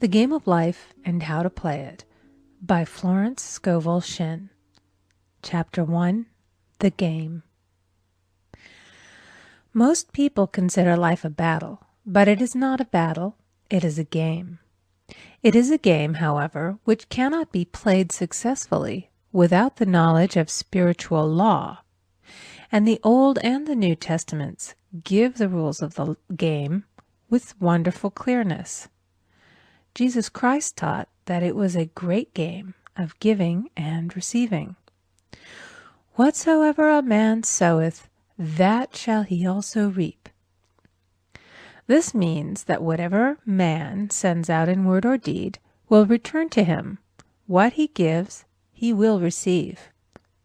The Game of Life and How to Play It by Florence Scovel Shinn. Chapter 1. The Game. Most people consider life a battle, but it is not a battle, it is a game. It is a game, however, which cannot be played successfully without the knowledge of spiritual law. And the Old and the New Testaments give the rules of the game with wonderful clearness. Jesus Christ taught that it was a great game of giving and receiving. Whatsoever a man soweth, that shall he also reap. This means that whatever man sends out in word or deed will return to him. What he gives, he will receive.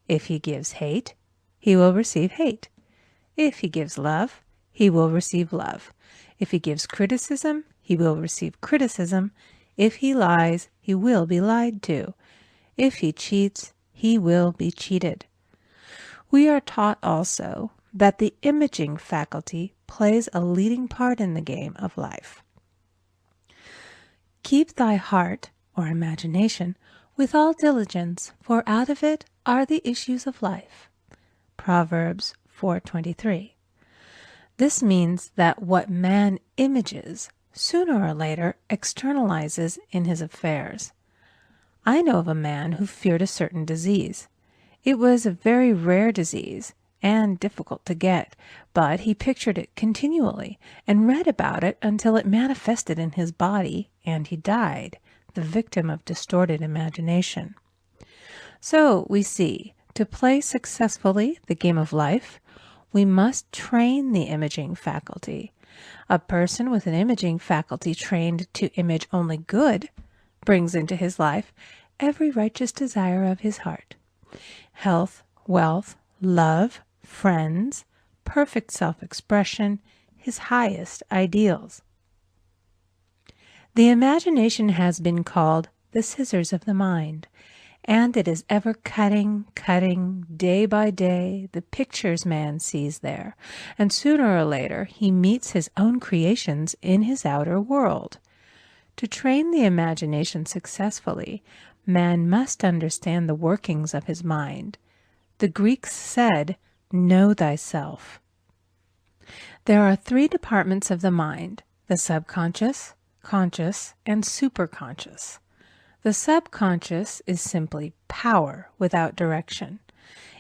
If he gives hate, he will receive hate. If he gives love, he will receive love. If he gives criticism, he will receive criticism. If he lies, he will be lied to. If he cheats, he will be cheated. We are taught also that the imaging faculty plays a leading part in the game of life. Keep thy heart, or imagination, with all diligence, for out of it are the issues of life. Proverbs 4:23. This means that what man images sooner or later externalizes in his affairs. I know of a man who feared a certain disease. It was a very rare disease and difficult to get, but he pictured it continually and read about it until it manifested in his body, and he died, the victim of distorted imagination. So we see, to play successfully the game of life, we must train the imaging faculty. A person with an imaging faculty trained to image only good brings into his life every righteous desire of his heart. Health, wealth, love, friends, perfect self-expression, his highest ideals. The imagination has been called the scissors of the mind, and it is ever cutting, day by day, the pictures man sees there, and sooner or later he meets his own creations in his outer world. To train the imagination successfully, man must understand the workings of his mind. The Greeks said, "Know thyself." There are three departments of the mind: the subconscious, conscious, and superconscious. The subconscious is simply power without direction.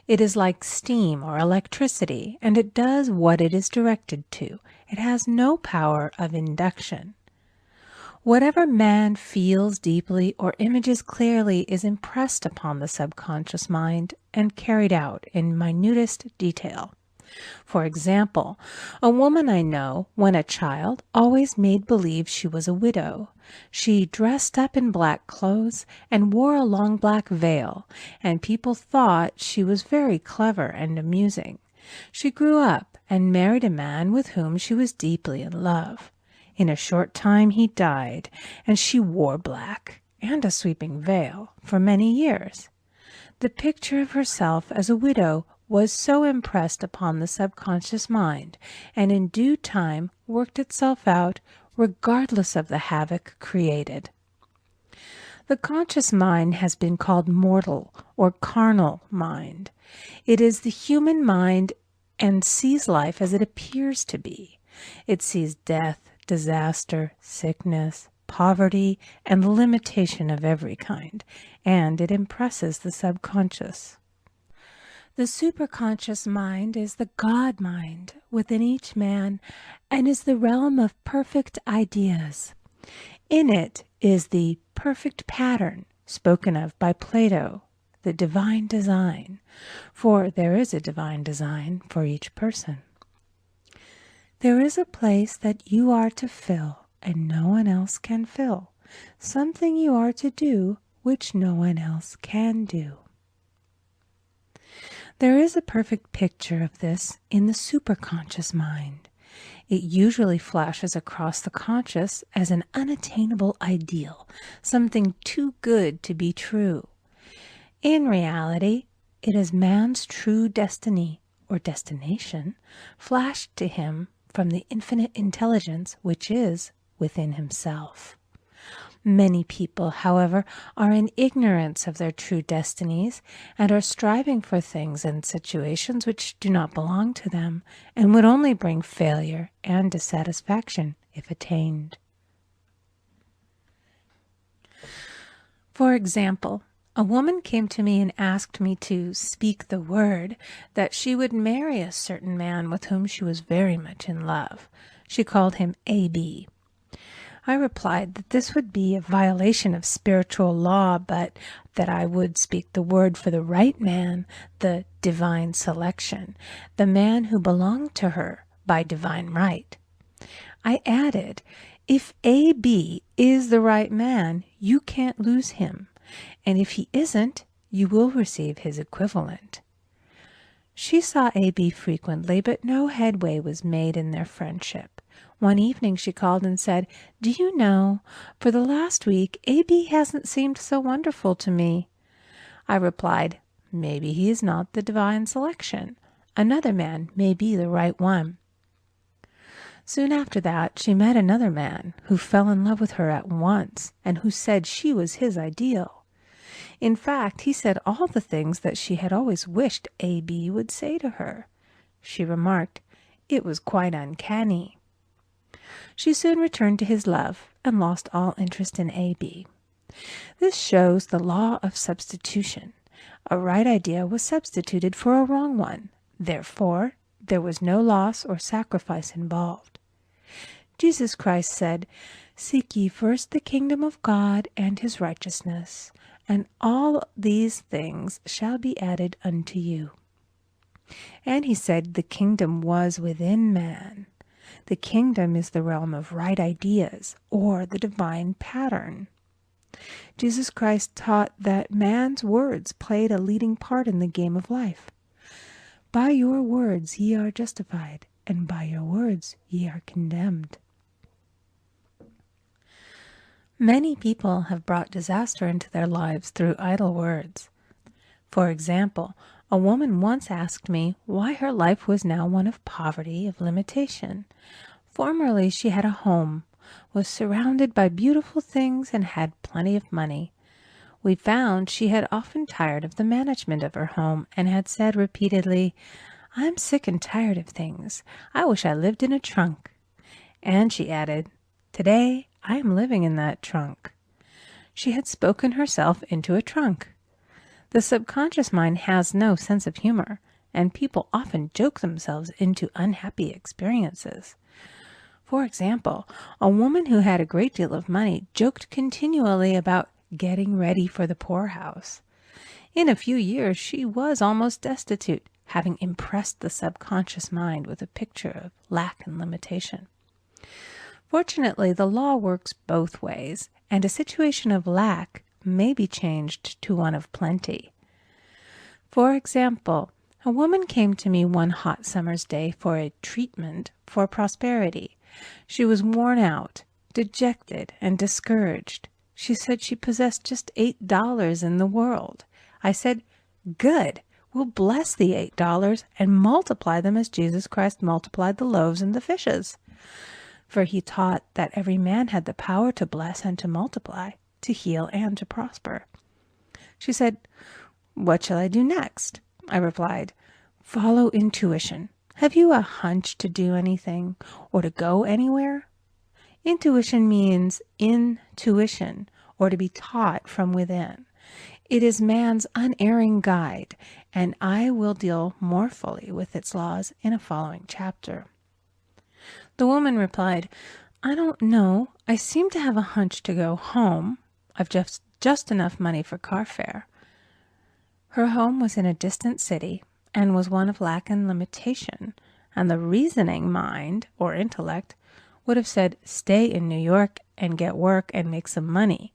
It is like steam or electricity, and it does what it is directed to. It has no power of induction. Whatever man feels deeply or images clearly is impressed upon the subconscious mind and carried out in minutest detail. For example, a woman I know, when a child, always made believe she was a widow. She dressed up in black clothes and wore a long black veil, and people thought she was very clever and amusing. She grew up and married a man with whom she was deeply in love. In a short time he died, and she wore black and a sweeping veil for many years. The picture of herself as a widow was so impressed upon the subconscious mind, and in due time worked itself out regardless of the havoc created. The conscious mind has been called mortal or carnal mind. It is the human mind and sees life as it appears to be. It sees death, disaster, sickness, poverty, and limitation of every kind, and it impresses the subconscious. The superconscious mind is the God mind within each man and is the realm of perfect ideas. In it is the perfect pattern spoken of by Plato, the divine design, for there is a divine design for each person. There is a place that you are to fill and no one else can fill, something you are to do which no one else can do. There is a perfect picture of this in the superconscious mind. It usually flashes across the conscious as an unattainable ideal, something too good to be true. In reality, it is man's true destiny or destination flashed to him from the infinite intelligence which is within himself. Many people, however, are in ignorance of their true destinies and are striving for things and situations which do not belong to them and would only bring failure and dissatisfaction if attained. For example, a woman came to me and asked me to speak the word that she would marry a certain man with whom she was very much in love. She called him A.B. I replied that this would be a violation of spiritual law, but that I would speak the word for the right man, the divine selection, the man who belonged to her by divine right. I added, if A.B. is the right man, you can't lose him, and if he isn't, you will receive his equivalent. She saw A.B. frequently, but no headway was made in their friendship. One evening she called and said, "Do you know, for the last week, A.B. hasn't seemed so wonderful to me." I replied, "Maybe he is not the divine selection. Another man may be the right one." Soon after that, she met another man who fell in love with her at once and who said she was his ideal. In fact, he said all the things that she had always wished A.B. would say to her. She remarked, it was quite uncanny. She soon returned to his love and lost all interest in A.B. This shows the law of substitution. A right idea was substituted for a wrong one. Therefore, there was no loss or sacrifice involved. Jesus Christ said, "Seek ye first the kingdom of God and his righteousness, and all these things shall be added unto you." And he said the kingdom was within man. The kingdom is the realm of right ideas, or the divine pattern. Jesus Christ taught that man's words played a leading part in the game of life. By your words ye are justified, and by your words ye are condemned. Many people have brought disaster into their lives through idle words. For example, a woman once asked me why her life was now one of poverty, of limitation. Formerly she had a home, was surrounded by beautiful things, and had plenty of money. We found she had often tired of the management of her home and had said repeatedly, "I'm sick and tired of things. I wish I lived in a trunk." And she added, "Today I am living in that trunk." She had spoken herself into a trunk. The subconscious mind has no sense of humor, and people often joke themselves into unhappy experiences. For example, a woman who had a great deal of money joked continually about getting ready for the poorhouse. In a few years she was almost destitute, having impressed the subconscious mind with a picture of lack and limitation. Fortunately, the law works both ways, and a situation of lack may be changed to one of plenty. For example, a woman came to me one hot summer's day for a treatment for prosperity. She was worn out, dejected, and discouraged. She said she possessed just $8 in the world. I said, "Good, we'll bless the $8 and multiply them as Jesus Christ multiplied the loaves and the fishes." For he taught that every man had the power to bless and to multiply, to heal and to prosper. She said, "What shall I do next?" I replied, "Follow intuition. Have you a hunch to do anything or to go anywhere?" Intuition means intuition, or to be taught from within. It is man's unerring guide, and I will deal more fully with its laws in a following chapter. The woman replied, "I don't know. I seem to have a hunch to go home. I've just enough money for car fare." Her home was in a distant city and was one of lack and limitation, and the reasoning mind, or intellect, would have said, "Stay in New York and get work and make some money."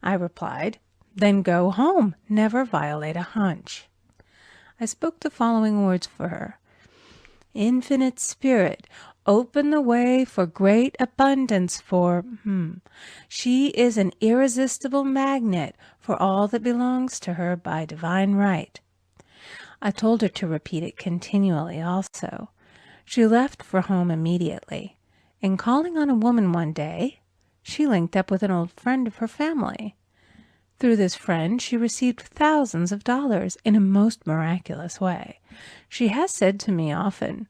I replied, "Then go home. Never violate a hunch." I spoke the following words for her. "Infinite Spirit, open the way for great abundance for She is an irresistible magnet for all that belongs to her by divine right." I told her to repeat it continually also. She left for home immediately. In calling on a woman one day, She linked up with an old friend of her family. Through this friend, she received thousands of dollars in a most miraculous way. She has said to me often,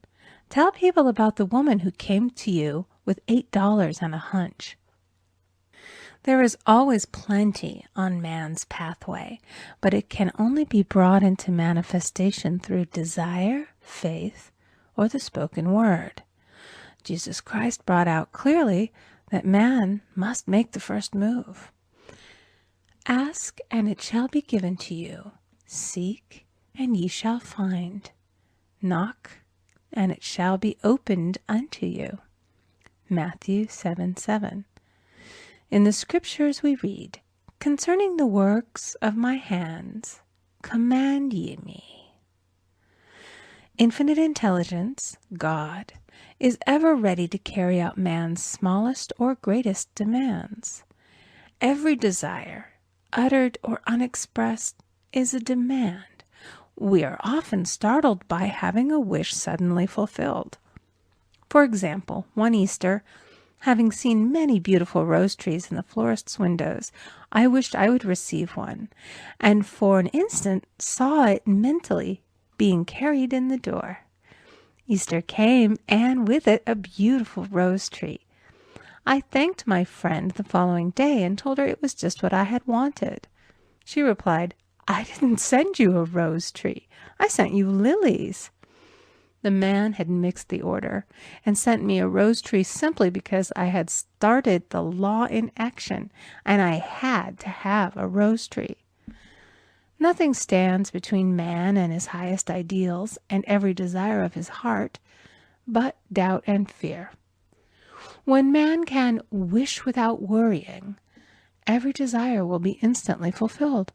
"Tell people about the woman who came to you with $8 and a hunch." There is always plenty on man's pathway, but it can only be brought into manifestation through desire, faith, or the spoken word. Jesus Christ brought out clearly that man must make the first move. Ask, and it shall be given to you. Seek, and ye shall find. Knock, and it shall be opened unto you. Matthew 7:7. In the Scriptures we read, "Concerning the works of my hands, command ye me." Infinite intelligence, God, is ever ready to carry out man's smallest or greatest demands. Every desire, uttered or unexpressed, is a demand. We are often startled by having a wish suddenly fulfilled. For example, one Easter, having seen many beautiful rose trees in the florist's windows, I wished I would receive one, and for an instant saw it mentally being carried in the door. Easter came, and with it a beautiful rose tree. I thanked my friend the following day and told her it was just what I had wanted. She replied, "I didn't send you a rose tree. I sent you lilies." The man had mixed the order and sent me a rose tree simply because I had started the law in action, and I had to have a rose tree. Nothing stands between man and his highest ideals and every desire of his heart but doubt and fear. When man can wish without worrying, every desire will be instantly fulfilled.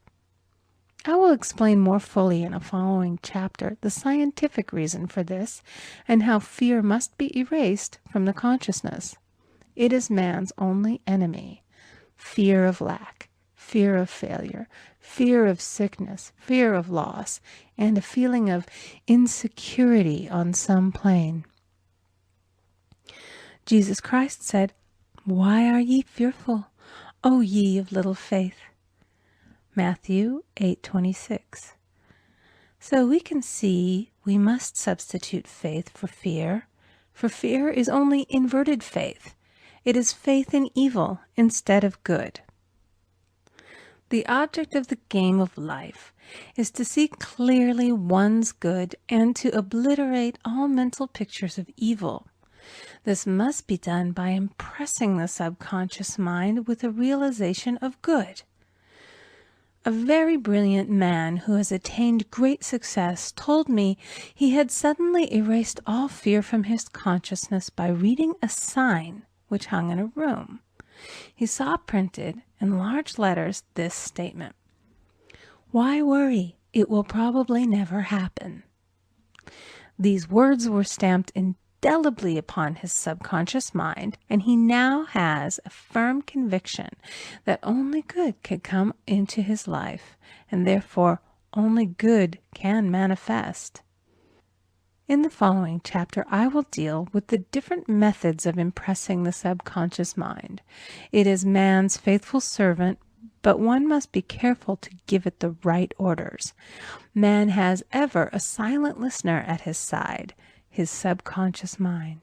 I will explain more fully in a following chapter the scientific reason for this and how fear must be erased from the consciousness. It is man's only enemy. Fear of lack, fear of failure, fear of sickness, fear of loss, and a feeling of insecurity on some plane. Jesus Christ said, "Why are ye fearful, O ye of little faith?" Matthew 8:26. So we can see we must substitute faith for fear is only inverted faith. It is faith in evil instead of good. The object of the game of life is to see clearly one's good and to obliterate all mental pictures of evil. This must be done by impressing the subconscious mind with a realization of good. A very brilliant man who has attained great success told me he had suddenly erased all fear from his consciousness by reading a sign which hung in a room. He saw printed in large letters this statement: "Why worry? It will probably never happen." These words were stamped indelibly upon his subconscious mind, and he now has a firm conviction that only good can come into his life, and therefore only good can manifest. In the following chapter, I will deal with the different methods of impressing the subconscious mind. It is man's faithful servant, but one must be careful to give it the right orders. Man has ever a silent listener at his side, his subconscious mind.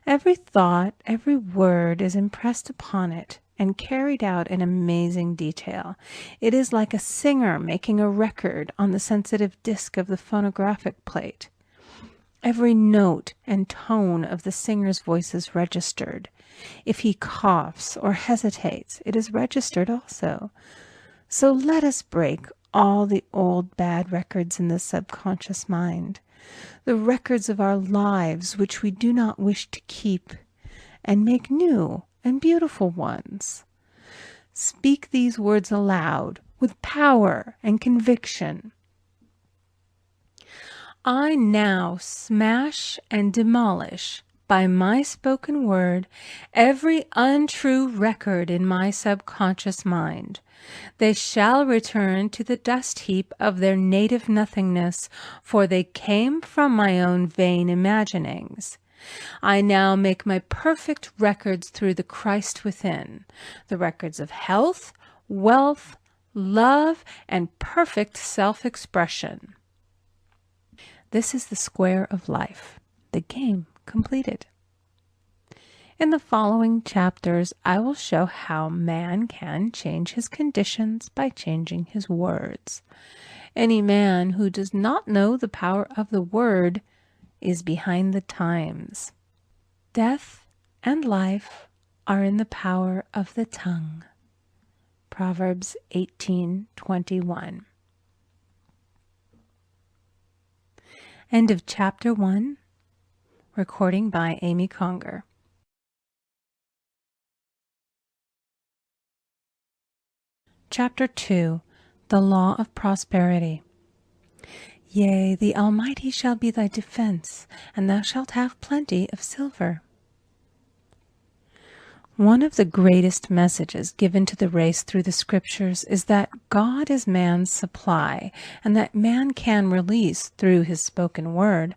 Every thought, every word is impressed upon it and carried out in amazing detail. It is like a singer making a record on the sensitive disc of the phonographic plate. Every note and tone of the singer's voice is registered. If he coughs or hesitates, it is registered also. So let us break all the old bad records in the subconscious mind, the records of our lives which we do not wish to keep, and make new and beautiful ones. Speak these words aloud with power and conviction. I now smash and demolish by my spoken word every untrue record in my subconscious mind. They shall return to the dust heap of their native nothingness, for they came from my own vain imaginings. I now make my perfect records through the Christ within, the records of health, wealth, love, and perfect self-expression. This is the square of life, the game completed. In the following chapters, I will show how man can change his conditions by changing his words. Any man who does not know the power of the word is behind the times. Death and life are in the power of the tongue. Proverbs 18:21. End of Chapter 1. Recording by Amy Conger. Chapter 2. The Law of Prosperity. Yea, the Almighty shall be thy defense, and thou shalt have plenty of silver. One of the greatest messages given to the race through the Scriptures is that God is man's supply, and that man can release, through his spoken word,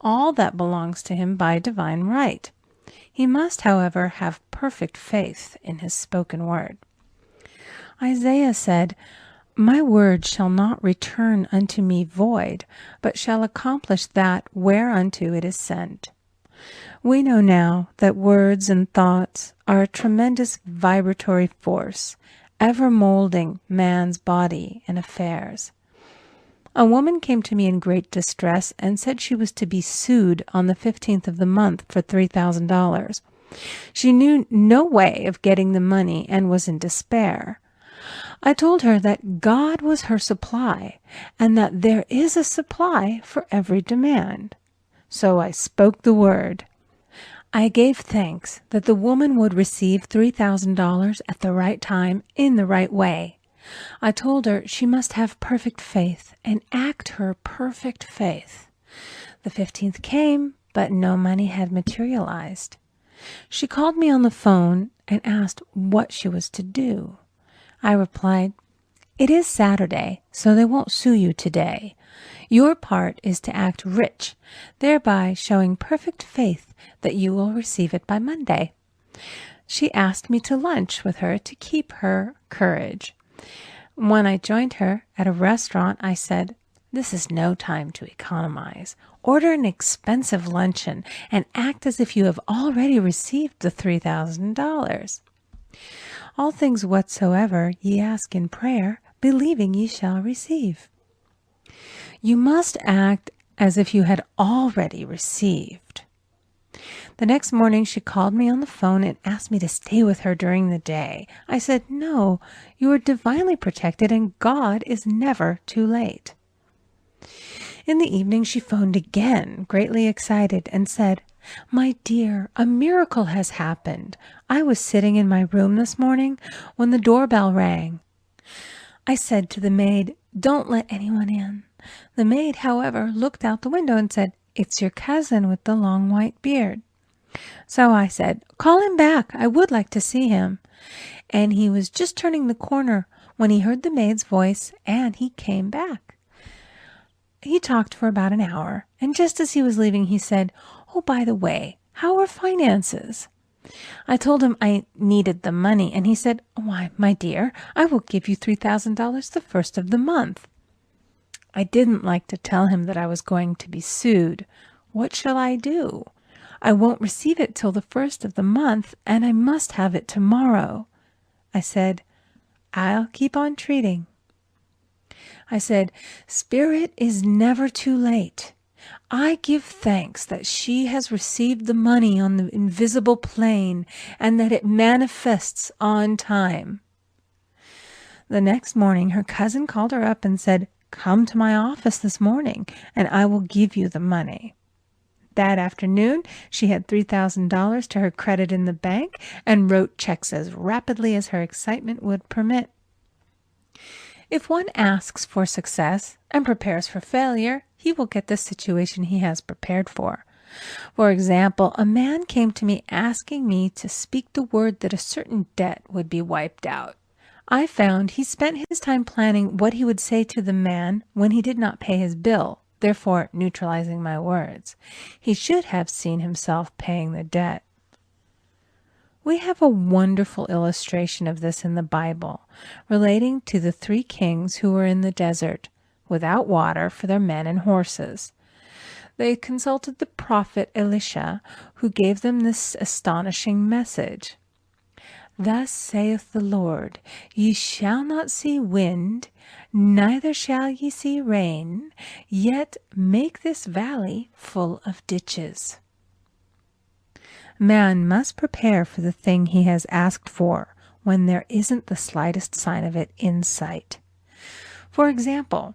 all that belongs to him by divine right. He must, however, have perfect faith in his spoken word. Isaiah said, My word shall not return unto me void, but shall accomplish that whereunto it is sent. We know now that words and thoughts are a tremendous vibratory force, ever molding man's body and affairs. A woman came to me in great distress and said she was to be sued on the 15th of the month for $3,000. She knew no way of getting the money and was in despair. I told her that God was her supply, and that there is a supply for every demand. So I spoke the word. I gave thanks that the woman would receive $3,000 at the right time in the right way. I told her she must have perfect faith and act her perfect faith. The 15th came, but no money had materialized. She called me on the phone and asked what she was to do. I replied, It is Saturday, so they won't sue you today. Your part is to act rich, thereby showing perfect faith that you will receive it by Monday. She asked me to lunch with her to keep her courage. When I joined her at a restaurant, I said, This is no time to economize. Order an expensive luncheon and act as if you have already received the $3,000. All things whatsoever ye ask in prayer, believing ye shall receive. You must act as if you had already received. The next morning she called me on the phone and asked me to stay with her during the day. I said, No, you are divinely protected and God is never too late. In the evening she phoned again, greatly excited, and said, My dear, a miracle has happened. I was sitting in my room this morning when the doorbell rang. I said to the maid, Don't let anyone in. The maid, however, looked out the window and said, It's your cousin with the long white beard. So I said, Call him back. I would like to see him. And he was just turning the corner when he heard the maid's voice, and he came back. He talked for about an hour, and just as he was leaving, he said, Oh, by the way, how are finances? I told him I needed the money, and he said, Why, my dear, I will give you $3,000 the first of the month. I didn't like to tell him that I was going to be sued. What shall I do? I won't receive it till the first of the month, and I must have it tomorrow. I said, I'll keep on treating. I said, Spirit is never too late. I give thanks that she has received the money on the invisible plane and that it manifests on time. The next morning, her cousin called her up and said, Come to my office this morning, and I will give you the money. That afternoon, she had $3,000 to her credit in the bank and wrote checks as rapidly as her excitement would permit. If one asks for success and prepares for failure, he will get the situation he has prepared for. For example, a man came to me asking me to speak the word that a certain debt would be wiped out. I found he spent his time planning what he would say to the man when he did not pay his bill, therefore neutralizing my words. He should have seen himself paying the debt. We have a wonderful illustration of this in the Bible, relating to the 3 kings who were in the desert, without water for their men and horses. They consulted the prophet Elisha, who gave them this astonishing message. Thus saith the Lord, Ye shall not see wind, neither shall ye see rain, yet make this valley full of ditches. Man must prepare for the thing he has asked for when there isn't the slightest sign of it in sight. For example,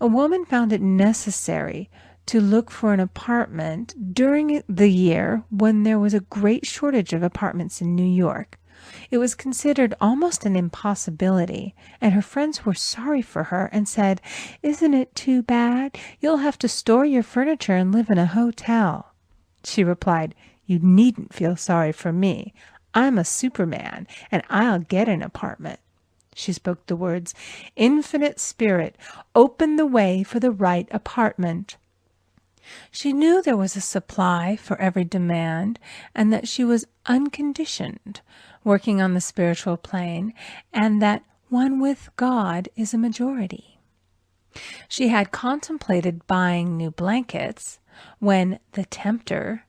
a woman found it necessary to look for an apartment during the year when there was a great shortage of apartments in New York. It was considered almost an impossibility, and her friends were sorry for her and said, "Isn't it too bad? You'll have to store your furniture and live in a hotel." She replied, "You needn't feel sorry for me. I'm a Superman, and I'll get an apartment." She spoke the words, "Infinite Spirit, open the way for the right apartment." She knew there was a supply for every demand, and that she was unconditioned, working on the spiritual plane, and that one with God is a majority. She had contemplated buying new blankets when the tempter,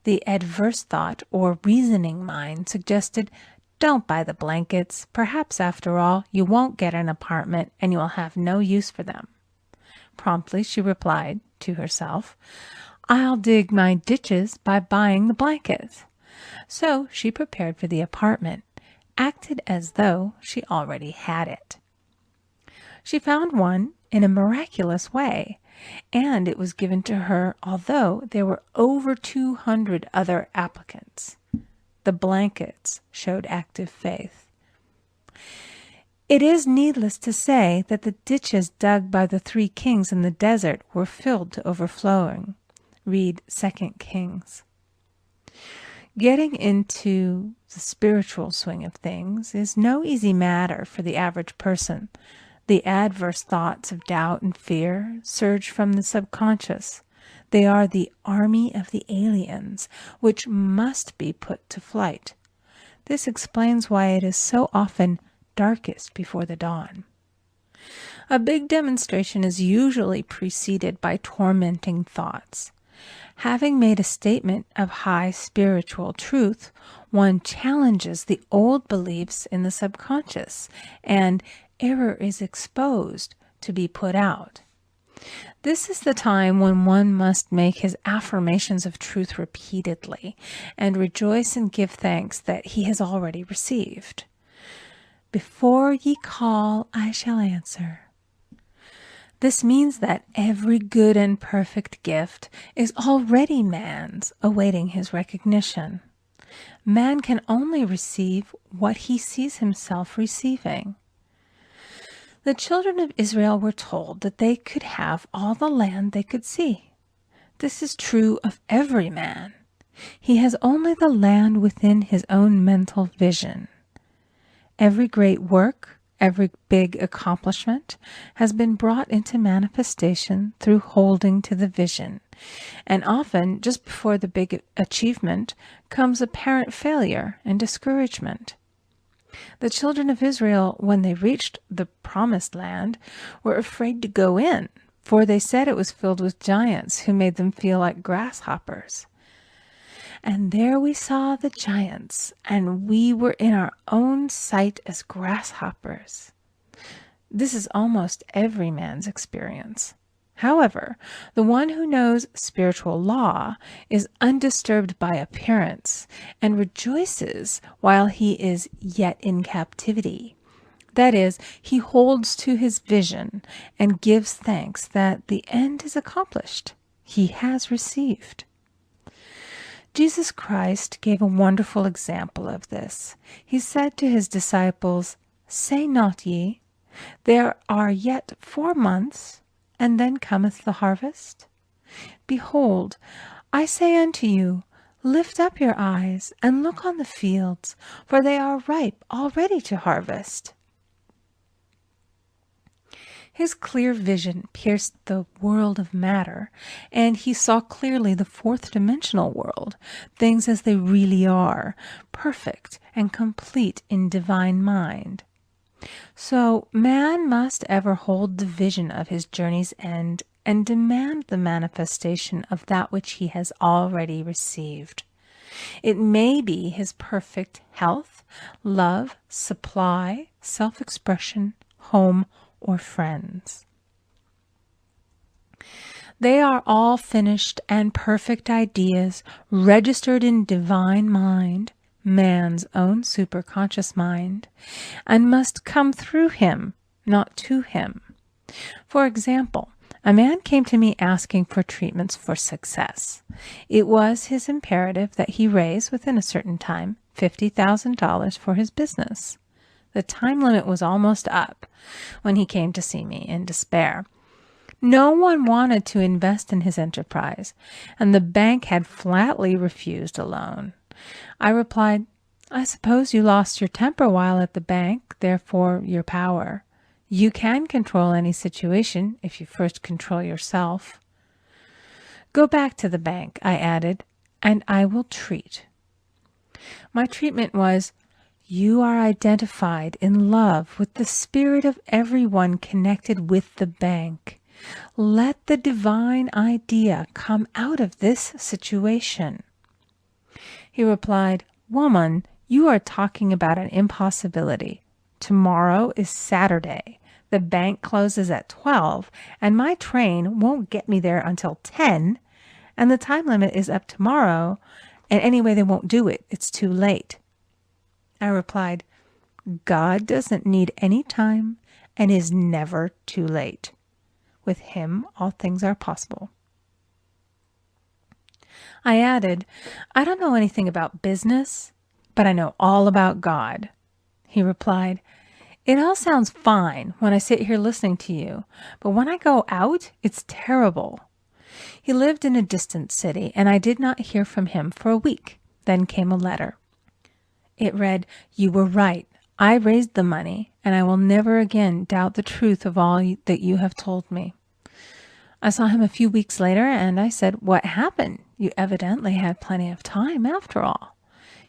the adverse thought or reasoning mind, suggested, "Don't buy the blankets. Perhaps, after all, you won't get an apartment and you will have no use for them." Promptly she replied to herself, "I'll dig my ditches by buying the blankets." So she prepared for the apartment, acted as though she already had it. She found one in a miraculous way, and it was given to her although there were over 200 other applicants. The blankets showed active faith. It is needless to say that the ditches dug by the 3 kings in the desert were filled to overflowing. Read 2 Kings. Getting into the spiritual swing of things is no easy matter for the average person. The adverse thoughts of doubt and fear surge from the subconscious. They are the army of the aliens, which must be put to flight. This explains why it is so often darkest before the dawn. A big demonstration is usually preceded by tormenting thoughts. Having made a statement of high spiritual truth, one challenges the old beliefs in the subconscious, and error is exposed to be put out. This is the time when one must make his affirmations of truth repeatedly, and rejoice and give thanks that he has already received. "Before ye call, I shall answer." This means that every good and perfect gift is already man's, awaiting his recognition. Man can only receive what he sees himself receiving. The children of Israel were told that they could have all the land they could see. This is true of every man. He has only the land within his own mental vision. Every great work, every big accomplishment has been brought into manifestation through holding to the vision, and often just before the big achievement comes apparent failure and discouragement. The children of Israel, when they reached the promised land, were afraid to go in, for they said it was filled with giants who made them feel like grasshoppers. And there we saw the giants, and we were in our own sight as grasshoppers. This is almost every man's experience. However, the one who knows spiritual law is undisturbed by appearance and rejoices while he is yet in captivity. That is, he holds to his vision and gives thanks that the end is accomplished. He has received. Jesus Christ gave a wonderful example of this. He said to his disciples, "Say not ye, there are yet 4 months, and then cometh the harvest? Behold, I say unto you, lift up your eyes, and look on the fields, for they are ripe already to harvest." His clear vision pierced the world of matter, and he saw clearly the fourth-dimensional world, things as they really are, perfect and complete in divine mind. So man must ever hold the vision of his journey's end and demand the manifestation of that which he has already received. It may be his perfect health, love, supply, self-expression, home, or friends. They are all finished and perfect ideas registered in divine mind, man's own superconscious mind, and must come through him, not to him. For example, a man came to me asking for treatments for success. It was his imperative that he raise, within a certain time, $50,000 for his business. The time limit was almost up when he came to see me in despair. No one wanted to invest in his enterprise, and the bank had flatly refused a loan. I replied, "I suppose you lost your temper while at the bank, therefore your power. You can control any situation if you first control yourself." "Go back to the bank," I added, "and I will treat." My treatment was, "You are identified in love with the spirit of everyone connected with the bank. Let the divine idea come out of this situation." He replied, "Woman, you are talking about an impossibility. Tomorrow is Saturday. The bank closes at 12, and my train won't get me there until 10, and the time limit is up tomorrow, and anyway they won't do it. It's too late." I replied, "God doesn't need any time and is never too late. With him, all things are possible." I added, "I don't know anything about business, but I know all about God." He replied, "It all sounds fine when I sit here listening to you, but when I go out, it's terrible." He lived in a distant city, and I did not hear from him for a week. Then came a letter. It read, "You were right. I raised the money, and I will never again doubt the truth of all that you have told me." I saw him a few weeks later, and I said, "What happened? You evidently had plenty of time after all."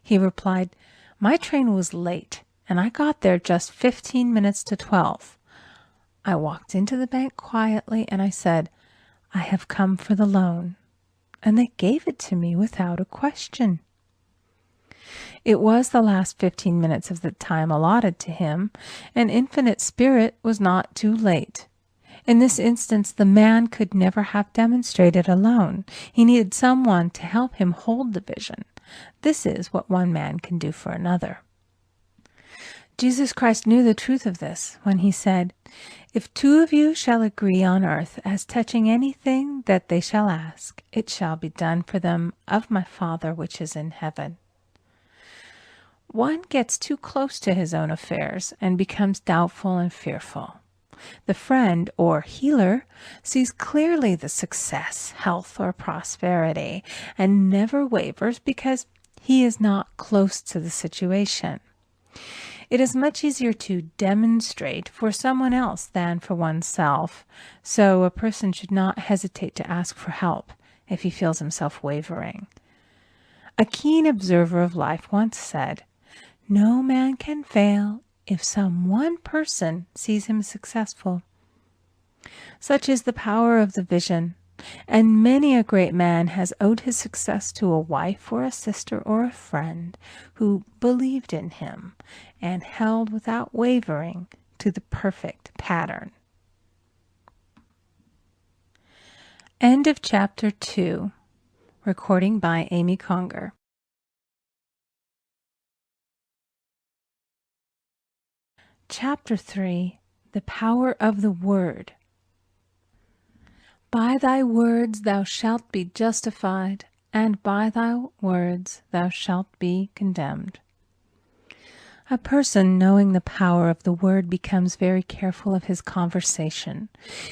He replied, "My train was late, and I got there just 15 minutes to 12. I walked into the bank quietly, and I said, 'I have come for the loan,' and they gave it to me without a question." It was the last 15 minutes of the time allotted to him, and Infinite Spirit was not too late. In this instance, the man could never have demonstrated alone. He needed someone to help him hold the vision. This is what one man can do for another. Jesus Christ knew the truth of this when he said, "If two of you shall agree on earth as touching anything that they shall ask, it shall be done for them of my Father which is in heaven." One gets too close to his own affairs and becomes doubtful and fearful. The friend or healer sees clearly the success, health, or prosperity and never wavers because he is not close to the situation. It is much easier to demonstrate for someone else than for oneself, so a person should not hesitate to ask for help if he feels himself wavering. A keen observer of life once said, "No man can fail if some one person sees him successful." Such is the power of the vision, and many a great man has owed his success to a wife or a sister or a friend who believed in him and held without wavering to the perfect pattern. End of Chapter 2. Recording by Amy Conger. Chapter 3. The Power of the Word. By thy words thou shalt be justified, and by thy words thou shalt be condemned. A person knowing the power of the word becomes very careful of his conversation.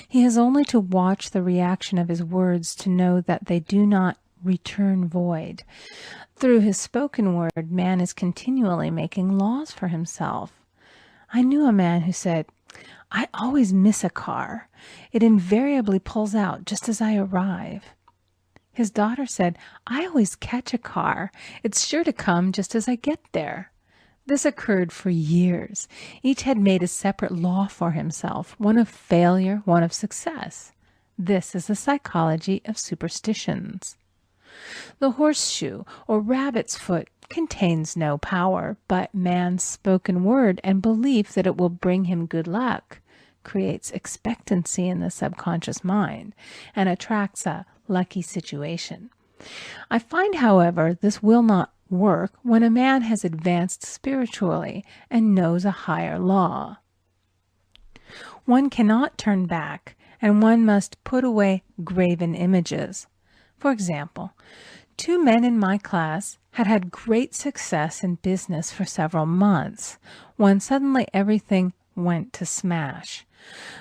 He has only to watch the reaction of his words to know that they do not return void. Through his spoken word, man is continually making laws for himself. I knew a man who said, I always miss a car. It invariably pulls out just as I arrive. His daughter said, I always catch a car. It's sure to come just as I get there. This occurred for years. Each had made a separate law for himself, one of failure, one of success. This is the psychology of superstitions. The horseshoe or rabbit's foot contains no power, but man's spoken word and belief that it will bring him good luck creates expectancy in the subconscious mind and attracts a lucky situation. I find, however, this will not work when a man has advanced spiritually and knows a higher law. One cannot turn back, and one must put away graven images. For example, 2 men in my class had had great success in business for several months, when suddenly everything went to smash.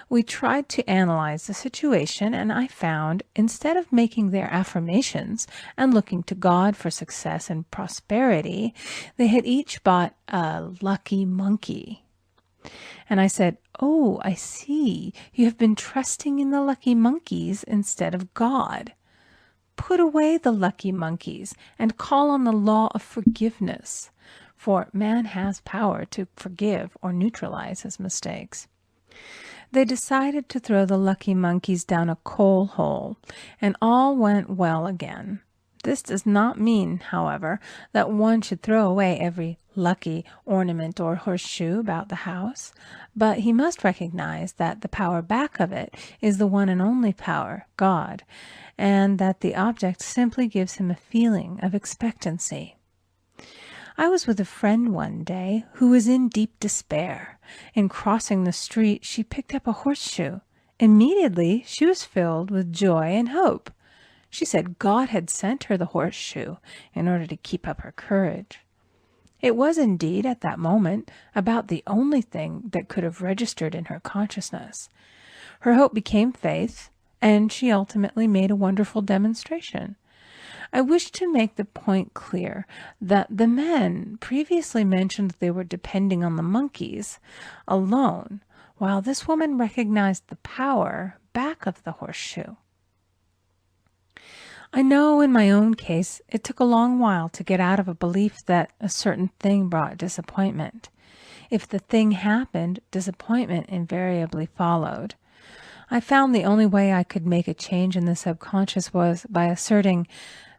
We tried to analyze the situation, and I found, instead of making their affirmations and looking to God for success and prosperity, they had each bought a lucky monkey. And I said, "Oh, I see. You have been trusting in the lucky monkeys instead of God. Put away the lucky monkeys and call on the law of forgiveness, for man has power to forgive or neutralize his mistakes." They decided to throw the lucky monkeys down a coal hole, and all went well again. This does not mean, however, that one should throw away every lucky ornament or horseshoe about the house, but he must recognize that the power back of it is the one and only power, God, and that the object simply gives him a feeling of expectancy. I was with a friend one day who was in deep despair. In crossing the street, she picked up a horseshoe. Immediately, she was filled with joy and hope. She said God had sent her the horseshoe in order to keep up her courage. It was indeed, at that moment, about the only thing that could have registered in her consciousness. Her hope became faith, and she ultimately made a wonderful demonstration. I wish to make the point clear that the men previously mentioned that they were depending on the monkeys alone, while this woman recognized the power back of the horseshoe. I know in my own case it took a long while to get out of a belief that a certain thing brought disappointment. If the thing happened, disappointment invariably followed. I found the only way I could make a change in the subconscious was by asserting,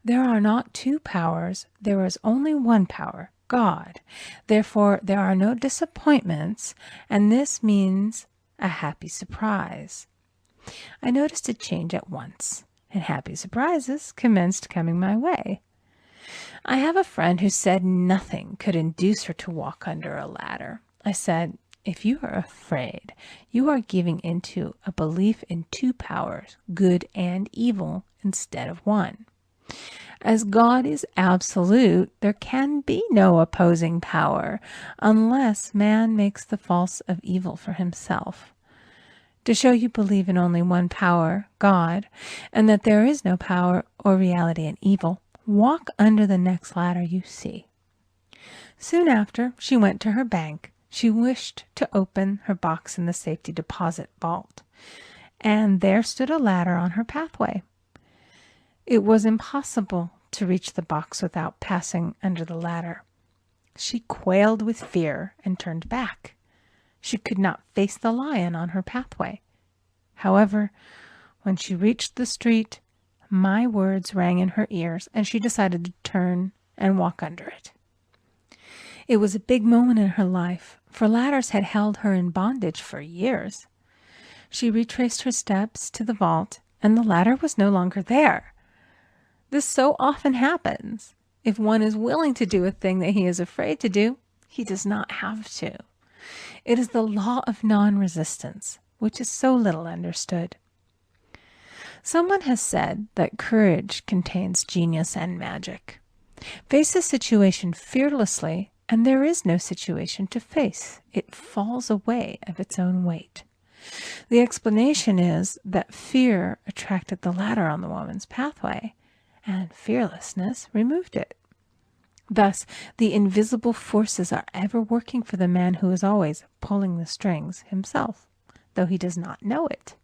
there are not 2 powers, there is only one power, God. Therefore, there are no disappointments, and this means a happy surprise. I noticed a change at once, and happy surprises commenced coming my way. I have a friend who said nothing could induce her to walk under a ladder. I said, if you are afraid, you are giving into a belief in 2 powers, good and evil, instead of one. As God is absolute, there can be no opposing power unless man makes the false of evil for himself. To show you believe in only one power, God, and that there is no power or reality in evil, walk under the next ladder you see. Soon after, she went to her bank. She wished to open her box in the safety deposit vault, and there stood a ladder on her pathway. It was impossible to reach the box without passing under the ladder. She quailed with fear and turned back. She could not face the lion on her pathway. However, when she reached the street, my words rang in her ears, and she decided to turn and walk under it. It was a big moment in her life, for ladders had held her in bondage for years. She retraced her steps to the vault, and the ladder was no longer there. This so often happens. If one is willing to do a thing that he is afraid to do, he does not have to. It is the law of non-resistance, which is so little understood. Someone has said that courage contains genius and magic. Face a situation fearlessly, and there is no situation to face. It falls away of its own weight. The explanation is that fear attracted the ladder on the woman's pathway, and fearlessness removed it. Thus, the invisible forces are ever working for the man who is always pulling the strings himself, though he does not know it.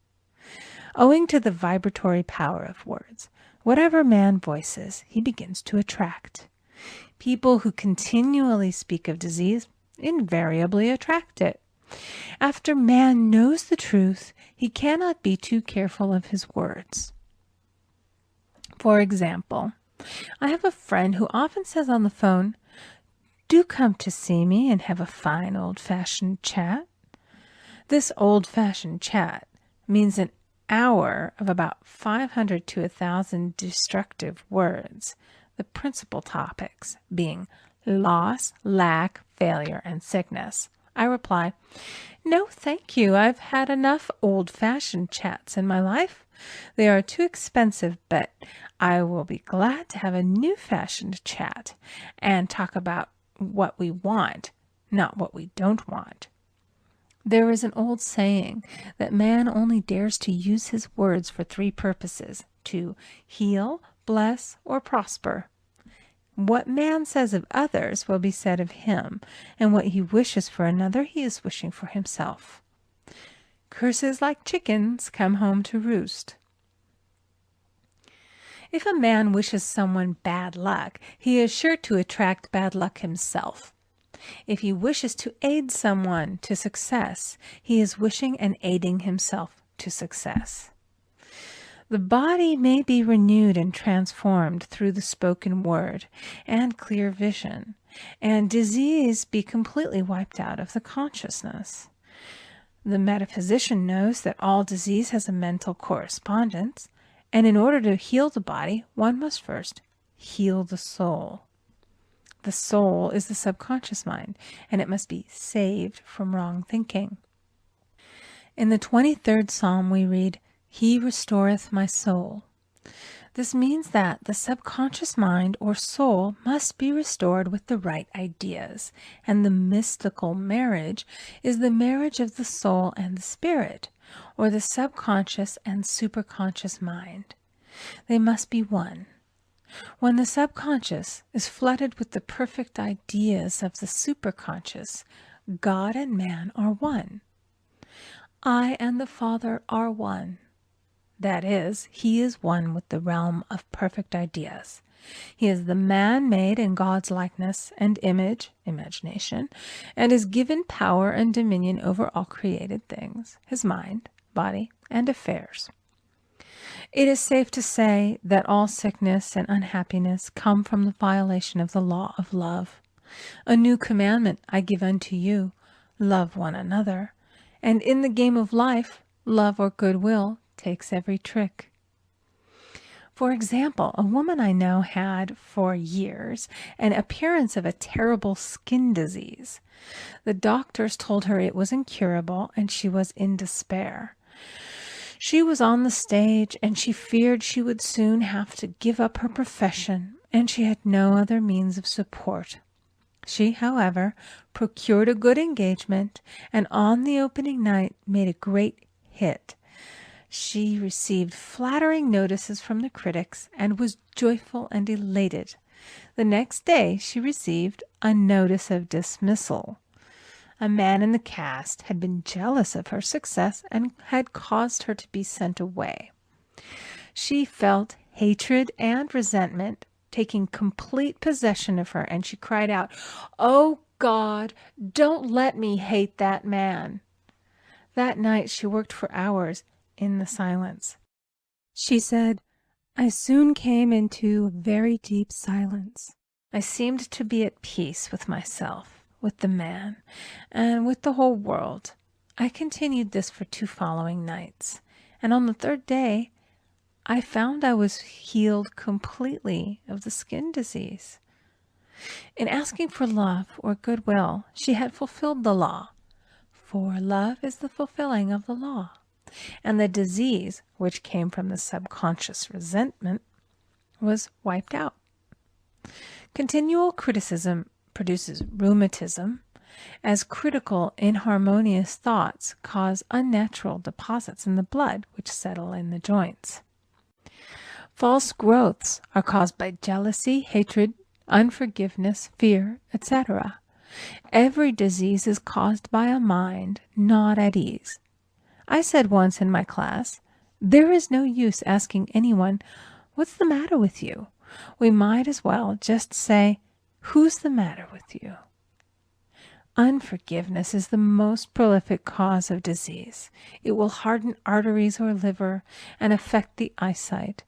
Owing to the vibratory power of words, whatever man voices, he begins to attract. People who continually speak of disease invariably attract it. After man knows the truth, he cannot be too careful of his words. For example, I have a friend who often says on the phone, "Do come to see me and have a fine old-fashioned chat." This old-fashioned chat means an hour of about 500 to 1,000 destructive words, the principal topics being loss, lack, failure, and sickness. I reply, "No, thank you. I've had enough old-fashioned chats in my life. They are too expensive, but I will be glad to have a new-fashioned chat and talk about what we want, not what we don't want." There is an old saying that man only dares to use his words for three purposes: to heal, bless, or prosper. What man says of others will be said of him, and what he wishes for another he is wishing for himself. Curses like chickens come home to roost. If a man wishes someone bad luck, he is sure to attract bad luck himself. If he wishes to aid someone to success, he is wishing and aiding himself to success. The body may be renewed and transformed through the spoken word and clear vision, and disease be completely wiped out of the consciousness. The metaphysician knows that all disease has a mental correspondence, and in order to heal the body, one must first heal the soul. The soul is the subconscious mind, and it must be saved from wrong thinking. In the 23rd Psalm we read, "He restoreth my soul." This means that the subconscious mind or soul must be restored with the right ideas, and the mystical marriage is the marriage of the soul and the spirit, or the subconscious and superconscious mind. They must be one. When the subconscious is flooded with the perfect ideas of the superconscious, God and man are one. I and the Father are one. That is, he is one with the realm of perfect ideas. He is the man made in God's likeness and image, imagination, and is given power and dominion over all created things, his mind, body, and affairs. It is safe to say that all sickness and unhappiness come from the violation of the law of love. A new commandment I give unto you, love one another. And in the game of life, love or goodwill takes every trick. For example, a woman I know had for years an appearance of a terrible skin disease. The doctors told her it was incurable and she was in despair. She was on the stage and she feared she would soon have to give up her profession, and she had no other means of support. She, however, procured a good engagement and on the opening night made a great hit. She received flattering notices from the critics and was joyful and elated. The next day she received a notice of dismissal. A man in the cast had been jealous of her success and had caused her to be sent away. She felt hatred and resentment taking complete possession of her, and she cried out, "Oh God, don't let me hate that man." That night she worked for hours in the silence. She said, "I soon came into a very deep silence. I seemed to be at peace with myself, with the man, and with the whole world. I continued this for 2 following nights, and on the 3rd day I found I was healed completely of the skin disease." In asking for love or goodwill, she had fulfilled the law, for love is the fulfilling of the law, and the disease, which came from the subconscious resentment, was wiped out. Continual criticism produces rheumatism, as critical, inharmonious thoughts cause unnatural deposits in the blood which settle in the joints. False growths are caused by jealousy, hatred, unforgiveness, fear, etc. Every disease is caused by a mind not at ease. I said once in my class, there is no use asking anyone, "What's the matter with you?" We might as well just say, "Who's the matter with you?" Unforgiveness is the most prolific cause of disease. It will harden arteries or liver and affect the eyesight.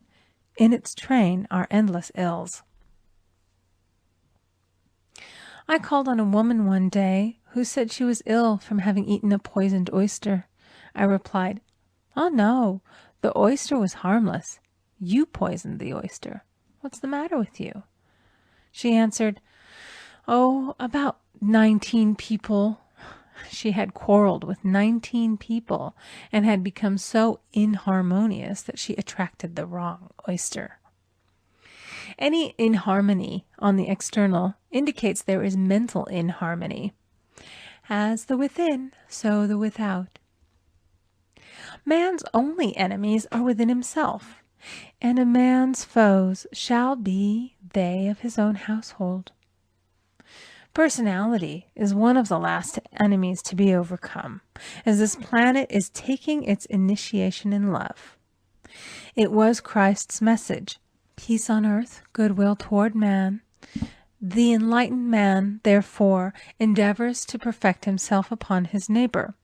In its train are endless ills. I called on a woman one day who said she was ill from having eaten a poisoned oyster. I replied, "Oh no, the oyster was harmless. You poisoned the oyster. What's the matter with you?" She answered, "Oh, about 19 people." She had quarreled with 19 people and had become so inharmonious that she attracted the wrong oyster. Any inharmony on the external indicates there is mental inharmony. As the within, so the without. Man's only enemies are within himself, and a man's foes shall be they of his own household. Personality is one of the last enemies to be overcome, as this planet is taking its initiation in love. It was Christ's message, peace on earth, goodwill toward man. The enlightened man, therefore, endeavors to perfect himself upon his neighbor.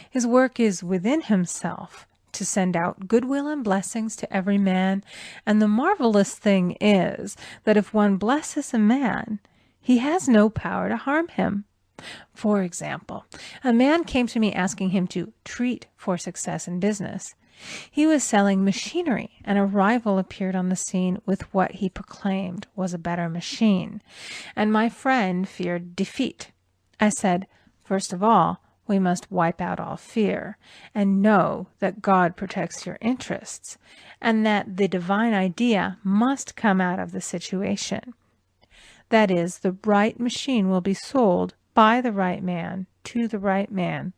His work is within himself, to send out goodwill and blessings to every man, and the marvelous thing is that if one blesses a man, he has no power to harm him. For example, a man came to me asking him to treat for success in business. He was selling machinery, and a rival appeared on the scene with what he proclaimed was a better machine, and my friend feared defeat. I said, "First of all, we must wipe out all fear, and know that God protects your interests, and that the divine idea must come out of the situation. That is, the right machine will be sold by the right man to the right man."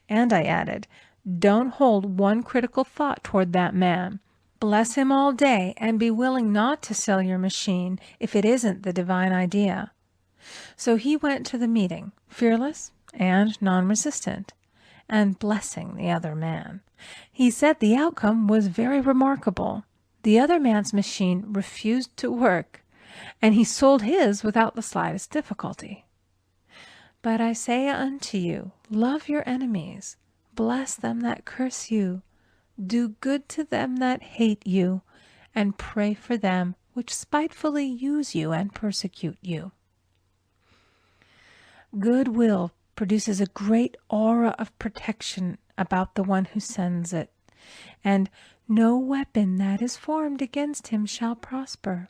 And I added, "Don't hold one critical thought toward that man. Bless him all day and be willing not to sell your machine if it isn't the divine idea." So he went to the meeting, fearless and non-resistant, and blessing the other man. He said the outcome was very remarkable. The other man's machine refused to work, and he sold his without the slightest difficulty. But I say unto you, love your enemies, bless them that curse you, do good to them that hate you, and pray for them which spitefully use you and persecute you. Goodwill produces a great aura of protection about the one who sends it, and no weapon that is formed against him shall prosper.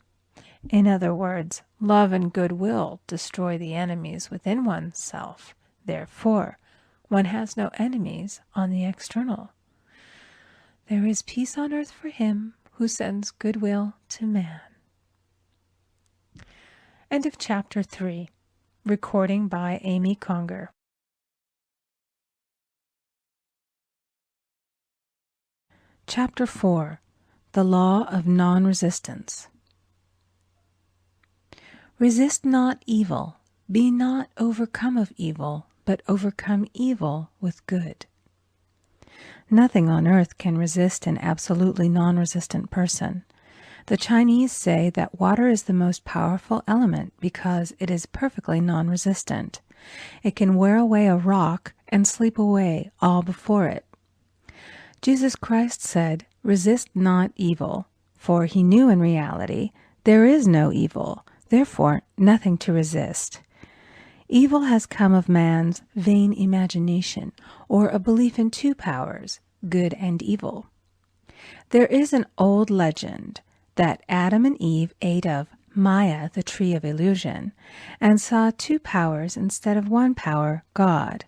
In other words, love and goodwill destroy the enemies within oneself. Therefore, one has no enemies on the external. There is peace on earth for him who sends goodwill to man. End of chapter 3. Recording by Amy Conger. Chapter 4. The Law of Non-Resistance. Resist not evil, be not overcome of evil, but overcome evil with good. Nothing on earth can resist an absolutely non-resistant person. The Chinese say that water is the most powerful element because it is perfectly non-resistant. It can wear away a rock and sleep away all before it. Jesus Christ said, "Resist not evil," for he knew in reality there is no evil, therefore nothing to resist. Evil has come of man's vain imagination, or a belief in two powers, good and evil. There is an old legend that Adam and Eve ate of Maya, the tree of illusion, and saw two powers instead of one power, God.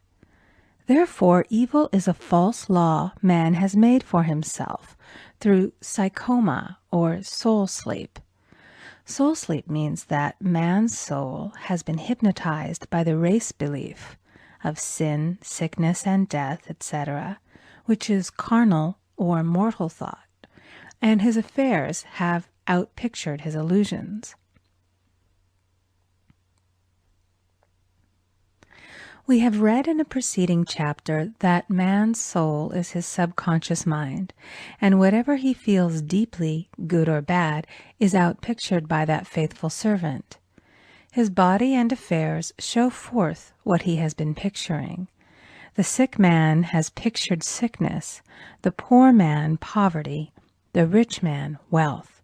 Therefore, evil is a false law man has made for himself through psychoma, or soul sleep. Soul sleep means that man's soul has been hypnotized by the race belief of sin, sickness, and death, etc., which is carnal or mortal thought, and his affairs have outpictured his illusions. We have read in a preceding chapter that man's soul is his subconscious mind, and whatever he feels deeply, good or bad, is outpictured by that faithful servant. His body and affairs show forth what he has been picturing. The sick man has pictured sickness, the poor man poverty, the rich man wealth.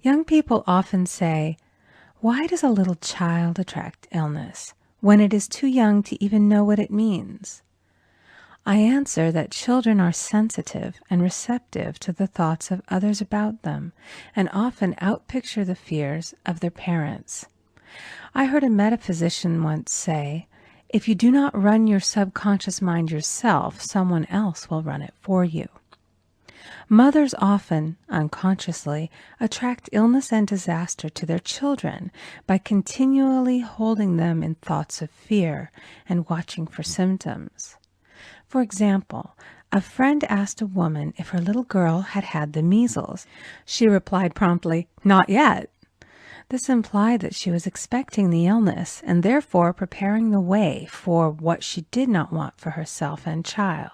Young people often say, "Why does a little child attract illness when it is too young to even know what it means?" I answer that children are sensitive and receptive to the thoughts of others about them, and often outpicture the fears of their parents. I heard a metaphysician once say, "If you do not run your subconscious mind yourself, someone else will run it for you." Mothers often, unconsciously, attract illness and disaster to their children by continually holding them in thoughts of fear and watching for symptoms. For example, a friend asked a woman if her little girl had had the measles. She replied promptly, "Not yet." This implied that she was expecting the illness and therefore preparing the way for what she did not want for herself and child.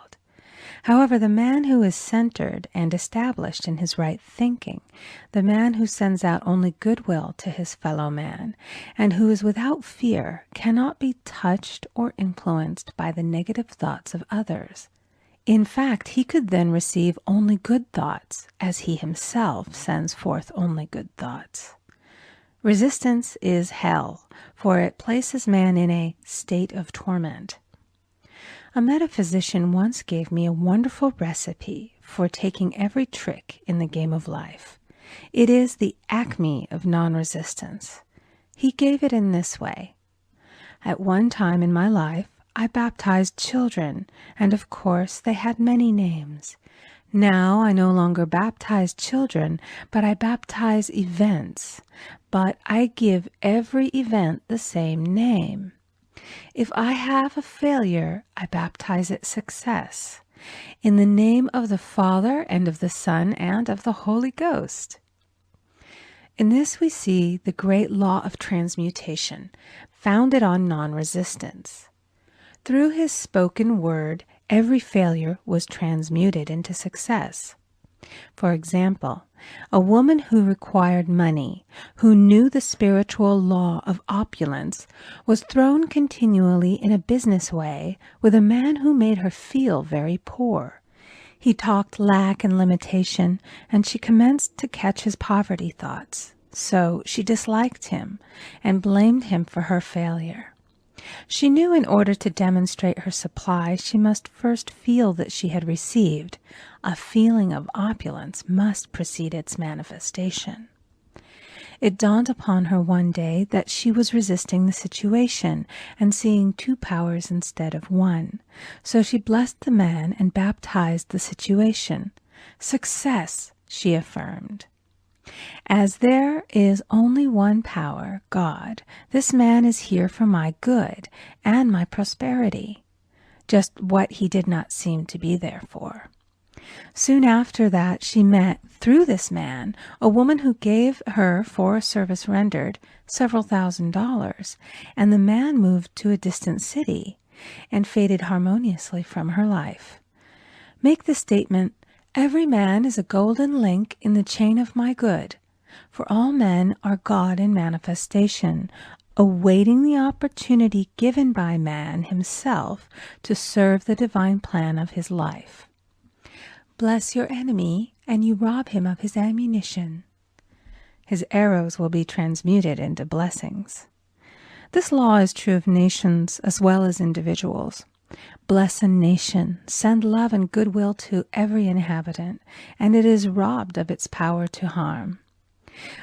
However, the man who is centered and established in his right thinking, the man who sends out only goodwill to his fellow man, and who is without fear, cannot be touched or influenced by the negative thoughts of others. In fact, he could then receive only good thoughts, as he himself sends forth only good thoughts. Resistance is hell, for it places man in a state of torment. A metaphysician once gave me a wonderful recipe for taking every trick in the game of life. It is the acme of non-resistance. He gave it in this way. At one time in my life, I baptized children, and of course they had many names. Now I no longer baptize children, but I baptize events. But I give every event the same name. If I have a failure, I baptize it success, in the name of the Father and of the Son and of the Holy Ghost. In this we see the great law of transmutation, founded on non-resistance. Through his spoken word, every failure was transmuted into success. For example, a woman who required money, who knew the spiritual law of opulence, was thrown continually in a business way with a man who made her feel very poor. He talked lack and limitation, and she commenced to catch his poverty thoughts. So she disliked him and blamed him for her failure. She knew in order to demonstrate her supply, she must first feel that she had received. A feeling of opulence must precede its manifestation. It dawned upon her one day that she was resisting the situation and seeing two powers instead of one. So she blessed the man and baptized the situation. "Success," she affirmed. "As there is only one power, God, this man is here for my good and my prosperity," just what he did not seem to be there for. Soon after that she met, through this man, a woman who gave her, for a service rendered, several $1,000s, and the man moved to a distant city and faded harmoniously from her life. Make the statement, "Every man is a golden link in the chain of my good," for all men are God in manifestation, awaiting the opportunity given by man himself to serve the divine plan of his life. Bless your enemy, and you rob him of his ammunition. His arrows will be transmuted into blessings. This law is true of nations as well as individuals. Bless a nation, send love and goodwill to every inhabitant, and it is robbed of its power to harm.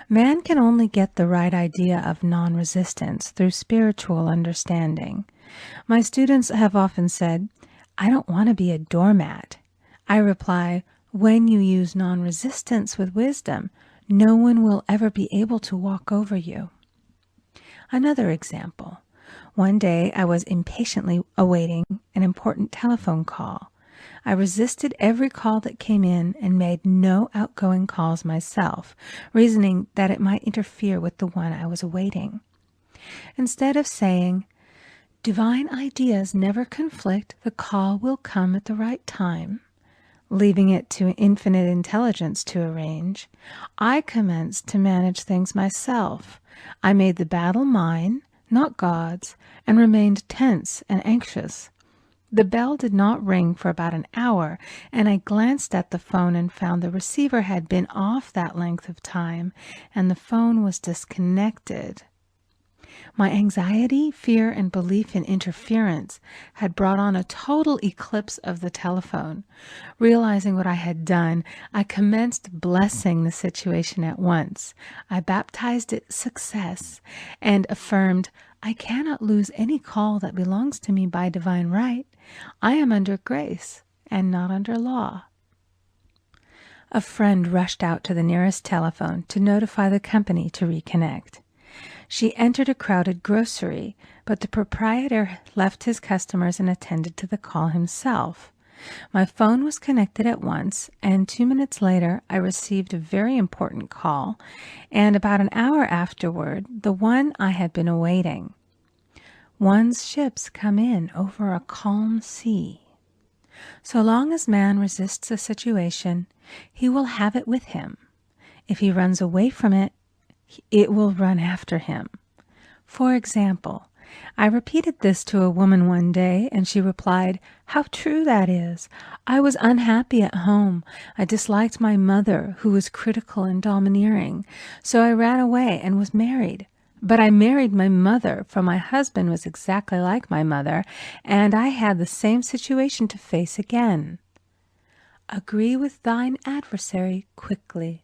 Man can only get the right idea of non-resistance through spiritual understanding. My students have often said, "I don't want to be a doormat." I reply, when you use non-resistance with wisdom, no one will ever be able to walk over you. Another example. One day I was impatiently awaiting an important telephone call. I resisted every call that came in and made no outgoing calls myself, reasoning that it might interfere with the one I was awaiting. Instead of saying, Divine ideas never conflict. The call will come at the right time. Leaving it to infinite intelligence to arrange, I commenced to manage things myself. I made the battle mine, not God's, and remained tense and anxious. The bell did not ring for about an hour, and I glanced at the phone and found the receiver had been off that length of time, and the phone was disconnected. My anxiety, fear, and belief in interference had brought on a total eclipse of the telephone. Realizing what I had done, I commenced blessing the situation at once. I baptized it success and affirmed, I cannot lose any call that belongs to me by divine right. I am under grace and not under law. A friend rushed out to the nearest telephone to notify the company to reconnect. She entered a crowded grocery, but the proprietor left his customers and attended to the call himself. My phone was connected at once, and 2 minutes later I received a very important call, and about an hour afterward, the one I had been awaiting. One's ships come in over a calm sea. So long as man resists a situation, he will have it with him. If he runs away from it, it will run after him. For example, I repeated this to a woman one day, and she replied, "How true that is! I was unhappy at home. I disliked my mother, who was critical and domineering, so I ran away and was married. But I married my mother, for my husband was exactly like my mother, and I had the same situation to face again." Agree with thine adversary quickly.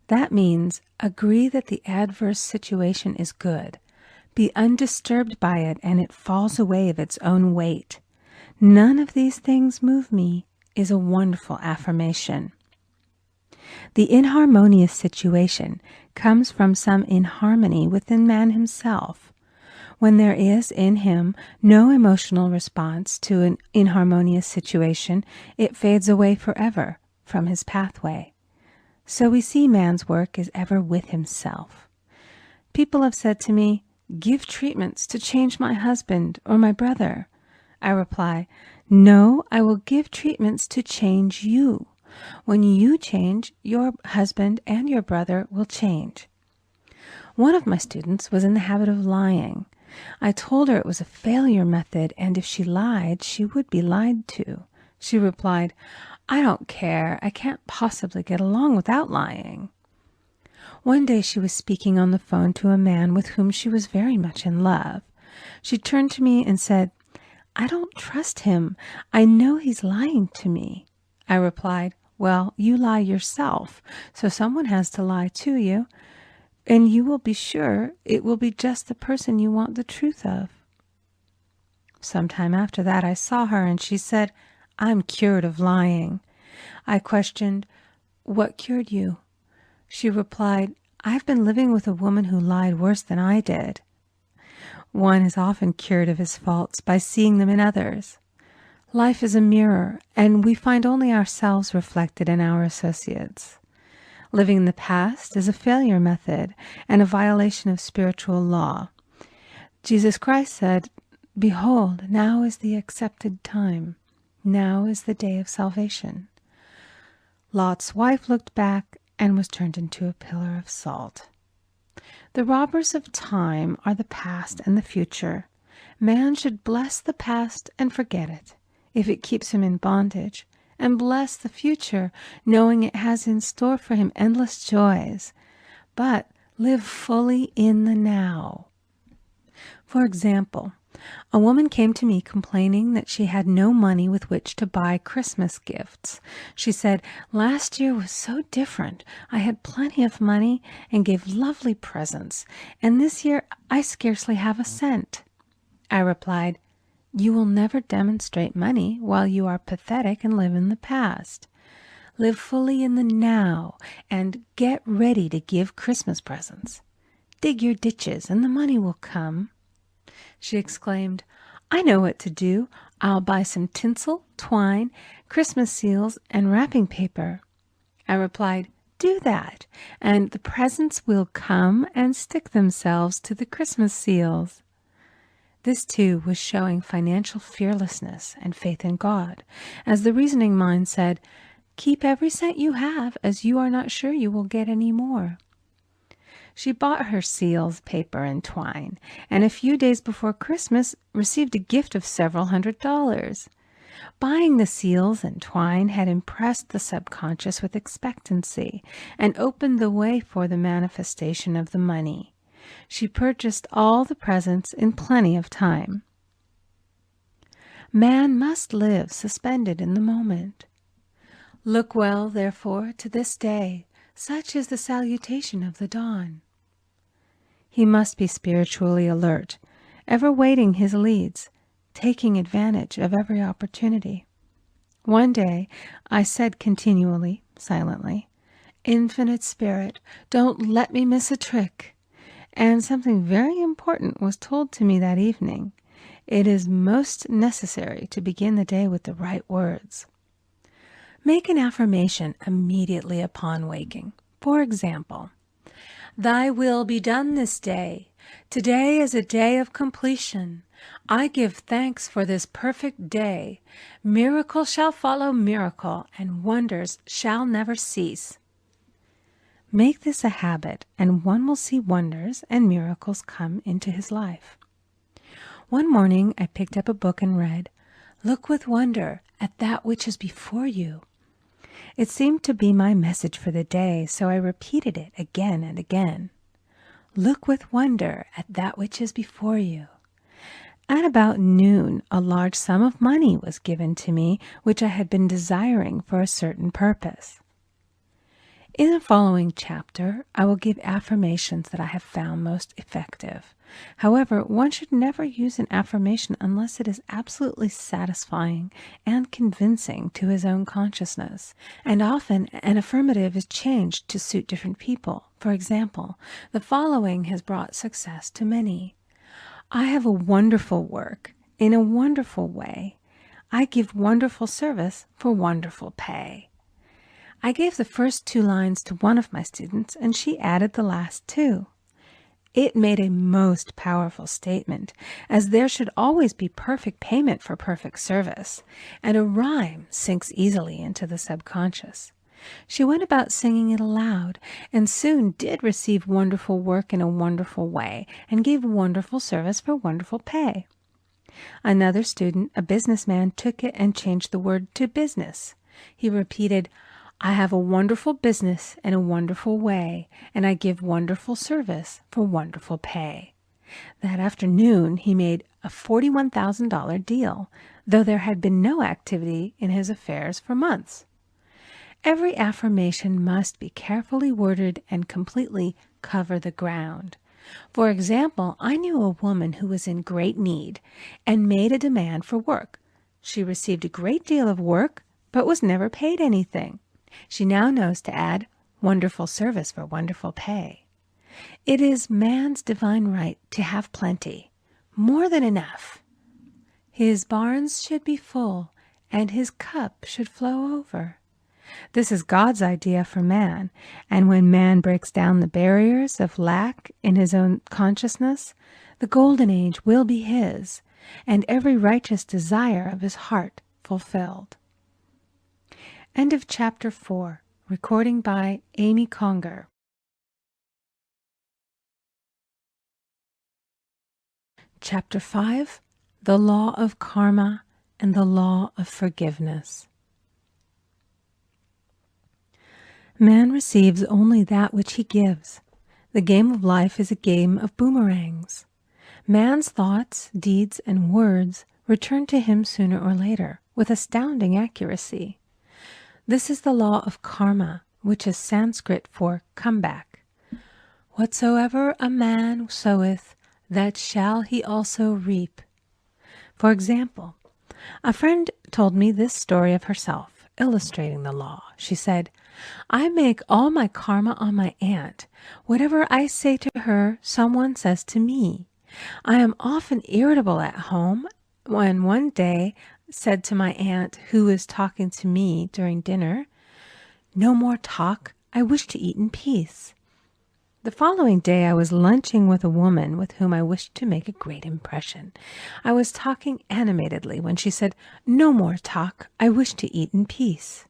That means agree that the adverse situation is good. Be undisturbed by it, and it falls away of its own weight. None of these things move me is a wonderful affirmation. The inharmonious situation comes from some inharmony within man himself. When there is in him no emotional response to an inharmonious situation, it fades away forever from his pathway. So we see man's work is ever with himself. People have said to me, "Give treatments to change my husband or my brother." I reply, "No, I will give treatments to change you. When you change, your husband and your brother will change." One of my students was in the habit of lying. I told her it was a failure method, and if she lied, she would be lied to. She replied, "I don't care. I can't possibly get along without lying." One day she was speaking on the phone to a man with whom she was very much in love. She turned to me and said, "I don't trust him. I know he's lying to me." I replied, "Well, you lie yourself, so someone has to lie to you, and you will be sure it will be just the person you want the truth of." Sometime after that I saw her, and she said, "I'm cured of lying." I questioned, "What cured you?" She replied, "I've been living with a woman who lied worse than I did." One is often cured of his faults by seeing them in others. Life is a mirror, and we find only ourselves reflected in our associates. Living in the past is a failure method and a violation of spiritual law. Jesus Christ said, "Behold, now is the accepted time. Now is the day of salvation." Lot's wife looked back and was turned into a pillar of salt. The robbers of time are the past and the future. Man should bless the past and forget it, if it keeps him in bondage, and bless the future, knowing it has in store for him endless joys. But live fully in the now. For example, a woman came to me complaining that she had no money with which to buy Christmas gifts. She said, "Last year was so different. I had plenty of money and gave lovely presents, and this year I scarcely have a cent." I replied, "You will never demonstrate money while you are pathetic and live in the past. Live fully in the now and get ready to give Christmas presents. Dig your ditches and the money will come." She exclaimed, "I know what to do. I'll buy some tinsel, twine, Christmas seals, and wrapping paper." I replied, "Do that, and the presents will come and stick themselves to the Christmas seals." This, too, was showing financial fearlessness and faith in God, as the reasoning mind said, "Keep every cent you have, as you are not sure you will get any more." She bought her seals, paper, and twine, and a few days before Christmas received a gift of several $100s. Buying the seals and twine had impressed the subconscious with expectancy and opened the way for the manifestation of the money. She purchased all the presents in plenty of time. Man must live suspended in the moment. Look well, therefore, to this day. Such is the salutation of the dawn. He must be spiritually alert, ever waiting his leads, taking advantage of every opportunity. One day I said continually, silently, "Infinite Spirit, don't let me miss a trick." And something very important was told to me that evening. It is most necessary to begin the day with the right words. Make an affirmation immediately upon waking. For example, "Thy will be done this day. Today is a day of completion. I give thanks for this perfect day. Miracle shall follow miracle, and wonders shall never cease." Make this a habit, and one will see wonders and miracles come into his life. One morning I picked up a book and read, "Look with wonder at that which is before you." It seemed to be my message for the day, so I repeated it again and again. Look with wonder at that which is before you. At about noon, a large sum of money was given to me, which I had been desiring for a certain purpose. In the following chapter, I will give affirmations that I have found most effective. However, one should never use an affirmation unless it is absolutely satisfying and convincing to his own consciousness. And often an affirmative is changed to suit different people. For example, the following has brought success to many. I have a wonderful work in a wonderful way. I give wonderful service for wonderful pay. I gave the first 2 lines to one of my students, and she added the last 2. It made a most powerful statement, as there should always be perfect payment for perfect service, and a rhyme sinks easily into the subconscious. She went about singing it aloud, and soon did receive wonderful work in a wonderful way, and gave wonderful service for wonderful pay. Another student, a businessman, took it and changed the word to business. He repeated, "I have a wonderful business in a wonderful way, and I give wonderful service for wonderful pay." That afternoon he made a $41,000 deal, though there had been no activity in his affairs for months. Every affirmation must be carefully worded and completely cover the ground. For example, I knew a woman who was in great need and made a demand for work. She received a great deal of work, but was never paid anything. She now knows to add wonderful service for wonderful pay. It is man's divine right to have plenty, more than enough. His barns should be full, and his cup should flow over. This is God's idea for man, and when man breaks down the barriers of lack in his own consciousness, the golden age will be his, and every righteous desire of his heart fulfilled. End of Chapter 4. Recording by Amy Conger. Chapter 5. The Law of Karma and the Law of Forgiveness. Man receives only that which he gives. The game of life is a game of boomerangs. Man's thoughts, deeds, and words return to him sooner or later with astounding accuracy. This is the law of karma, which is Sanskrit for comeback. Whatsoever a man soweth, that shall he also reap. For example, a friend told me this story of herself, illustrating the law. She said, "I make all my karma on my aunt. Whatever I say to her, someone says to me. I am often irritable at home, when one day said to my aunt, who was talking to me during dinner, 'No more talk, I wish to eat in peace.' The following day I was lunching with a woman with whom I wished to make a great impression. I was talking animatedly when she said, "No more talk. I wish to eat in peace."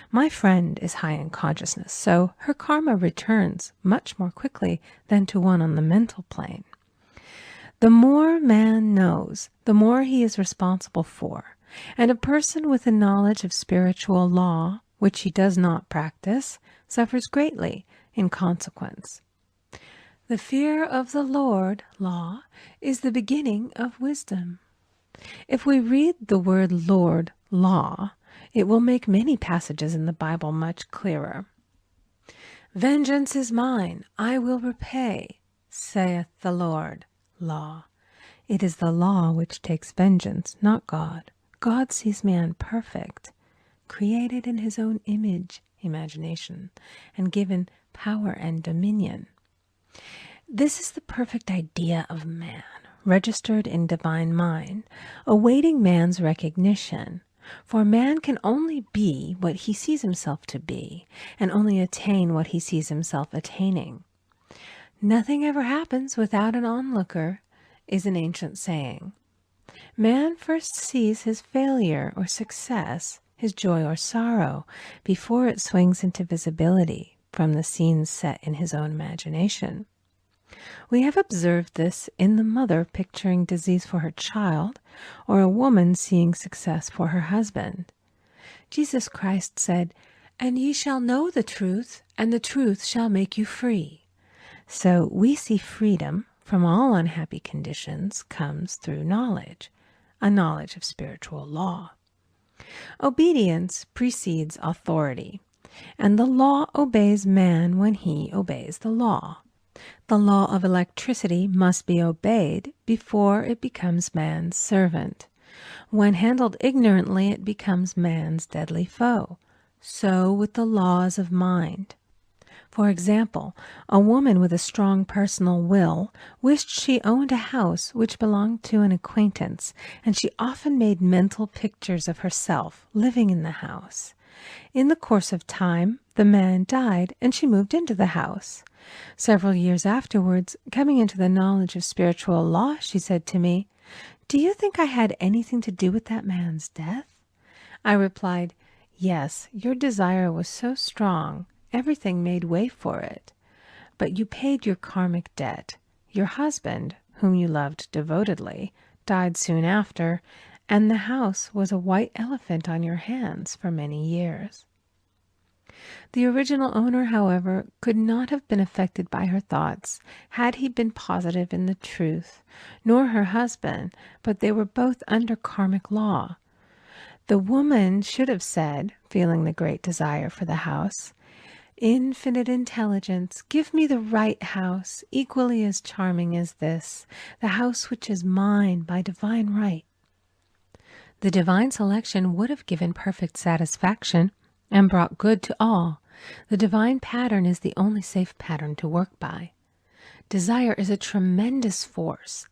My friend is high in consciousness, so her karma returns much more quickly than to one on the mental plane. The more man knows, the more he is responsible for, and a person with a knowledge of spiritual law, which he does not practice, suffers greatly in consequence. The fear of the Lord, law, is the beginning of wisdom. If we read the word Lord, law, it will make many passages in the Bible much clearer. "Vengeance is mine, I will repay, saith the Lord," law. It is the law which takes vengeance, not God. God sees man perfect, created in his own image, imagination, and given power and dominion. This is the perfect idea of man, registered in divine mind, awaiting man's recognition. For man can only be what he sees himself to be, and only attain what he sees himself attaining. "Nothing ever happens without an onlooker," is an ancient saying. Man first sees his failure or success, his joy or sorrow, before it swings into visibility from the scenes set in his own imagination. We have observed this in the mother picturing disease for her child, or a woman seeing success for her husband. Jesus Christ said, "And ye shall know the truth, and the truth shall make you free." So we see freedom from all unhappy conditions comes through knowledge, a knowledge of spiritual law. Obedience precedes authority, and the law obeys man when he obeys the law. The law of electricity must be obeyed before it becomes man's servant. When handled ignorantly, it becomes man's deadly foe. So with the laws of mind. For example, a woman with a strong personal will wished she owned a house which belonged to an acquaintance, and she often made mental pictures of herself living in the house. In the course of time, the man died, and she moved into the house. Several years afterwards, coming into the knowledge of spiritual law, she said to me, "Do you think I had anything to do with that man's death?" I replied, "Yes, your desire was so strong, everything made way for it. But you paid your karmic debt. Your husband, whom you loved devotedly, died soon after, and the house was a white elephant on your hands for many years." The original owner, however, could not have been affected by her thoughts had he been positive in the truth, nor her husband, but they were both under karmic law. The woman should have said, feeling the great desire for the house, "Infinite intelligence, give me the right house, equally as charming as this, the house which is mine by divine right." The divine selection would have given perfect satisfaction and brought good to all. The divine pattern is the only safe pattern to work by. Desire is a tremendous force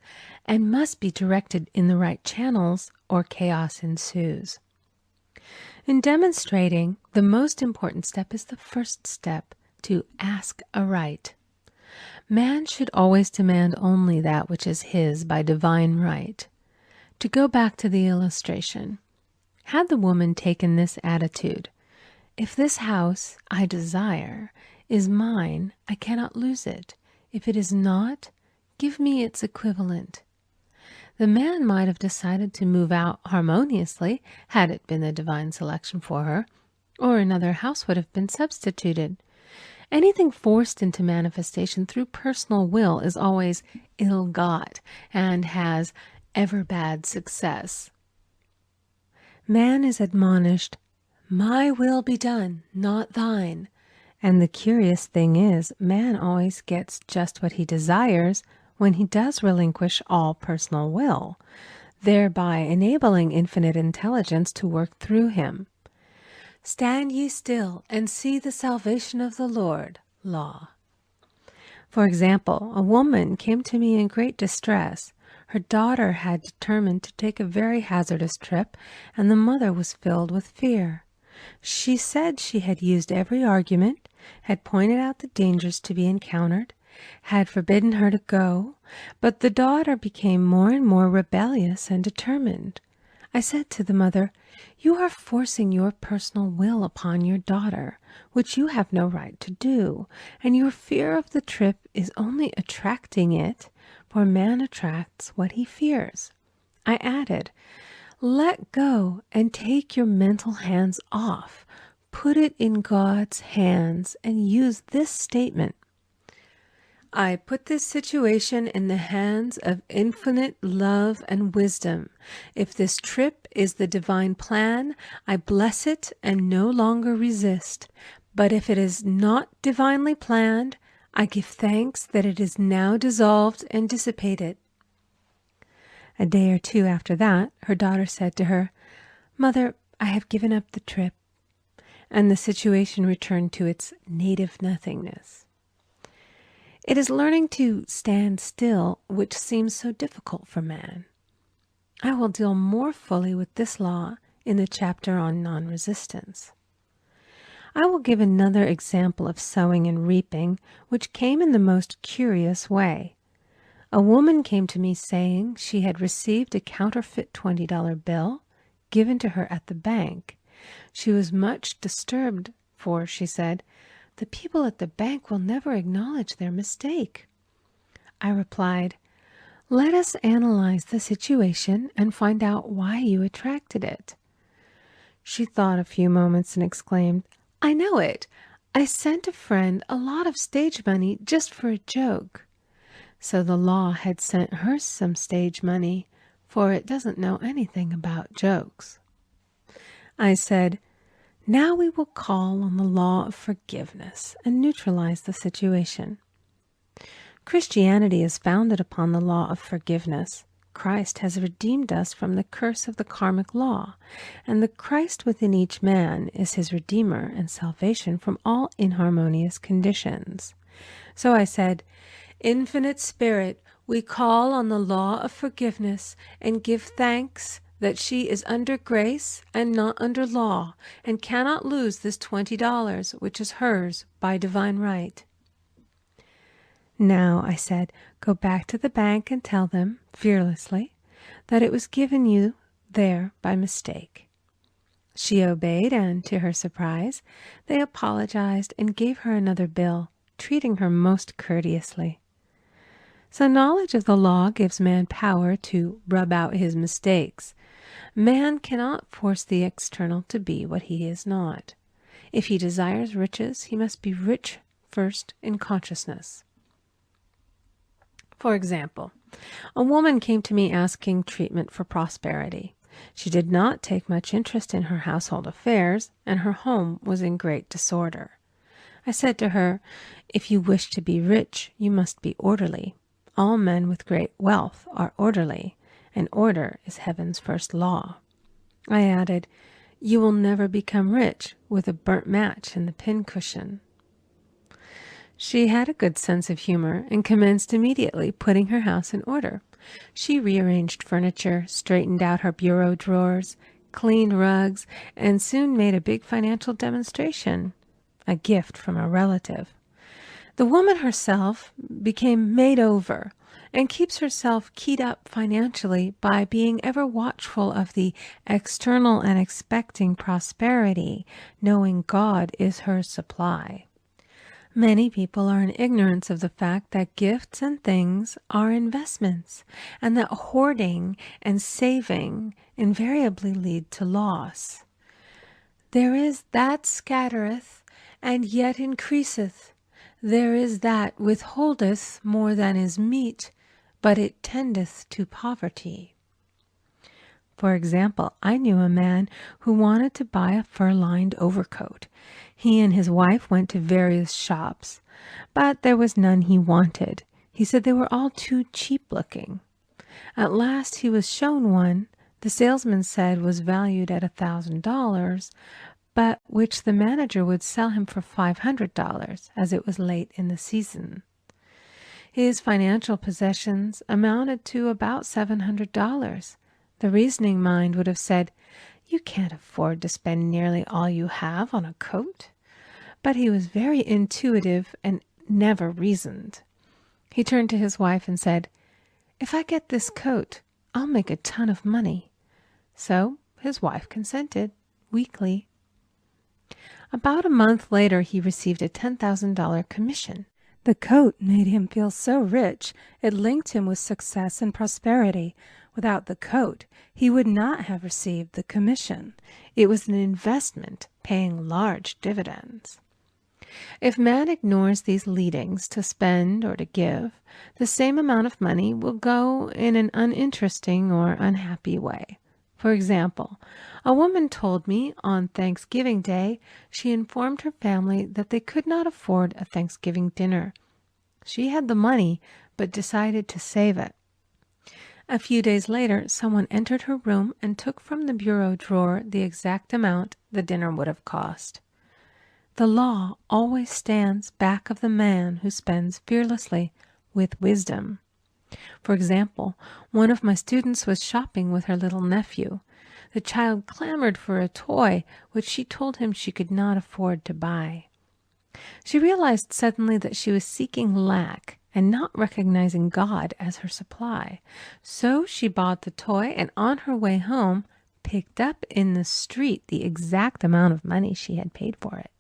and must be directed in the right channels, or chaos ensues. In demonstrating, the most important step is the first step, to ask aright. Man should always demand only that which is his by divine right. To go back to the illustration, had the woman taken this attitude, "If this house I desire is mine, I cannot lose it. If it is not, give me its equivalent," the man might have decided to move out harmoniously had it been the divine selection for her, or another house would have been substituted. Anything forced into manifestation through personal will is always ill-got and has ever bad success. Man is admonished, "My will be done, not thine." And the curious thing is, man always gets just what he desires when he does relinquish all personal will, thereby enabling infinite intelligence to work through him. "Stand ye still and see the salvation of the Lord," law. For example, a woman came to me in great distress. Her daughter had determined to take a very hazardous trip, and the mother was filled with fear. She said she had used every argument, had pointed out the dangers to be encountered, had forbidden her to go, but the daughter became more and more rebellious and determined. I said to the mother, "You are forcing your personal will upon your daughter, which you have no right to do, and your fear of the trip is only attracting it, for man attracts what he fears." I added, "Let go and take your mental hands off. Put it in God's hands and use this statement: I put this situation in the hands of infinite love and wisdom. If this trip is the divine plan, I bless it and no longer resist. But if it is not divinely planned, I give thanks that it is now dissolved and dissipated." A day or two after that, her daughter said to her, "Mother, I have given up the trip," and the situation returned to its native nothingness. It is learning to stand still which seems so difficult for man. I will deal more fully with this law in the chapter on non-resistance. I will give another example of sowing and reaping, which came in the most curious way. A woman came to me saying she had received a counterfeit $20 bill given to her at the bank. She was much disturbed, for, she said, "The people at the bank will never acknowledge their mistake." I replied, "Let us analyze the situation and find out why you attracted it." She thought a few moments and exclaimed, "I know it. I sent a friend a lot of stage money just for a joke." So the law had sent her some stage money, for it doesn't know anything about jokes. I said, "Now we will call on the law of forgiveness and neutralize the situation." Christianity is founded upon the law of forgiveness. Christ has redeemed us from the curse of the karmic law, and the Christ within each man is his redeemer and salvation from all inharmonious conditions. So I said, "Infinite Spirit, we call on the law of forgiveness and give thanks that she is under grace and not under law, and cannot lose this $20, which is hers by divine right." Now, I said, go back to the bank and tell them, fearlessly, that it was given you there by mistake. She obeyed, and, to her surprise, they apologized and gave her another bill, treating her most courteously. So knowledge of the law gives man power to rub out his mistakes. Man cannot force the external to be what he is not. If he desires riches, he must be rich first in consciousness. For example, a woman came to me asking treatment for prosperity. She did not take much interest in her household affairs, and her home was in great disorder. I said to her, "If you wish to be rich, you must be orderly. All men with great wealth are orderly, and order is heaven's first law." I added, "You will never become rich with a burnt match in the pincushion." She had a good sense of humor and commenced immediately putting her house in order. She rearranged furniture, straightened out her bureau drawers, cleaned rugs, and soon made a big financial demonstration, a gift from a relative. The woman herself became made over and keeps herself keyed up financially by being ever watchful of the external and expecting prosperity, knowing God is her supply. Many people are in ignorance of the fact that gifts and things are investments, and that hoarding and saving invariably lead to loss. "There is that scattereth, and yet increaseth. There is that withholdeth more than is meet, but it tendeth to poverty." For example, I knew a man who wanted to buy a fur-lined overcoat. He and his wife went to various shops, but there was none he wanted. He said they were all too cheap-looking. At last he was shown one the salesman said was valued at $1,000, but which the manager would sell him for $500, as it was late in the season. His financial possessions amounted to about $700. The reasoning mind would have said, "You can't afford to spend nearly all you have on a coat." but he was very intuitive and never reasoned. He turned to his wife and said, "If I get this coat, I'll make a ton of money." So his wife consented, weakly. About a month later, he received a $10,000 commission. The coat made him feel so rich, it linked him with success and prosperity. Without the coat, he would not have received the commission. It was an investment paying large dividends. If man ignores these leadings to spend or to give, the same amount of money will go in an uninteresting or unhappy way. For example, a woman told me on Thanksgiving Day she informed her family that they could not afford a Thanksgiving dinner. She had the money, but decided to save it. A few days later, someone entered her room and took from the bureau drawer the exact amount the dinner would have cost. The law always stands back of the man who spends fearlessly with wisdom. For example, one of my students was shopping with her little nephew. The child clamored for a toy, which she told him she could not afford to buy. She realized suddenly that she was seeking lack and not recognizing God as her supply. So she bought the toy and on her way home picked up in the street the exact amount of money she had paid for it.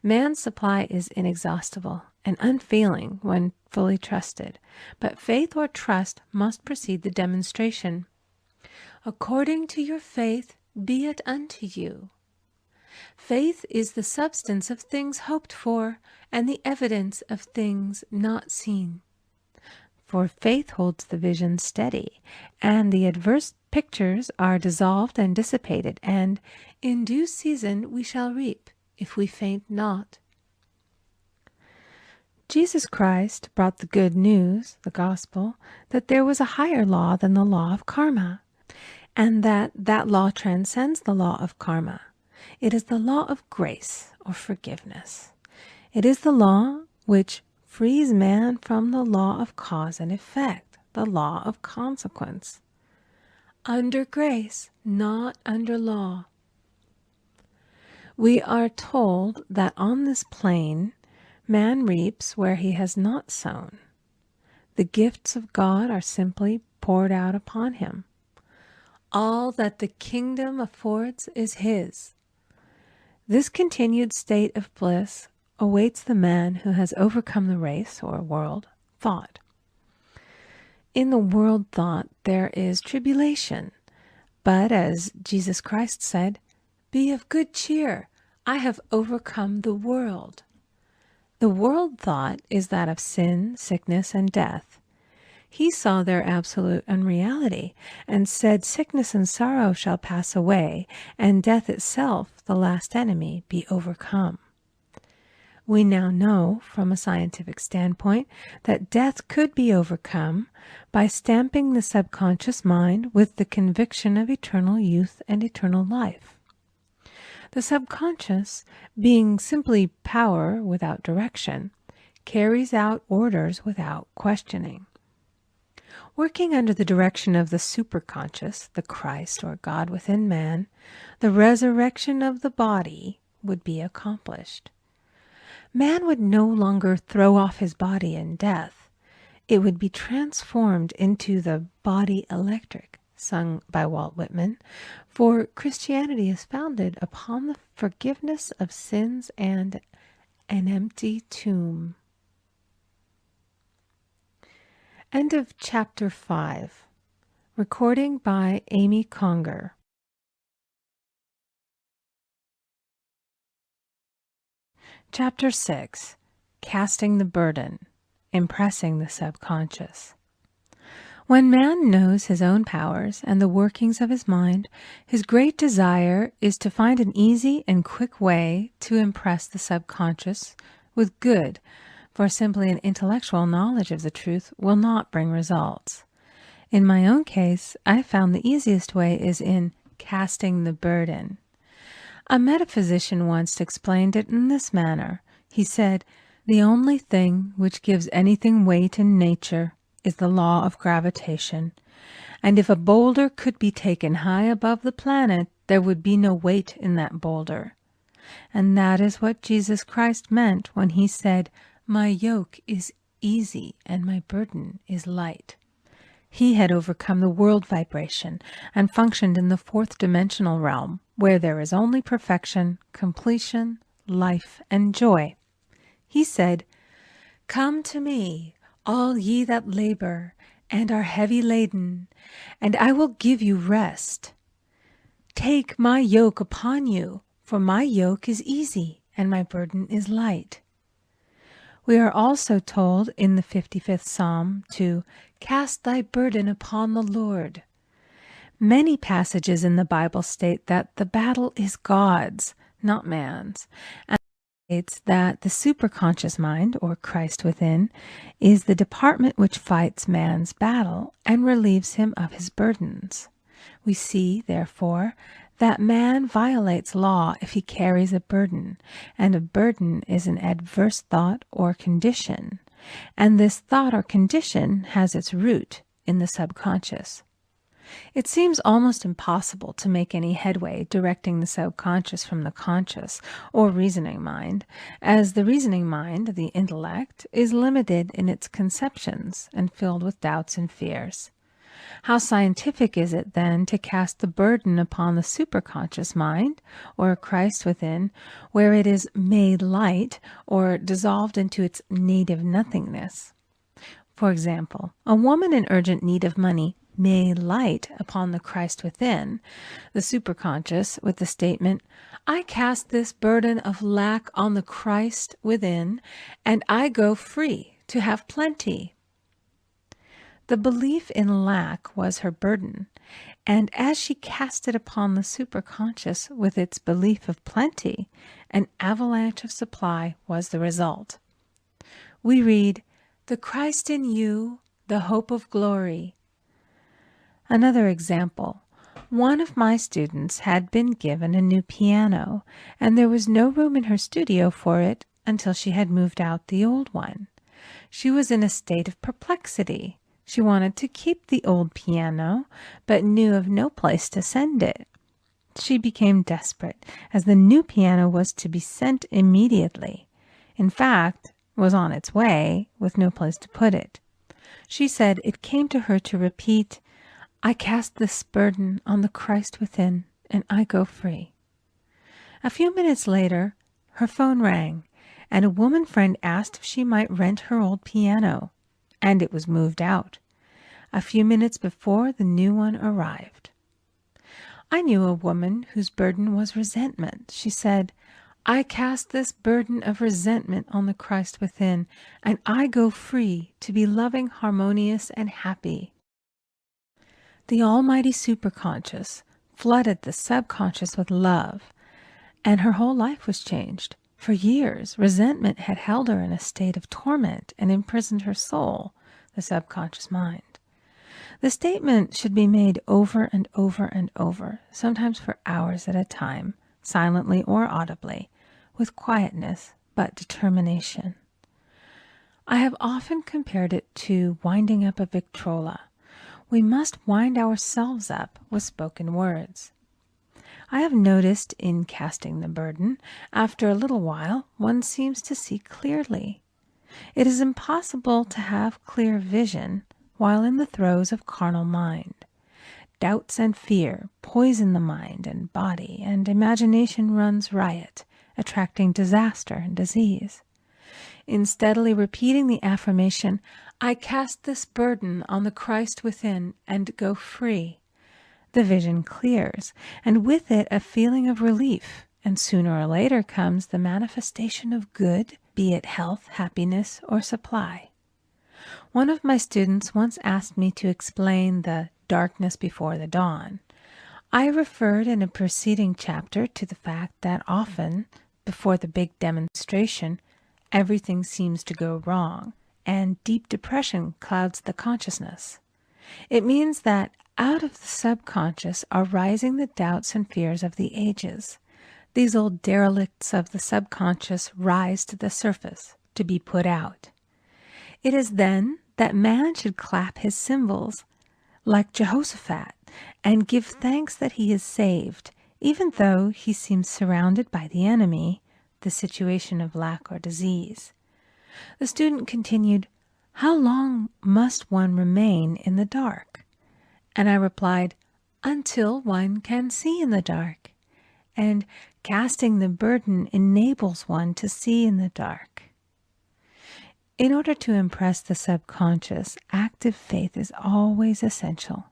Man's supply is inexhaustible and unfailing when fully trusted, but faith or trust must precede the demonstration. According to your faith, be it unto you. Faith is the substance of things hoped for and the evidence of things not seen. For faith holds the vision steady, and the adverse pictures are dissolved and dissipated, and in due season we shall reap, if we faint not. Jesus Christ brought the good news, the gospel, that there was a higher law than the law of karma, and that law transcends the law of karma. It is the law of grace or forgiveness. It is the law which frees man from the law of cause and effect, the law of consequence. Under grace, not under law. We are told that on this plane, man reaps where he has not sown. The gifts of God are simply poured out upon him. All that the kingdom affords is his. This continued state of bliss awaits the man who has overcome the race or world thought. In the world thought there is tribulation, but as Jesus Christ said, "Be of good cheer, I have overcome the world." The world thought is that of sin, sickness, and death. He saw their absolute unreality and said, "Sickness and sorrow shall pass away, and death itself, the last enemy, be overcome." We now know, from a scientific standpoint, that death could be overcome by stamping the subconscious mind with the conviction of eternal youth and eternal life. The subconscious, being simply power without direction, carries out orders without questioning. Working under the direction of the superconscious, the Christ or God within man, the resurrection of the body would be accomplished. Man would no longer throw off his body in death. It would be transformed into the body electric, sung by Walt Whitman, for Christianity is founded upon the forgiveness of sins and an empty tomb. End of Chapter 5. Recording by Amy Conger. Chapter 6. Casting the burden, impressing the subconscious. When man knows his own powers and the workings of his mind, his great desire is to find an easy and quick way to impress the subconscious with good, for simply an intellectual knowledge of the truth will not bring results. In my own case, I found the easiest way is in casting the burden. A metaphysician once explained it in this manner. He said, "The only thing which gives anything weight in nature is the law of gravitation, and if a boulder could be taken high above the planet, there would be no weight in that boulder. And that is what Jesus Christ meant when he said, "My yoke is easy and my burden is light." He had overcome the world vibration and functioned in the fourth dimensional realm, where there is only perfection, completion, life, and joy. He said, "Come to me, all ye that labor and are heavy laden, and I will give you rest. Take my yoke upon you, for my yoke is easy and my burden is light." We are also told in the 55th Psalm to cast thy burden upon the Lord. Many passages in the Bible state that the battle is God's, not man's, and states that the superconscious mind, or Christ within, is the department which fights man's battle and relieves him of his burdens. We see, therefore, that man violates law if he carries a burden, and a burden is an adverse thought or condition, and this thought or condition has its root in the subconscious. It seems almost impossible to make any headway directing the subconscious from the conscious or reasoning mind, as the reasoning mind, the intellect, is limited in its conceptions and filled with doubts and fears. How scientific is it, then, to cast the burden upon the superconscious mind, or Christ within, where it is made light or dissolved into its native nothingness? For example, a woman in urgent need of money may light upon the Christ within, the superconscious, with the statement, "I cast this burden of lack on the Christ within, and I go free to have plenty." The belief in lack was her burden, and as she cast it upon the superconscious with its belief of plenty, an avalanche of supply was the result. We read, "The Christ in you, the hope of glory." Another example. One of my students had been given a new piano, and there was no room in her studio for it until she had moved out the old one. She was in a state of perplexity. She wanted to keep the old piano, but knew of no place to send it. She became desperate, as the new piano was to be sent immediately. In fact, was on its way, with no place to put it. She said it came to her to repeat, "I cast this burden on the Christ within, and I go free." A few minutes later, her phone rang, and a woman friend asked if she might rent her old piano, and it was moved out a few minutes before the new one arrived. I knew a woman whose burden was resentment. She said, "I cast this burden of resentment on the Christ within, and I go free to be loving, harmonious, and happy." The almighty superconscious flooded the subconscious with love, and her whole life was changed. For years, resentment had held her in a state of torment and imprisoned her soul, the subconscious mind. The statement should be made over and over and over, sometimes for hours at a time, silently or audibly, with quietness but determination. I have often compared it to winding up a Victrola. We must wind ourselves up with spoken words. I have noticed in casting the burden, after a little while, one seems to see clearly. It is impossible to have clear vision while in the throes of carnal mind. Doubts and fear poison the mind and body, and imagination runs riot, attracting disaster and disease. In steadily repeating the affirmation, "I cast this burden on the Christ within and go free," the vision clears, and with it a feeling of relief, and sooner or later comes the manifestation of good, be it health, happiness, or supply. One of my students once asked me to explain the darkness before the dawn. I referred in a preceding chapter to the fact that often, before the big demonstration, everything seems to go wrong, and deep depression clouds the consciousness. It means that out of the subconscious are rising the doubts and fears of the ages. These old derelicts of the subconscious rise to the surface to be put out. It is then that man should clap his cymbals like Jehoshaphat and give thanks that he is saved, even though he seems surrounded by the enemy, the situation of lack or disease. The student continued, "How long must one remain in the dark?" And I replied, "Until one can see in the dark." And casting the burden enables one to see in the dark. In order to impress the subconscious, active faith is always essential.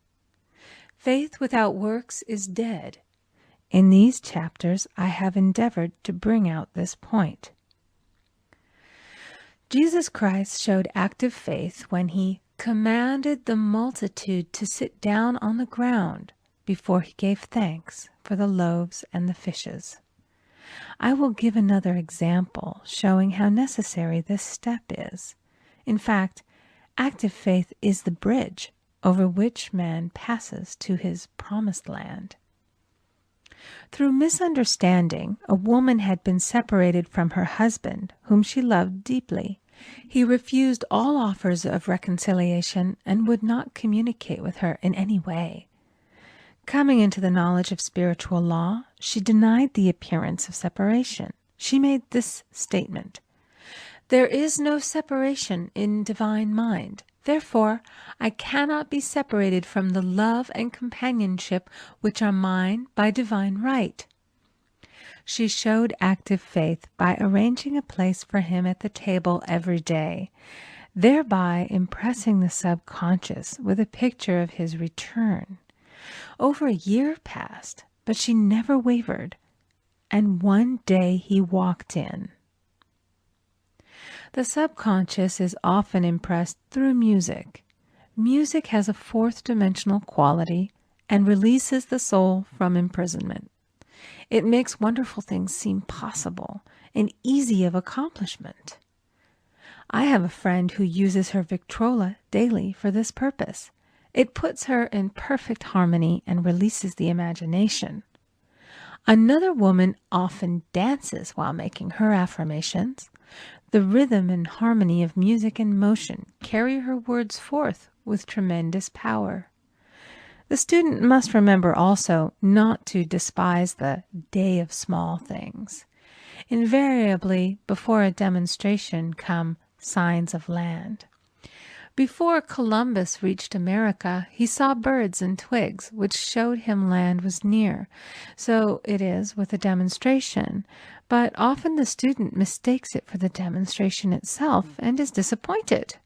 Faith without works is dead. In these chapters, I have endeavored to bring out this point. Jesus Christ showed active faith when he commanded the multitude to sit down on the ground before he gave thanks for the loaves and the fishes. I will give another example showing how necessary this step is. In fact, active faith is the bridge over which man passes to his promised land. Through misunderstanding, a woman had been separated from her husband, whom she loved deeply. He refused all offers of reconciliation and would not communicate with her in any way. Coming into the knowledge of spiritual law, she denied the appearance of separation. She made this statement: "There is no separation in divine mind. Therefore, I cannot be separated from the love and companionship which are mine by divine right." She showed active faith by arranging a place for him at the table every day, thereby impressing the subconscious with a picture of his return. Over a year passed, but she never wavered, and one day he walked in. The subconscious is often impressed through music. Music has a fourth-dimensional quality and releases the soul from imprisonment. It makes wonderful things seem possible and easy of accomplishment. I have a friend who uses her Victrola daily for this purpose. It puts her in perfect harmony and releases the imagination. Another woman often dances while making her affirmations. The rhythm and harmony of music and motion carry her words forth with tremendous power. The student must remember also not to despise the day of small things. Invariably, before a demonstration come signs of land. Before Columbus reached America, he saw birds and twigs, which showed him land was near. So it is with a demonstration, but often the student mistakes it for the demonstration itself and is disappointed.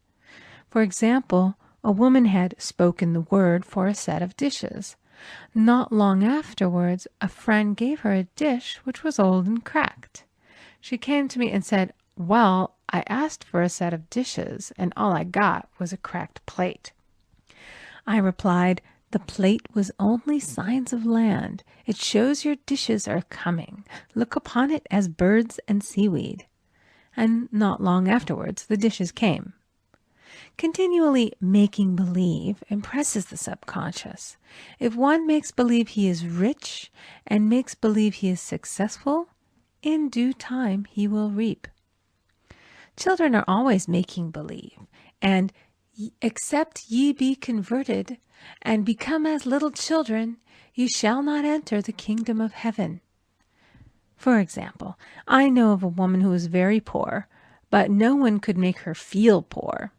For example, a woman had spoken the word for a set of dishes. Not long afterwards, a friend gave her a dish which was old and cracked. She came to me and said, "Well, I asked for a set of dishes, and all I got was a cracked plate." I replied, "The plate was only signs of land. It shows your dishes are coming. Look upon it as birds and seaweed." And not long afterwards, the dishes came. Continually making believe impresses the subconscious. If one makes believe he is rich and makes believe he is successful, in due time he will reap. Children are always making believe, and "Except ye be converted and become as little children, ye shall not enter the kingdom of heaven." For example, I know of a woman who was very poor, but no one could make her feel poor.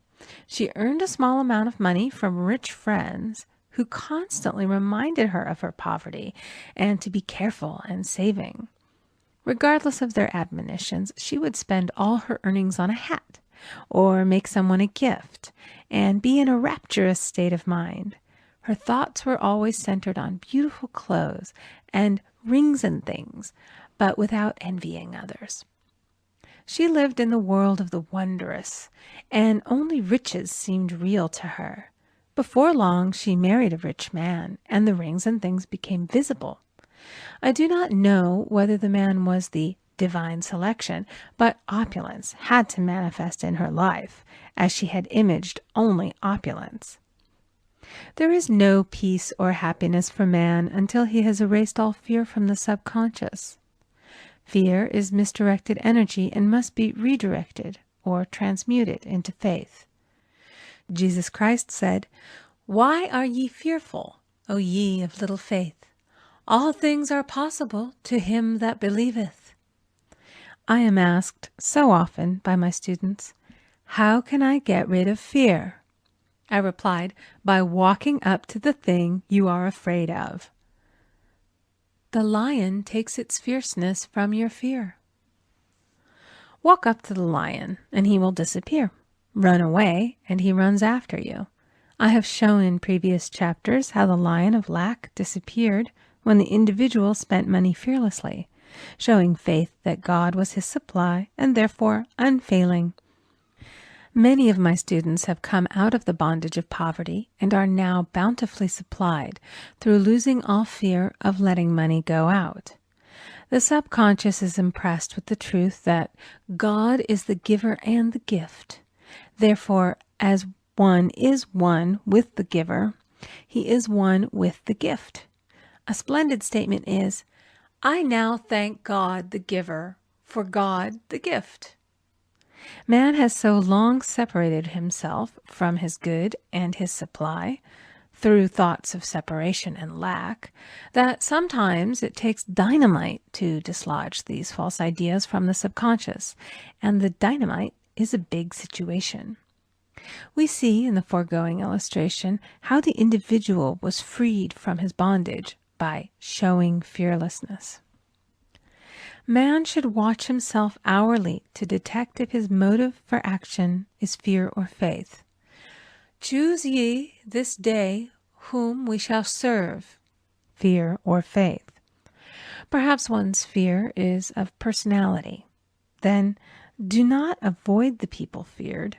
She earned a small amount of money from rich friends who constantly reminded her of her poverty and to be careful and saving. Regardless of their admonitions, she would spend all her earnings on a hat or make someone a gift and be in a rapturous state of mind. Her thoughts were always centered on beautiful clothes and rings and things, but without envying others. She lived in the world of the wondrous, and only riches seemed real to her. Before long, she married a rich man, and the rings and things became visible. I do not know whether the man was the divine selection, but opulence had to manifest in her life, as she had imaged only opulence. There is no peace or happiness for man until he has erased all fear from the subconscious. Fear is misdirected energy and must be redirected or transmuted into faith. Jesus Christ said, "Why are ye fearful, O ye of little faith? All things are possible to him that believeth. I am asked so often by my students, how can I get rid of fear? I replied, by walking up to the thing you are afraid of. The lion takes its fierceness from your fear. Walk up to the lion, and he will disappear. Run away, and he runs after you. I have shown in previous chapters how the lion of lack disappeared when the individual spent money fearlessly, showing faith that God was his supply and therefore unfailing. Many of my students have come out of the bondage of poverty and are now bountifully supplied through losing all fear of letting money go out. The subconscious is impressed with the truth that God is the giver and the gift. Therefore, as one is one with the giver, he is one with the gift. A splendid statement is, I now thank God the giver for God the gift. Man has so long separated himself from his good and his supply, through thoughts of separation and lack, that sometimes it takes dynamite to dislodge these false ideas from the subconscious, and the dynamite is a big situation. We see in the foregoing illustration how the individual was freed from his bondage by showing fearlessness. Man should watch himself hourly to detect if his motive for action is fear or faith. Choose ye this day whom we shall serve, fear or faith. Perhaps one's fear is of personality. Then do not avoid the people feared.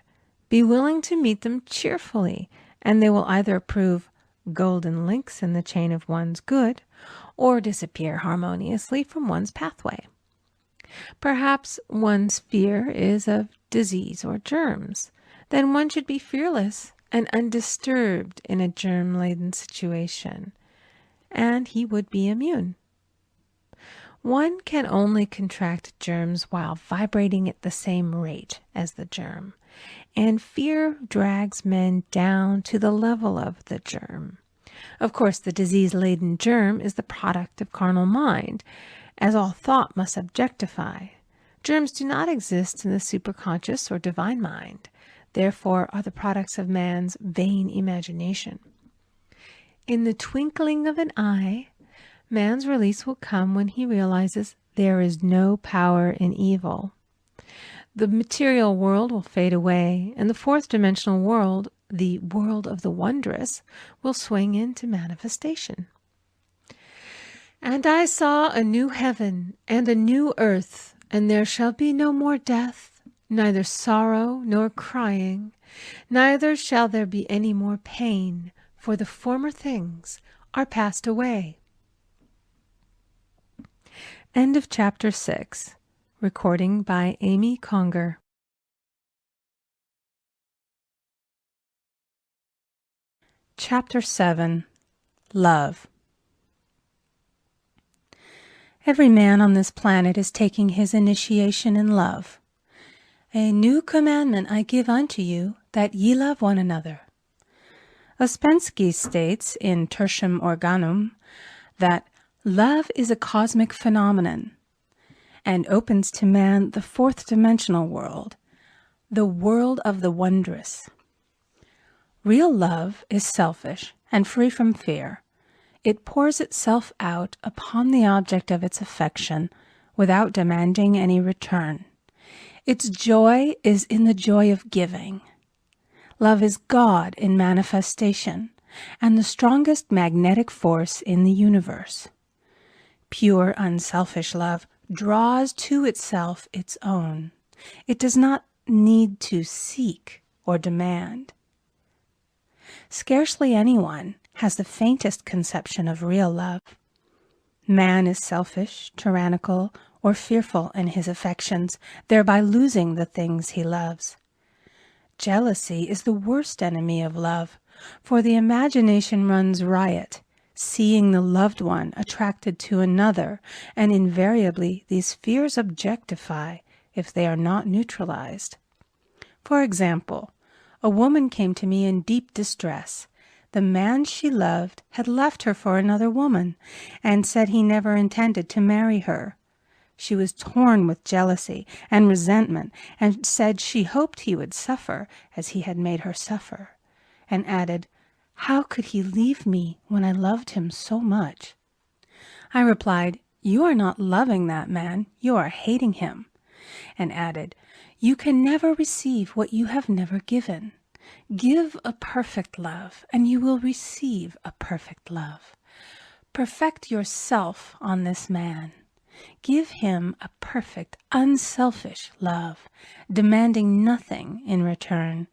Be willing to meet them cheerfully, and they will either prove golden links in the chain of one's good, or disappear harmoniously from one's pathway. Perhaps one's fear is of disease or germs. Then one should be fearless and undisturbed in a germ-laden situation, and he would be immune. One can only contract germs while vibrating at the same rate as the germ, and fear drags men down to the level of the germ. Of course, the disease-laden germ is the product of carnal mind, as all thought must objectify. Germs do not exist in the superconscious or divine mind, therefore are the products of man's vain imagination. In the twinkling of an eye, man's release will come when he realizes there is no power in evil. The material world will fade away, and the fourth dimensional world, the world of the wondrous, will swing into manifestation. And I saw a new heaven and a new earth, and there shall be no more death, neither sorrow nor crying, neither shall there be any more pain, for the former things are passed away. End of chapter 6. Recording by Amy Conger. Chapter 7. Love. Every man on this planet is taking his initiation in love. A new commandment I give unto you, that ye love one another. Ouspensky states in Tertium Organum that love is a cosmic phenomenon and opens to man the fourth dimensional world, the world of the wondrous. Real love is selfish and free from fear. It pours itself out upon the object of its affection without demanding any return. Its joy is in the joy of giving. Love is God in manifestation and the strongest magnetic force in the universe. Pure, unselfish love draws to itself its own. It does not need to seek or demand. Scarcely anyone has the faintest conception of real love. Man is selfish, tyrannical, or fearful in his affections, thereby losing the things he loves. Jealousy is the worst enemy of love, for the imagination runs riot, seeing the loved one attracted to another, and invariably these fears objectify if they are not neutralized. For example, a woman came to me in deep distress, The man she loved had left her for another woman and said he never intended to marry her. She was torn with jealousy and resentment and said she hoped he would suffer as he had made her suffer, and added, "How could he leave me when I loved him so much?" I replied, "You are not loving that man, you are hating him," and added, "You can never receive what you have never given. Give a perfect love, and you will receive a perfect love. Perfect yourself on this man. Give him a perfect, unselfish love, demanding nothing in return.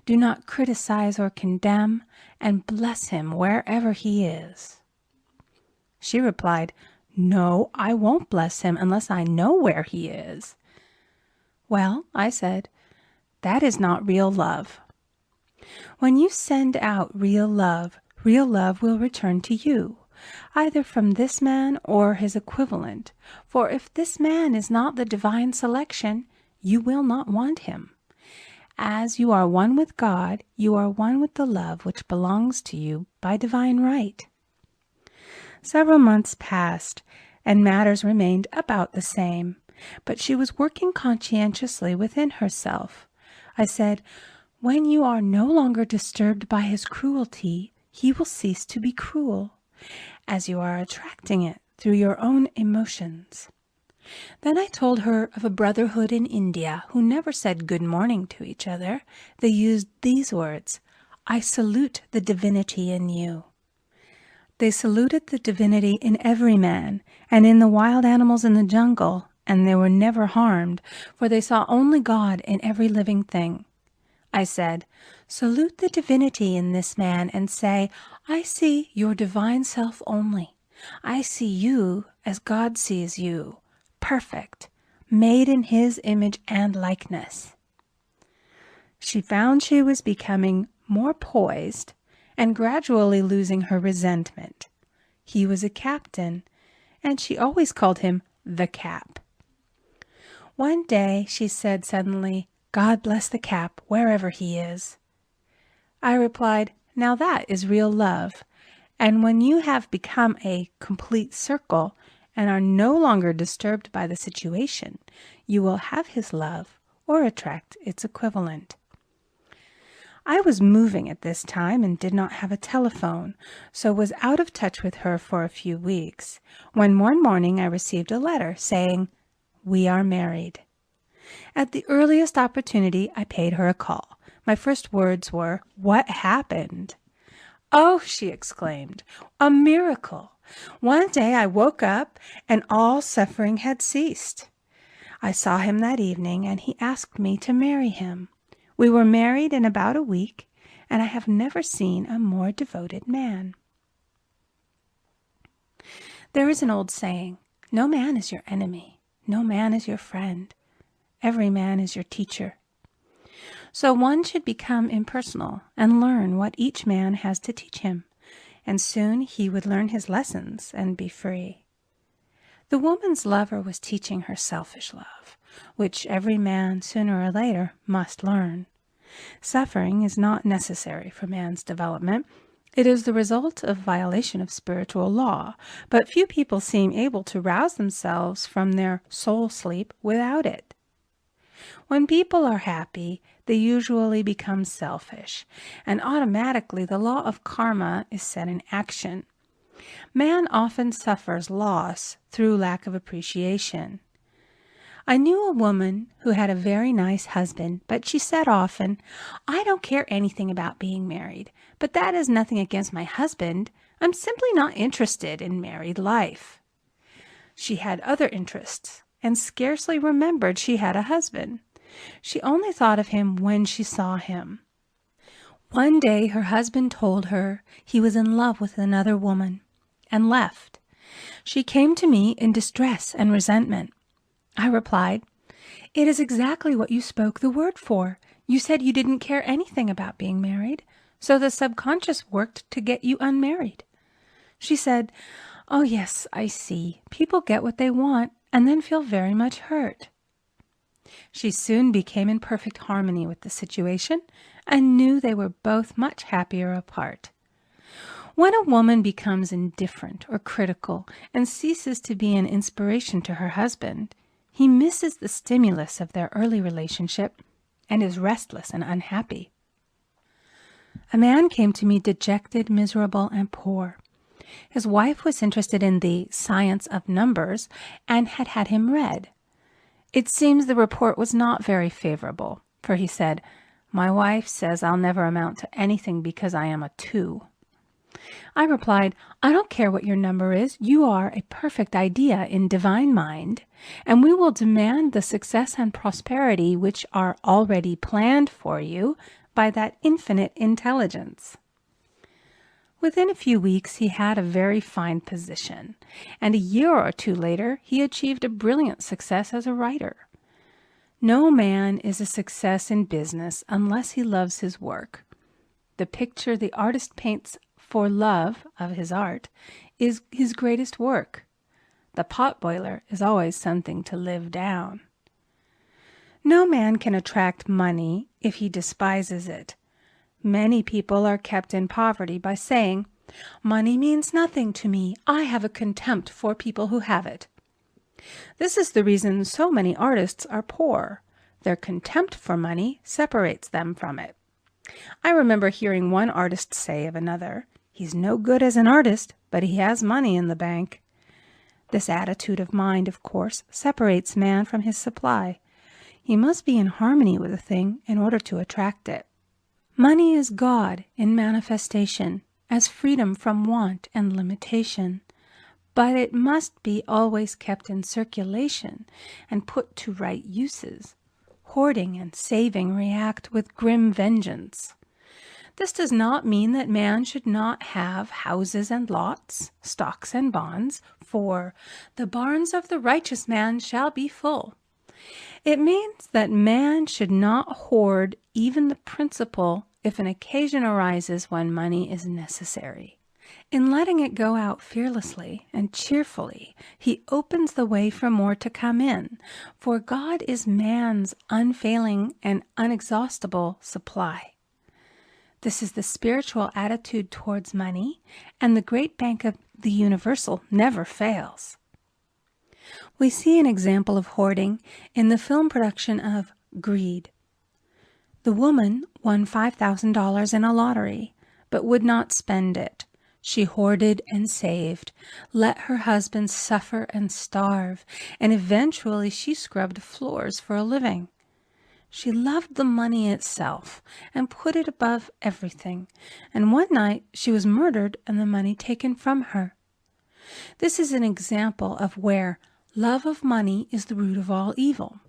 Do not criticize or condemn, and bless him wherever he is." She replied, "No, I won't bless him unless I know where he is." "Well," I said, "that is not real love. When you send out real love will return to you, either from this man or his equivalent, for if this man is not the divine selection, you will not want him. As you are one with God, you are one with the love which belongs to you by divine right." Several months passed, and matters remained about the same, but she was working conscientiously within herself. I said, "When you are no longer disturbed by his cruelty, he will cease to be cruel, as you are attracting it through your own emotions." Then I told her of a brotherhood in India who never said good morning to each other. They used these words, "I salute the divinity in you." They saluted the divinity in every man and in the wild animals in the jungle, and they were never harmed, for they saw only God in every living thing. I said, "Salute the divinity in this man and say, 'I see your divine self only. I see you as God sees you, perfect, made in his image and likeness.'" She found she was becoming more poised and gradually losing her resentment. He was a captain, and she always called him the Cap. One day she said suddenly, "God bless the Cap, wherever he is." I replied, "Now that is real love, and when you have become a complete circle and are no longer disturbed by the situation, you will have his love or attract its equivalent." I was moving at this time and did not have a telephone, so was out of touch with her for a few weeks, when one morning I received a letter saying, "We are married." At the earliest opportunity, I paid her a call. My first words were, "What happened?" "Oh," she exclaimed, "a miracle! One day I woke up and all suffering had ceased. I saw him that evening and he asked me to marry him. We were married in about a week, and I have never seen a more devoted man." There is an old saying, "No man is your enemy, no man is your friend. Every man is your teacher." So one should become impersonal and learn what each man has to teach him, and soon he would learn his lessons and be free. The woman's lover was teaching her selfish love, which every man sooner or later must learn. Suffering is not necessary for man's development. It is the result of violation of spiritual law, but few people seem able to rouse themselves from their soul sleep without it. When people are happy, they usually become selfish, and automatically the law of karma is set in action. Man often suffers loss through lack of appreciation. I knew a woman who had a very nice husband, but she said often, "I don't care anything about being married, but that is nothing against my husband. I'm simply not interested in married life." She had other interests and scarcely remembered she had a husband. She only thought of him when she saw him. One day her husband told her he was in love with another woman and left. She came to me in distress and resentment. I replied, "It is exactly what you spoke the word for. You said you didn't care anything about being married, so the subconscious worked to get you unmarried." She said, "Oh yes, I see. People get what they want and then feel very much hurt." She soon became in perfect harmony with the situation and knew they were both much happier apart. When a woman becomes indifferent or critical and ceases to be an inspiration to her husband, he misses the stimulus of their early relationship and is restless and unhappy. A man came to me dejected, miserable, and poor. His wife was interested in the science of numbers and had had him read. It seems the report was not very favorable, for he said, "My wife says I'll never amount to anything because I am a 2. I replied, "I don't care what your number is. You are a perfect idea in divine mind, and we will demand the success and prosperity which are already planned for you by that infinite intelligence." Within a few weeks, he had a very fine position, and a year or 2 later, he achieved a brilliant success as a writer. No man is a success in business unless he loves his work. The picture the artist paints for love of his art is his greatest work. The potboiler is always something to live down. No man can attract money if he despises it. Many people are kept in poverty by saying, "Money means nothing to me. I have a contempt for people who have it." This is the reason so many artists are poor. Their contempt for money separates them from it. I remember hearing one artist say of another, "He's no good as an artist, but he has money in the bank." This attitude of mind, of course, separates man from his supply. He must be in harmony with a thing in order to attract it. Money is God in manifestation, as freedom from want and limitation. But it must be always kept in circulation and put to right uses. Hoarding and saving react with grim vengeance. This does not mean that man should not have houses and lots, stocks and bonds, for "the barns of the righteous man shall be full." It means that man should not hoard even the principal if an occasion arises when money is necessary. In letting it go out fearlessly and cheerfully, he opens the way for more to come in, for God is man's unfailing and unexhaustible supply. This is the spiritual attitude towards money, and the great bank of the universal never fails. We see an example of hoarding in the film production of Greed. The woman won $5,000 in a lottery, but would not spend it. She hoarded and saved, let her husband suffer and starve, and eventually she scrubbed floors for a living. She loved the money itself and put it above everything, and one night she was murdered and the money taken from her. This is an example of where love of money is the root of all evil.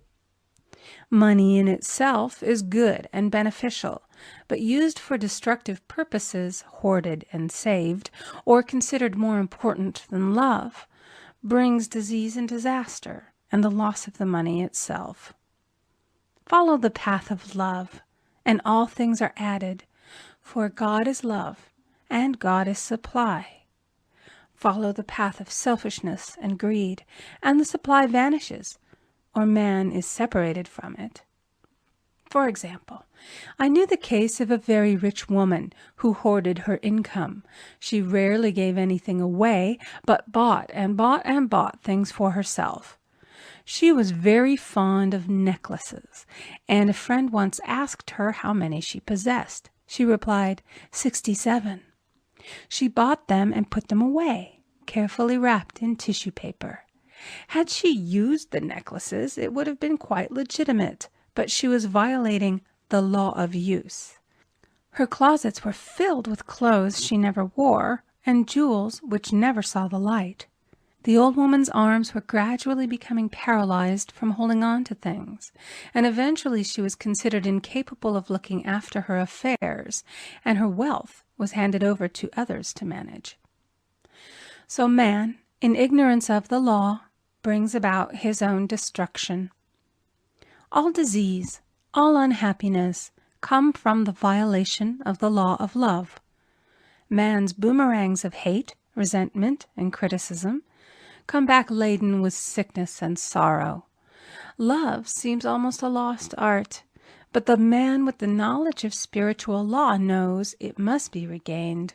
Money in itself is good and beneficial, but used for destructive purposes, hoarded and saved, or considered more important than love, brings disease and disaster and the loss of the money itself. Follow the path of love, and all things are added, for God is love, and God is supply. Follow the path of selfishness and greed, and the supply vanishes, or man is separated from it. For example, I knew the case of a very rich woman who hoarded her income. She rarely gave anything away, but bought and bought and bought things for herself. She was very fond of necklaces, and a friend once asked her how many she possessed. She replied, 67. She bought them and put them away, carefully wrapped in tissue paper. Had she used the necklaces, it would have been quite legitimate, but she was violating the law of use. Her closets were filled with clothes she never wore and jewels which never saw the light. The old woman's arms were gradually becoming paralyzed from holding on to things, and eventually she was considered incapable of looking after her affairs, and her wealth was handed over to others to manage. So man, in ignorance of the law, brings about his own destruction. All disease, all unhappiness come from the violation of the law of love. Man's boomerangs of hate, resentment, and criticism come back laden with sickness and sorrow. Love seems almost a lost art, but the man with the knowledge of spiritual law knows it must be regained,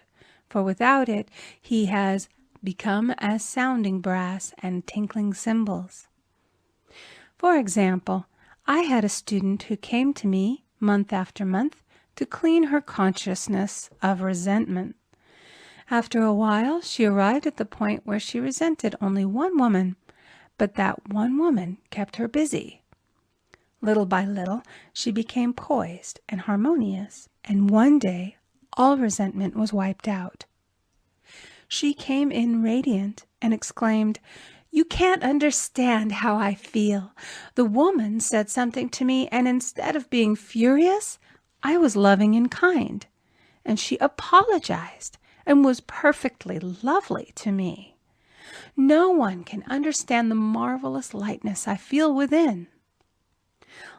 for without it he has become as sounding brass and tinkling cymbals. For example, I had a student who came to me month after month to clean her consciousness of resentment. After a while, she arrived at the point where she resented only one woman, but that one woman kept her busy. Little by little, she became poised and harmonious, and one day all resentment was wiped out. She came in radiant and exclaimed, "You can't understand how I feel. The woman said something to me, and instead of being furious, I was loving and kind. And she apologized and was perfectly lovely to me. No one can understand the marvelous lightness I feel within."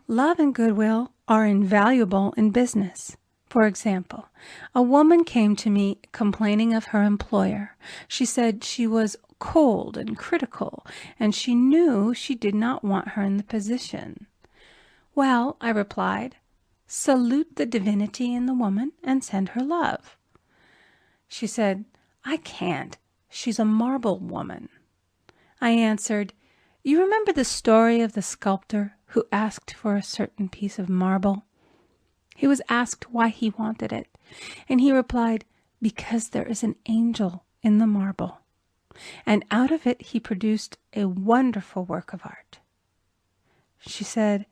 Love and goodwill are invaluable in business. For example, a woman came to me complaining of her employer. She said she was cold and critical, and she knew she did not want her in the position. "Well," I replied, "salute the divinity in the woman and send her love." She said, "I can't. She's a marble woman." I answered, "You remember the story of the sculptor who asked for a certain piece of marble? He was asked why he wanted it, and he replied, 'Because there is an angel in the marble.' And out of it he produced a wonderful work of art." She said,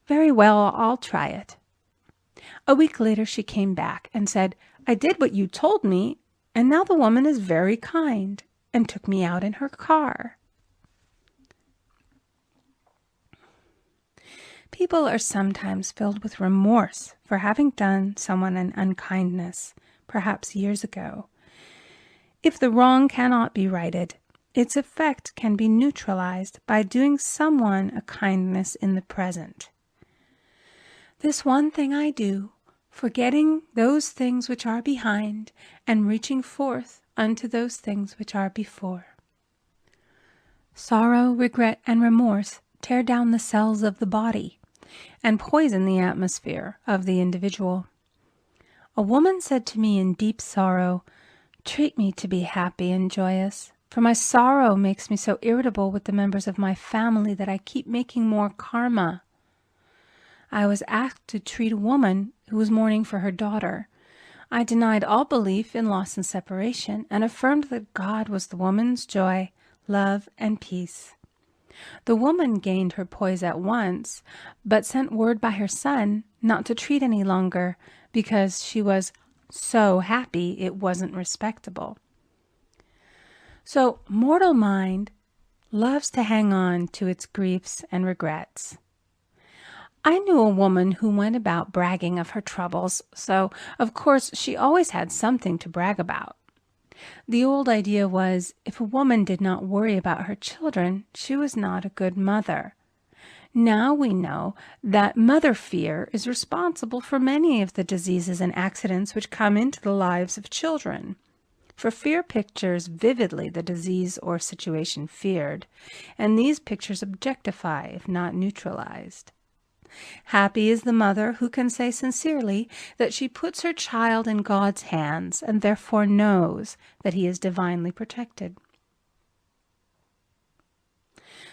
"Very well, I'll try it." A week later she came back and said, "I did what you told me, and now the woman is very kind," and took me out in her car. People are sometimes filled with remorse for having done someone an unkindness, perhaps years ago. If the wrong cannot be righted, its effect can be neutralized by doing someone a kindness in the present. "This one thing I do, forgetting those things which are behind, and reaching forth unto those things which are before." Sorrow, regret, and remorse tear down the cells of the body and poison the atmosphere of the individual. A woman said to me in deep sorrow, "Treat me to be happy and joyous, for my sorrow makes me so irritable with the members of my family that I keep making more karma." I was asked to treat a woman who was mourning for her daughter. I denied all belief in loss and separation and affirmed that God was the woman's joy, love, and peace. The woman gained her poise at once, but sent word by her son not to treat any longer because she was so happy it wasn't respectable. So mortal mind loves to hang on to its griefs and regrets. I knew a woman who went about bragging of her troubles, so of course she always had something to brag about. The old idea was, if a woman did not worry about her children, she was not a good mother. Now we know that mother fear is responsible for many of the diseases and accidents which come into the lives of children. For fear pictures vividly the disease or situation feared, and these pictures objectify if not neutralized. Happy is the mother who can say sincerely that she puts her child in God's hands and therefore knows that he is divinely protected.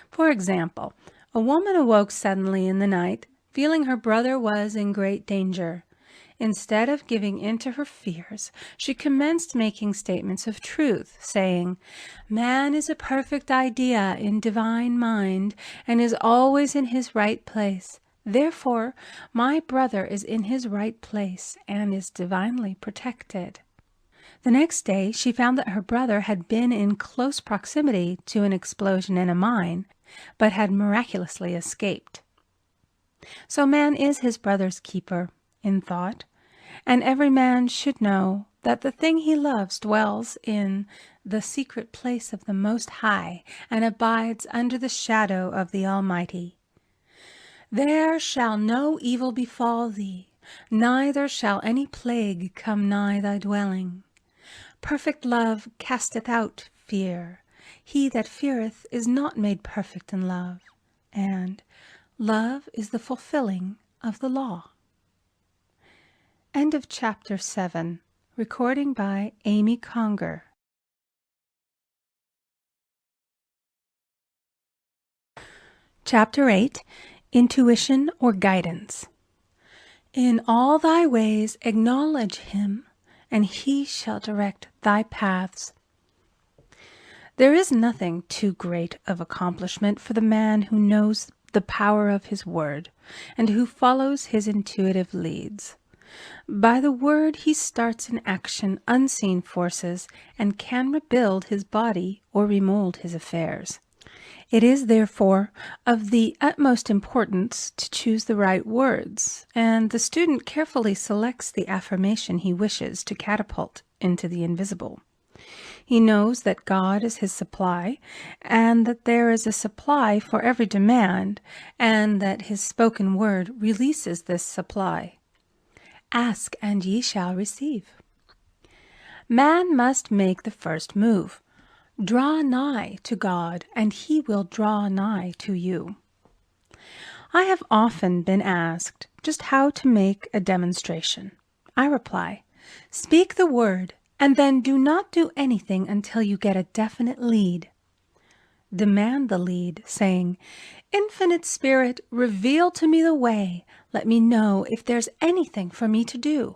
For example, a woman awoke suddenly in the night, feeling her brother was in great danger. Instead of giving in to her fears, she commenced making statements of truth, saying, "Man is a perfect idea in divine mind and is always in his right place. Therefore, my brother is in his right place and is divinely protected." The next day, she found that her brother had been in close proximity to an explosion in a mine, but had miraculously escaped. So man is his brother's keeper in thought, and every man should know that the thing he loves dwells in the secret place of the Most High and abides under the shadow of the Almighty. "There shall no evil befall thee, neither shall any plague come nigh thy dwelling. Perfect love casteth out fear. He that feareth is not made perfect in love. And love is the fulfilling of the law." End of chapter 7. Recording by Amy Conger. Chapter 8, Intuition or Guidance. In all thy ways acknowledge him, and he shall direct thy paths. There is nothing too great of accomplishment for the man who knows the power of his word, and who follows his intuitive leads. By the word he starts in action unseen forces, and can rebuild his body or remold his affairs. It is, therefore, of the utmost importance to choose the right words, and the student carefully selects the affirmation he wishes to catapult into the invisible. He knows that God is his supply, and that there is a supply for every demand, and that his spoken word releases this supply. Ask, and ye shall receive. Man must make the first move. Draw nigh to God, and he will draw nigh to you. I have often been asked just how to make a demonstration. I reply, speak the word, and then do not do anything until you get a definite lead. Demand the lead, saying, Infinite Spirit, reveal to me the way. Let me know if there's anything for me to do.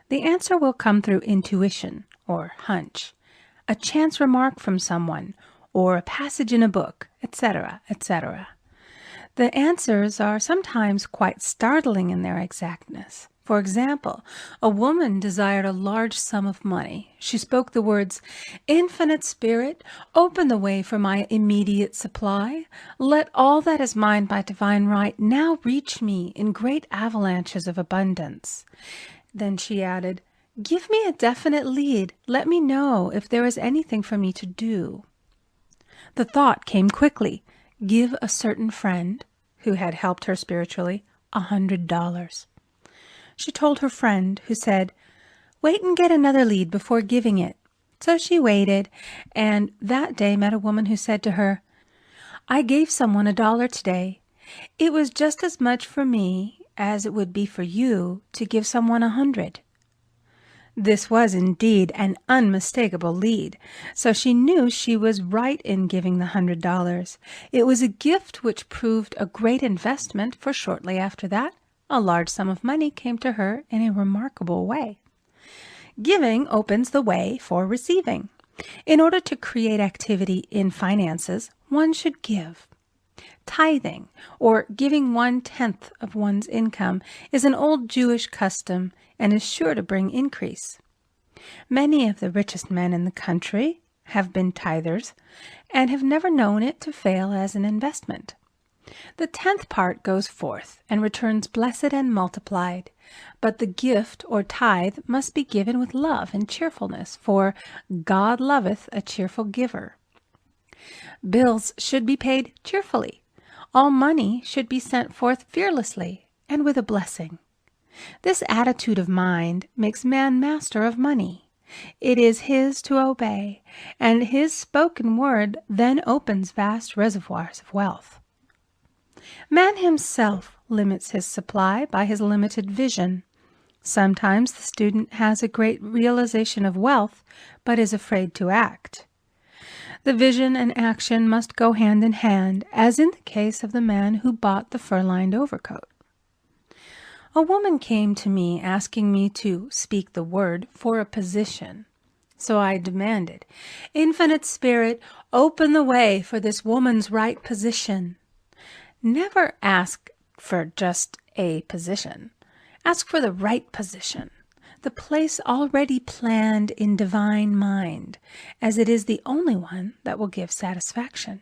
The answer will come through intuition, or hunch, a chance remark from someone, or a passage in a book, etc., etc. The answers are sometimes quite startling in their exactness. For example, a woman desired a large sum of money. She spoke the words, Infinite Spirit, open the way for my immediate supply. Let all that is mine by divine right now reach me in great avalanches of abundance. Then she added, give me a definite lead. Let me know if there is anything for me to do. The thought came quickly. Give a certain friend, who had helped her spiritually, $100. She told her friend, who said, wait and get another lead before giving it. So she waited, and that day met a woman who said to her, I gave someone $1 today. It was just as much for me as it would be for you to give someone 100. This was indeed an unmistakable lead, so she knew she was right in giving the $100. It was a gift which proved a great investment, for shortly after that, a large sum of money came to her in a remarkable way. Giving opens the way for receiving. In order to create activity in finances, one should give. Tithing, or giving 1/10 of one's income, is an old Jewish custom and is sure to bring increase. Many of the richest men in the country have been tithers and have never known it to fail as an investment. The 10th part goes forth and returns blessed and multiplied, but the gift or tithe must be given with love and cheerfulness, for God loveth a cheerful giver. Bills should be paid cheerfully. All money should be sent forth fearlessly and with a blessing. This attitude of mind makes man master of money. It is his to obey, and his spoken word then opens vast reservoirs of wealth. Man himself limits his supply by his limited vision. Sometimes the student has a great realization of wealth, but is afraid to act. The vision and action must go hand in hand, as in the case of the man who bought the fur-lined overcoat. A woman came to me asking me to speak the word for a position. So I demanded, Infinite Spirit, open the way for this woman's right position. Never ask for just a position. Ask for the right position, the place already planned in divine mind, as it is the only one that will give satisfaction.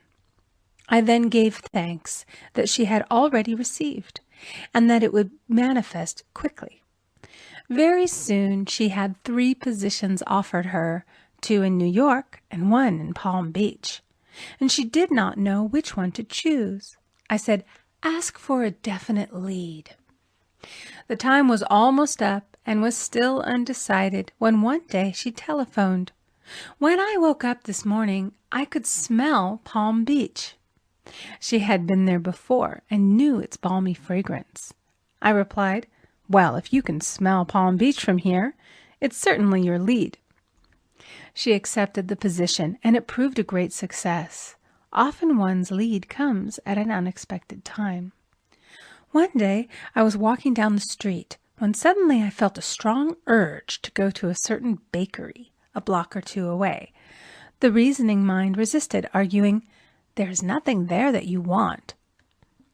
I then gave thanks that she had already received, and that it would manifest quickly. Very soon she had 3 positions offered her, 2 in New York and 1 in Palm Beach, and she did not know which one to choose. I said, ask for a definite lead. The time was almost up and was still undecided when one day she telephoned. When I woke up this morning, I could smell Palm Beach. She had been there before and knew its balmy fragrance. I replied, well, if you can smell Palm Beach from here, It's certainly your lead." She accepted the position, and it proved a great success. Often one's lead comes at an unexpected time. One day I was walking down the street when suddenly I felt a strong urge to go to a certain bakery a block or two away. The reasoning mind resisted, arguing, "There's nothing there that you want."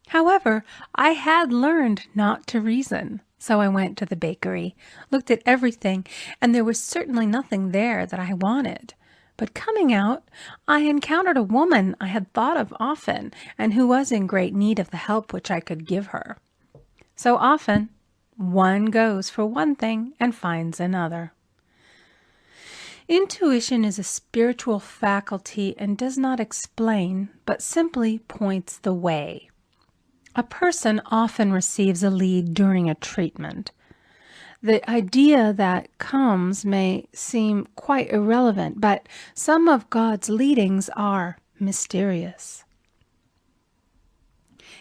However, I had learned not to reason, so I went to the bakery, looked at everything, and there was certainly nothing there that I wanted. But coming out, I encountered a woman I had thought of often and who was in great need of the help which I could give her. So often, one goes for one thing and finds another. Intuition is a spiritual faculty and does not explain, but simply points the way. A person often receives a lead during a treatment. The idea that comes may seem quite irrelevant, but some of God's leadings are mysterious.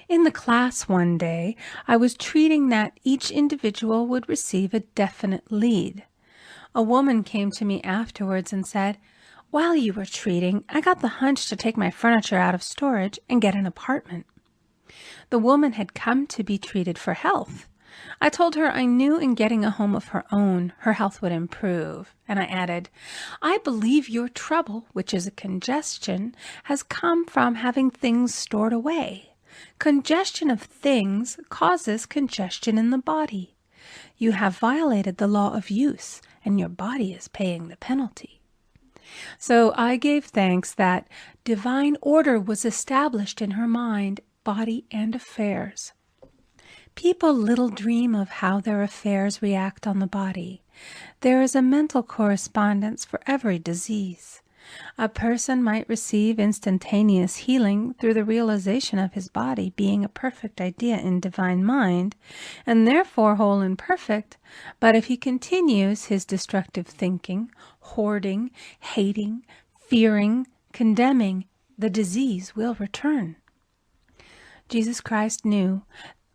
In the class one day, I was treating that each individual would receive a definite lead. A woman came to me afterwards and said, "While you were treating, I got the hunch to take my furniture out of storage and get an apartment." The woman had come to be treated for health. I told her I knew in getting a home of her own, her health would improve. And I added, "I believe your trouble, which is a congestion, has come from having things stored away. Congestion of things causes congestion in the body. You have violated the law of use, and your body is paying the penalty." So I gave thanks that divine order was established in her mind, body, and affairs. People little dream of how their affairs react on the body. There is a mental correspondence for every disease. A person might receive instantaneous healing through the realization of his body being a perfect idea in divine mind, and therefore whole and perfect, but if he continues his destructive thinking, hoarding, hating, fearing, condemning, the disease will return. Jesus Christ knew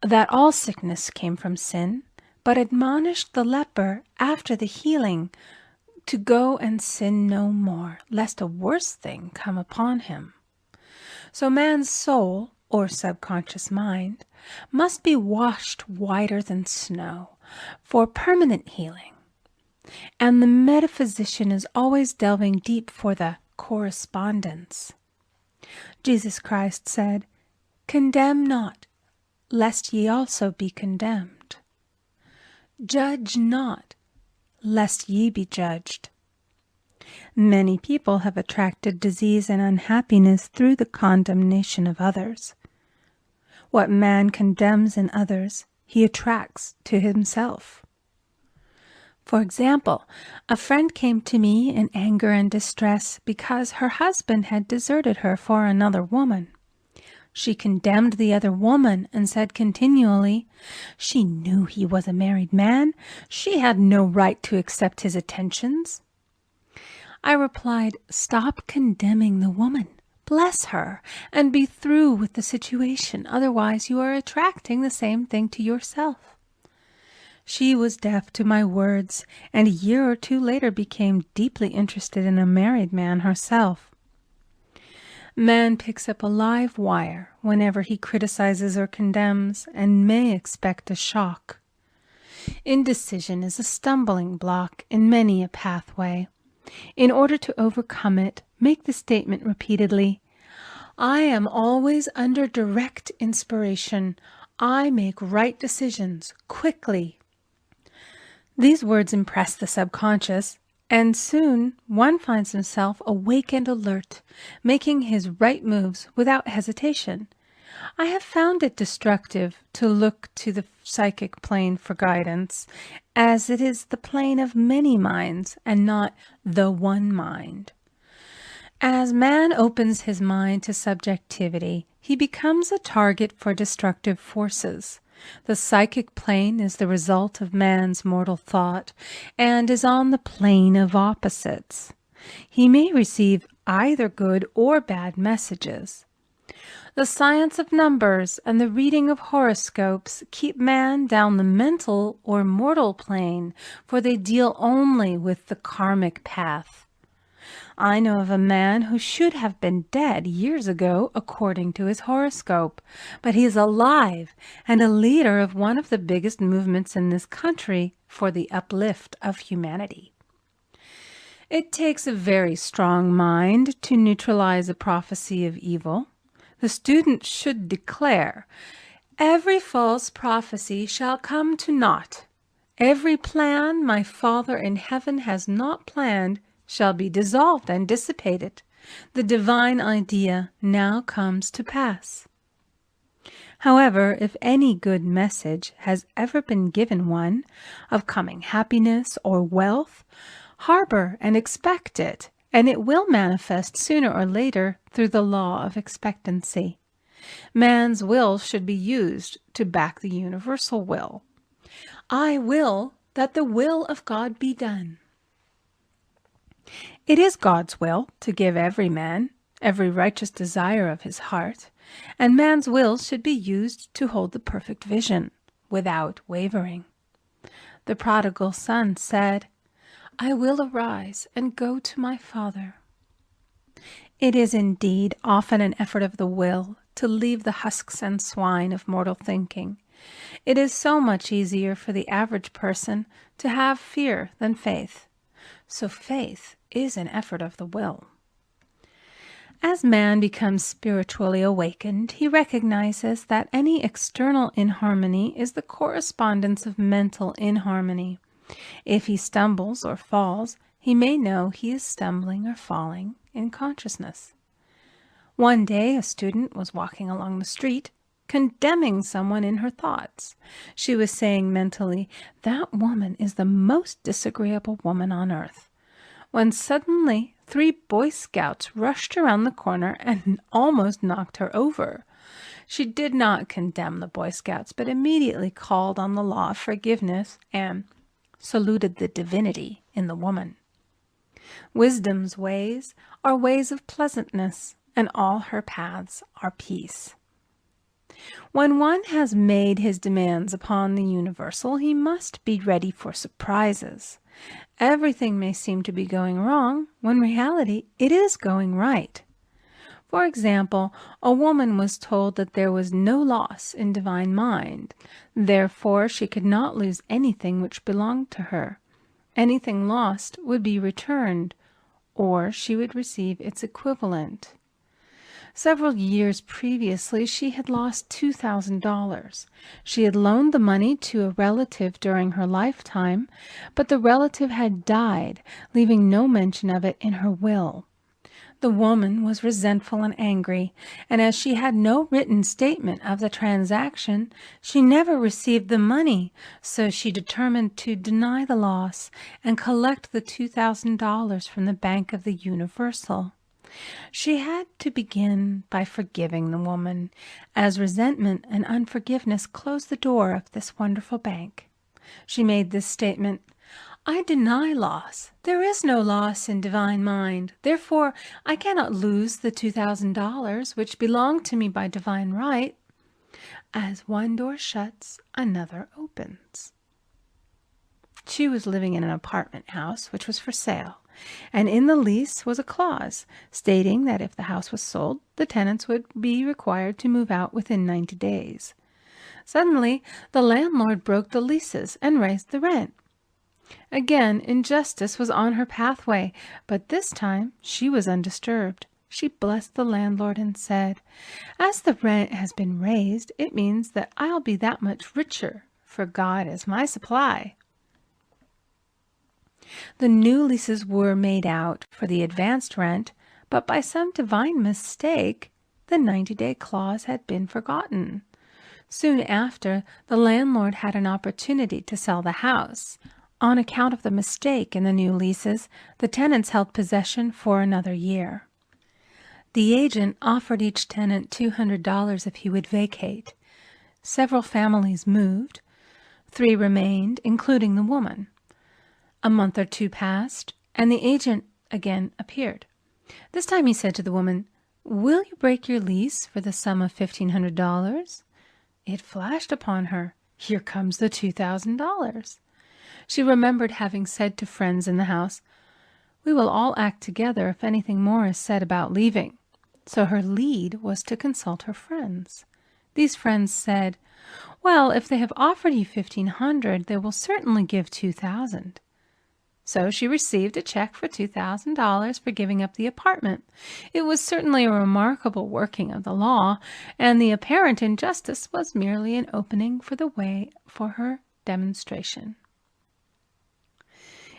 that all sickness came from sin, but admonished the leper after the healing to go and sin no more, lest a worse thing come upon him. So man's soul, or subconscious mind, must be washed whiter than snow for permanent healing. And the metaphysician is always delving deep for the correspondence. Jesus Christ said, "Condemn not, lest ye also be condemned. Judge not, lest ye be judged." Many people have attracted disease and unhappiness through the condemnation of others. What man condemns in others, he attracts to himself. For example, a friend came to me in anger and distress because her husband had deserted her for another woman. She condemned the other woman and said continually, "She knew he was a married man. She had no right to accept his attentions." I replied, "Stop condemning the woman. Bless her and be through with the situation. Otherwise, you are attracting the same thing to yourself." She was deaf to my words, and a year or two later became deeply interested in a married man herself. Man picks up a live wire whenever he criticizes or condemns and may expect a shock. Indecision is a stumbling block in many a pathway. In order to overcome it, make the statement repeatedly, "I am always under direct inspiration. I make right decisions quickly." These words impress the subconscious, and soon one finds himself awake and alert, making his right moves without hesitation. I have found it destructive to look to the psychic plane for guidance, as it is the plane of many minds and not the one mind. As man opens his mind to subjectivity, he becomes a target for destructive forces. The psychic plane is the result of man's mortal thought and is on the plane of opposites. He may receive either good or bad messages. The science of numbers and the reading of horoscopes keep man down the mental or mortal plane, for they deal only with the karmic path. I know of a man who should have been dead years ago according to his horoscope, but he is alive and a leader of one of the biggest movements in this country for the uplift of humanity. It takes a very strong mind to neutralize a prophecy of evil. The student should declare, "Every false prophecy shall come to naught. Every plan my Father in heaven has not planned shall be dissolved and dissipated. The divine idea now comes to pass." However, if any good message has ever been given one, of coming happiness or wealth, harbor and expect it, and it will manifest sooner or later through the law of expectancy. Man's will should be used to back the universal will. I will that the will of God be done. It is God's will to give every man every righteous desire of his heart, and man's will should be used to hold the perfect vision, without wavering. The prodigal son said, "I will arise and go to my father." It is indeed often an effort of the will to leave the husks and swine of mortal thinking. It is so much easier for the average person to have fear than faith. So faith is an effort of the will. As man becomes spiritually awakened, he recognizes that any external inharmony is the correspondence of mental inharmony. If he stumbles or falls, he may know he is stumbling or falling in consciousness. One day a student was walking along the street, condemning someone in her thoughts. She was saying mentally, "That woman is the most disagreeable woman on earth," when suddenly 3 Boy Scouts rushed around the corner and almost knocked her over. She did not condemn the Boy Scouts, but immediately called on the law of forgiveness and saluted the divinity in the woman. Wisdom's ways are ways of pleasantness, and all her paths are peace. When one has made his demands upon the universal, he must be ready for surprises. Everything may seem to be going wrong, when in reality it is going right. For example, a woman was told that there was no loss in divine mind. Therefore, she could not lose anything which belonged to her. Anything lost would be returned, or she would receive its equivalent. Several years previously, she had lost $2,000. She had loaned the money to a relative during her lifetime, but the relative had died, leaving no mention of it in her will. The woman was resentful and angry, and as she had no written statement of the transaction, she never received the money, so she determined to deny the loss and collect the $2,000 from the Bank of the Universal. She had to begin by forgiving the woman, as resentment and unforgiveness closed the door of this wonderful bank. She made this statement, "I deny loss. There is no loss in divine mind. Therefore, I cannot lose the $2,000 which belong to me by divine right. As one door shuts, another opens." She was living in an apartment house which was for sale, and in the lease was a clause stating that if the house was sold, the tenants would be required to move out within 90 days. Suddenly, the landlord broke the leases and raised the rent. Again, injustice was on her pathway, but this time she was undisturbed. She blessed the landlord and said, "As the rent has been raised, it means that I'll be that much richer, for God is my supply." The new leases were made out for the advanced rent, but by some divine mistake, the 90-day clause had been forgotten. Soon after, the landlord had an opportunity to sell the house. On account of the mistake in the new leases, the tenants held possession for another year. The agent offered each tenant $200 if he would vacate. Several families moved. 3 remained, including the woman. A month or 2 passed, and the agent again appeared. This time he said to the woman, "Will you break your lease for the sum of $1,500? It flashed upon her, here comes the $2,000. She remembered having said to friends in the house, "We will all act together if anything more is said about leaving." So her lead was to consult her friends. These friends said, "Well, if they have offered you $1,500, they will certainly give $2,000. So she received a check for $2,000 for giving up the apartment. It was certainly a remarkable working of the law, and the apparent injustice was merely an opening for the way for her demonstration.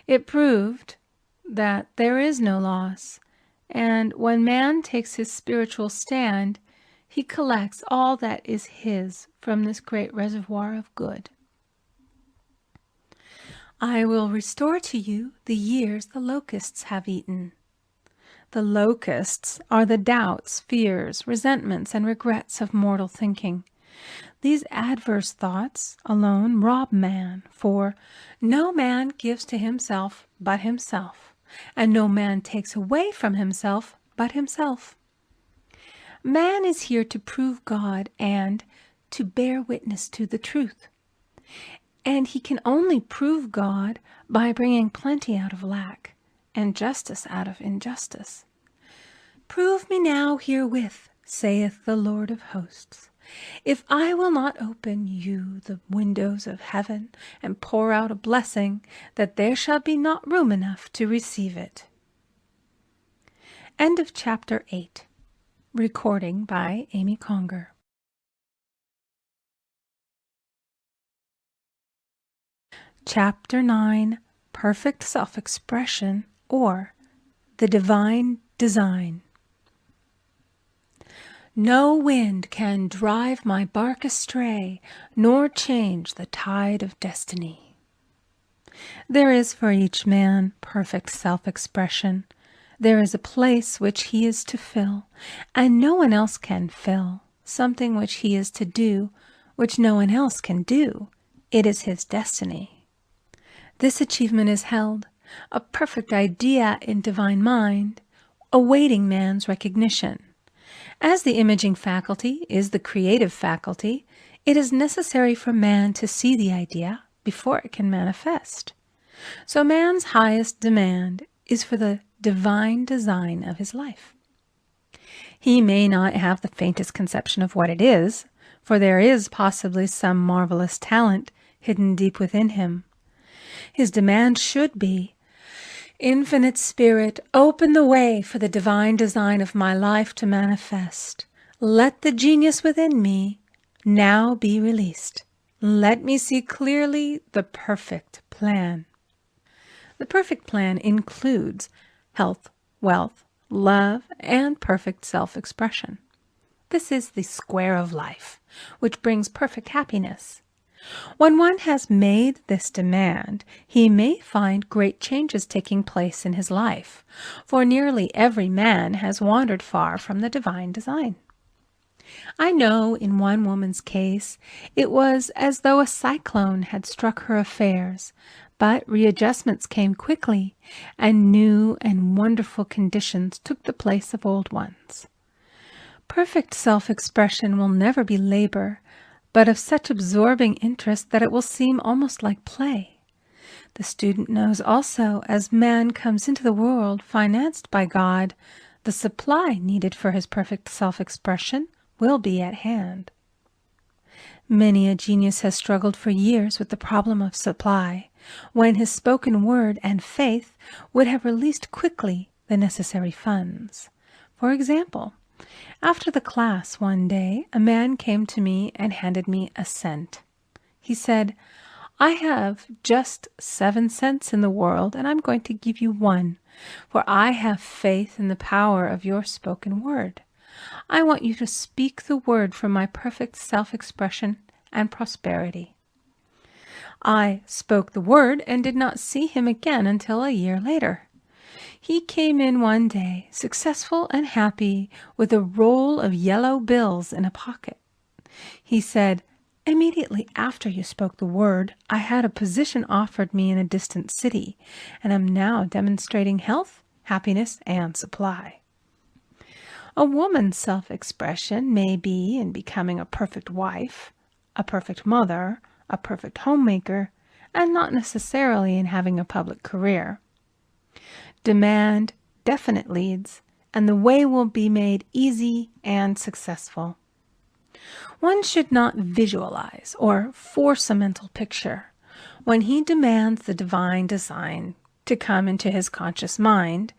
It proved that there is no loss, and when man takes his spiritual stand, he collects all that is his from this great reservoir of good. I will restore to you the years the locusts have eaten. The locusts are the doubts, fears, resentments, and regrets of mortal thinking. These adverse thoughts alone rob man, for no man gives to himself but himself, and no man takes away from himself but himself. Man is here to prove God and to bear witness to the truth. And he can only prove God by bringing plenty out of lack and justice out of injustice. "Prove me now herewith, saith the Lord of hosts, if I will not open you the windows of heaven and pour out a blessing, that there shall be not room enough to receive it." End of chapter 8. Recording by Amy Conger. Chapter 9, Perfect Self-Expression, or the Divine Design. No wind can drive my bark astray, nor change the tide of destiny. There is for each man perfect self-expression. There is a place which he is to fill, and no one else can fill, something which he is to do, which no one else can do. It is his destiny. This achievement is held, a perfect idea in divine mind, awaiting man's recognition. As the imaging faculty is the creative faculty, it is necessary for man to see the idea before it can manifest. So man's highest demand is for the divine design of his life. He may not have the faintest conception of what it is, for there is possibly some marvelous talent hidden deep within him. His demand should be, "Infinite Spirit, open the way for the divine design of my life to manifest. Let the genius within me now be released. Let me see clearly the perfect plan." The perfect plan includes health, wealth, love, and perfect self-expression. This is the square of life, which brings perfect happiness. When one has made this demand, he may find great changes taking place in his life, for nearly every man has wandered far from the divine design. I know in one woman's case it was as though a cyclone had struck her affairs, but readjustments came quickly, and new and wonderful conditions took the place of old ones. Perfect self-expression will never be labor, but of such absorbing interest that it will seem almost like play. The student knows also, as man comes into the world financed by God, the supply needed for his perfect self-expression will be at hand. Many a genius has struggled for years with the problem of supply, when his spoken word and faith would have released quickly the necessary funds. For example, after the class one day, a man came to me and handed me a cent. He said, "I have just 7 cents in the world, and I'm going to give you 1, for I have faith in the power of your spoken word. I want you to speak the word for my perfect self-expression and prosperity." I spoke the word and did not see him again until a year later. He came in one day, successful and happy, with a roll of yellow bills in a pocket. He said, "Immediately after you spoke the word, I had a position offered me in a distant city, and am now demonstrating health, happiness, and supply." A woman's self-expression may be in becoming a perfect wife, a perfect mother, a perfect homemaker, and not necessarily in having a public career. Demand definite leads, and the way will be made easy and successful. One should not visualize or force a mental picture. When he demands the divine design to come into his conscious mind,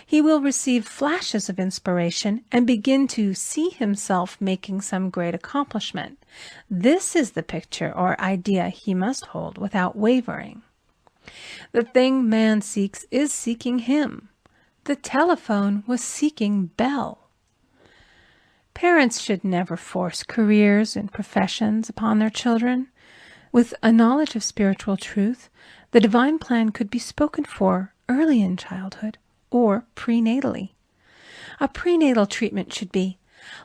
he will receive flashes of inspiration and begin to see himself making some great accomplishment. This is the picture or idea he must hold without wavering. The thing man seeks is seeking him. The telephone was seeking Bell. Parents should never force careers and professions upon their children. With a knowledge of spiritual truth, the divine plan could be spoken for early in childhood or prenatally. A prenatal treatment should be,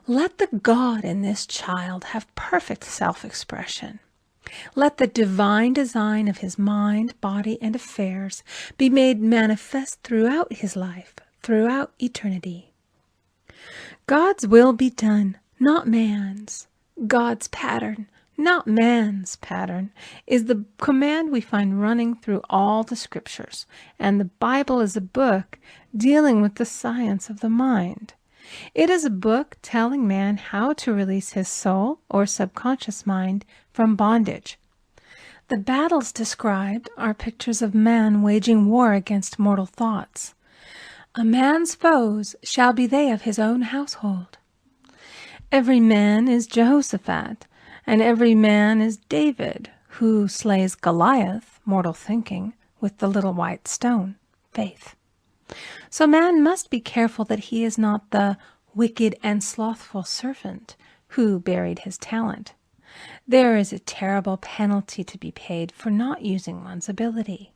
let the God in this child have perfect self-expression. Let the divine design of his mind, body, and affairs be made manifest throughout his life, throughout eternity. God's will be done, not man's. God's pattern, not man's pattern, is the command we find running through all the scriptures, and the Bible is a book dealing with the science of the mind. It is a book telling man how to release his soul or subconscious mind from bondage. The battles described are pictures of man waging war against mortal thoughts. A man's foes shall be they of his own household. Every man is Jehoshaphat, and every man is David, who slays Goliath, mortal thinking, with the little white stone, faith. So man must be careful that he is not the wicked and slothful servant who buried his talent. There is a terrible penalty to be paid for not using one's ability.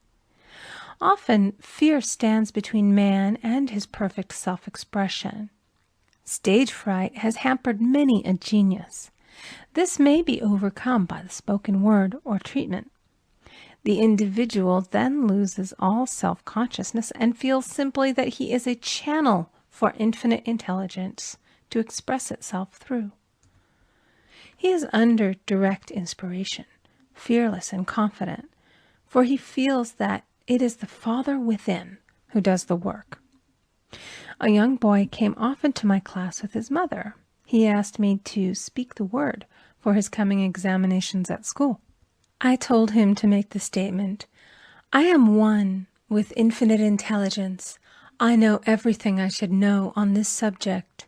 Often, fear stands between man and his perfect self-expression. Stage fright has hampered many a genius. This may be overcome by the spoken word or treatment. The individual then loses all self-consciousness and feels simply that he is a channel for infinite intelligence to express itself through. He is under direct inspiration, fearless and confident, for he feels that it is the Father within who does the work. A young boy came often to my class with his mother. He asked me to speak the word for his coming examinations at school. I told him to make the statement, I am one with infinite intelligence. I know everything I should know on this subject.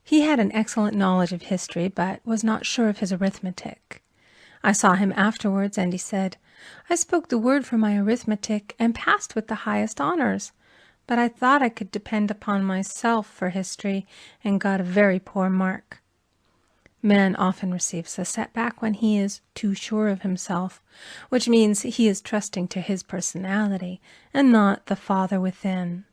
He had an excellent knowledge of history, but was not sure of his arithmetic. I saw him afterwards, and he said, I spoke the word for my arithmetic and passed with the highest honors, but I thought I could depend upon myself for history and got a very poor mark. Man often receives a setback when he is too sure of himself, which means he is trusting to his personality and not the Father within.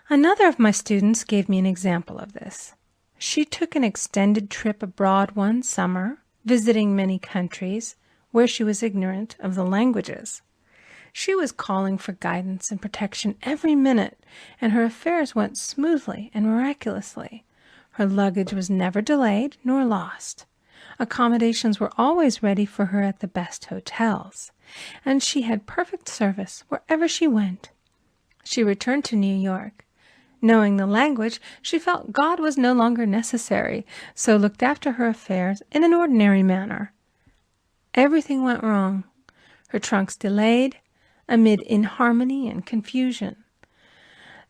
Another of my students gave me an example of this. She took an extended trip abroad one summer, visiting many countries where she was ignorant of the languages. She was calling for guidance and protection every minute, and her affairs went smoothly and miraculously. Her luggage was never delayed nor lost. Accommodations were always ready for her at the best hotels, and she had perfect service wherever she went. She returned to New York. Knowing the language, she felt God was no longer necessary, so looked after her affairs in an ordinary manner. Everything went wrong. Her trunks delayed, amid inharmony and confusion.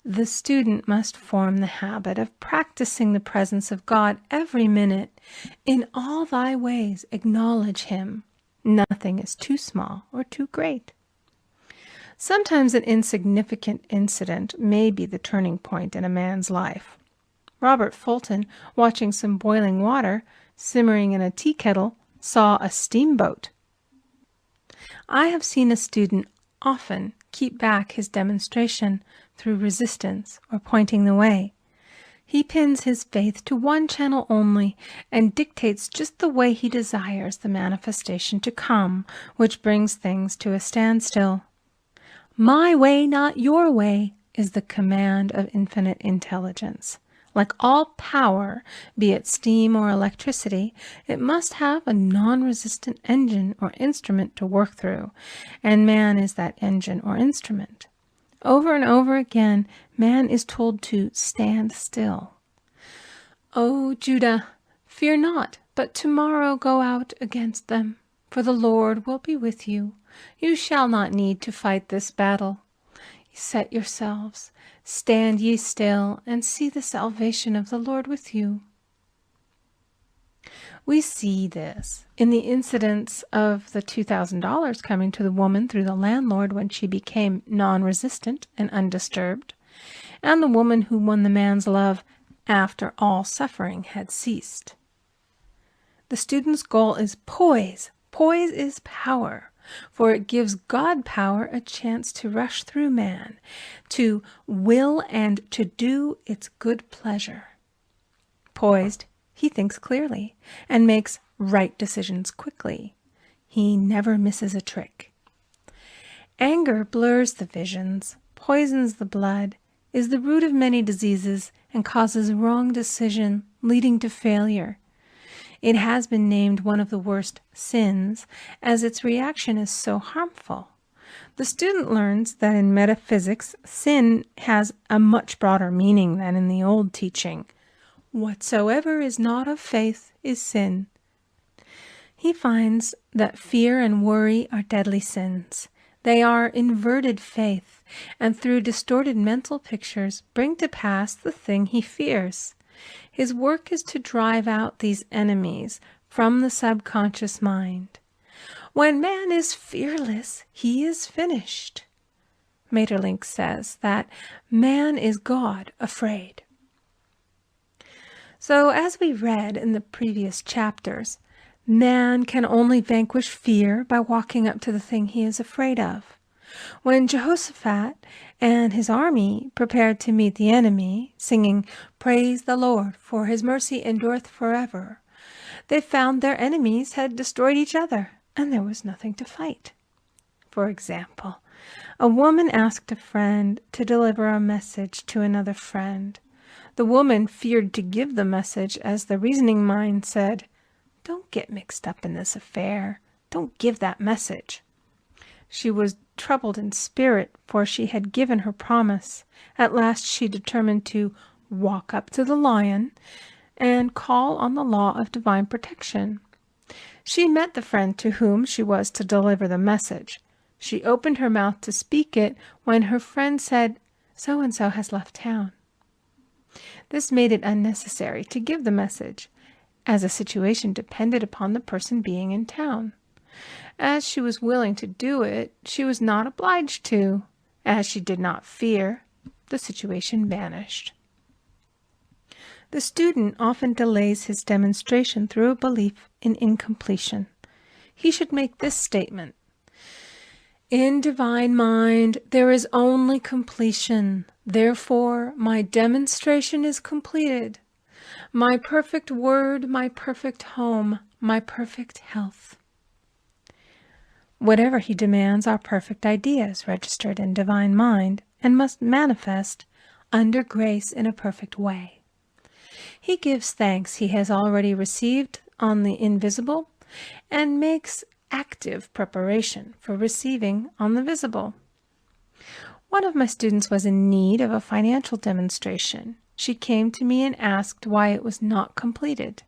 The student must form the habit of practicing the presence of God every minute. In all thy ways acknowledge him. Nothing is too small or too great. Sometimes an insignificant incident may be the turning point in a man's life. Robert Fulton, watching some boiling water simmering in a tea kettle, saw a steamboat. I have seen a student often keep back his demonstration through resistance or pointing the way. He pins his faith to one channel only and dictates just the way he desires the manifestation to come, which brings things to a standstill. My way, not your way, is the command of infinite intelligence. Like all power, be it steam or electricity, it must have a non-resistant engine or instrument to work through, and man is that engine or instrument. Over and over again, man is told to stand still. O Judah, fear not, but tomorrow go out against them, for the Lord will be with you. You shall not need to fight this battle. Set yourselves, stand ye still, and see the salvation of the Lord with you. We see this in the incidents of the $2,000 coming to the woman through the landlord when she became non-resistant and undisturbed, and the woman who won the man's love after all suffering had ceased. The student's goal is poise. Poise is power, for it gives God power a chance to rush through man, to will and to do its good pleasure. Poised, he thinks clearly and makes right decisions quickly. He never misses a trick. Anger blurs the visions, poisons the blood, is the root of many diseases, and causes wrong decision, leading to failure. It has been named one of the worst sins, as its reaction is so harmful. The student learns that in metaphysics, sin has a much broader meaning than in the old teaching. Whatsoever is not of faith is sin. He finds that fear and worry are deadly sins. They are inverted faith, and through distorted mental pictures bring to pass the thing he fears. His work is to drive out these enemies from the subconscious mind. When man is fearless, he is finished. Maeterlinck says that man is God afraid. So as we read in the previous chapters, man can only vanquish fear by walking up to the thing he is afraid of. When Jehoshaphat and his army prepared to meet the enemy, singing, "Praise the Lord, for his mercy endureth forever," they found their enemies had destroyed each other, and there was nothing to fight. For example, a woman asked a friend to deliver a message to another friend. The woman feared to give the message, as the reasoning mind said, "Don't get mixed up in this affair. Don't give that message." She was troubled in spirit, for she had given her promise. At last she determined to walk up to the lion and call on the law of divine protection. She met the friend to whom she was to deliver the message. She opened her mouth to speak it when her friend said, "So-and-so has left town." This made it unnecessary to give the message, as the situation depended upon the person being in town. As she was willing to do it, she was not obliged to. As she did not fear, the situation vanished. The student often delays his demonstration through a belief in incompletion. He should make this statement: "In divine mind, there is only completion. Therefore, my demonstration is completed. My perfect word, my perfect home, my perfect health." Whatever he demands are perfect ideas registered in divine mind and must manifest under grace in a perfect way. He gives thanks he has already received on the invisible and makes active preparation for receiving on the visible. One of my students was in need of a financial demonstration. She came to me and asked why it was not completed.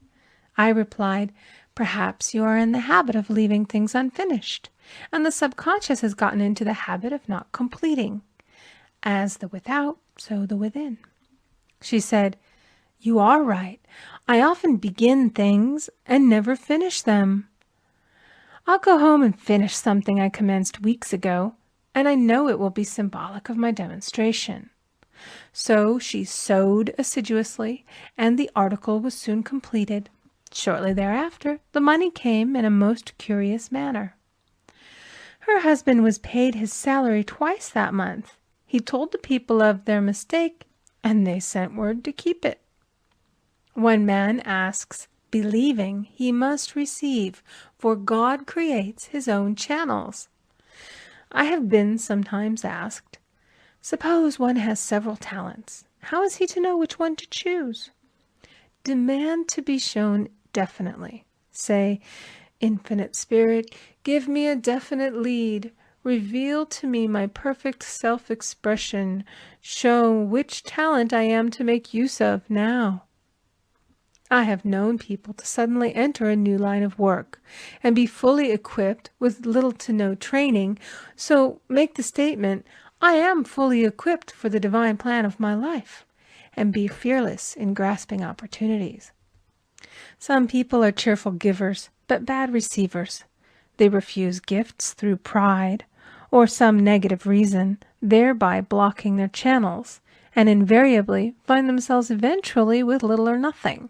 I replied, "Perhaps you are in the habit of leaving things unfinished, and the subconscious has gotten into the habit of not completing. As the without, so the within." She said, "You are right. I often begin things and never finish them. I'll go home and finish something I commenced weeks ago, and I know it will be symbolic of my demonstration." So she sewed assiduously, and the article was soon completed. Shortly thereafter, the money came in a most curious manner. Her husband was paid his salary twice that month. He told the people of their mistake, and they sent word to keep it. When man asks, believing, he must receive, for God creates his own channels. I have been sometimes asked, suppose one has several talents, How is he to know which one to choose? Demand to be shown definitely. Say, Infinite Spirit, give me a definite lead. Reveal to me my perfect self-expression. Show which talent I am to make use of now. I have known people to suddenly enter a new line of work and be fully equipped with little to no training, so make the statement, I am fully equipped for the divine plan of my life, and be fearless in grasping opportunities. Some people are cheerful givers, but bad receivers. They refuse gifts through pride or some negative reason, thereby blocking their channels, and invariably find themselves eventually with little or nothing.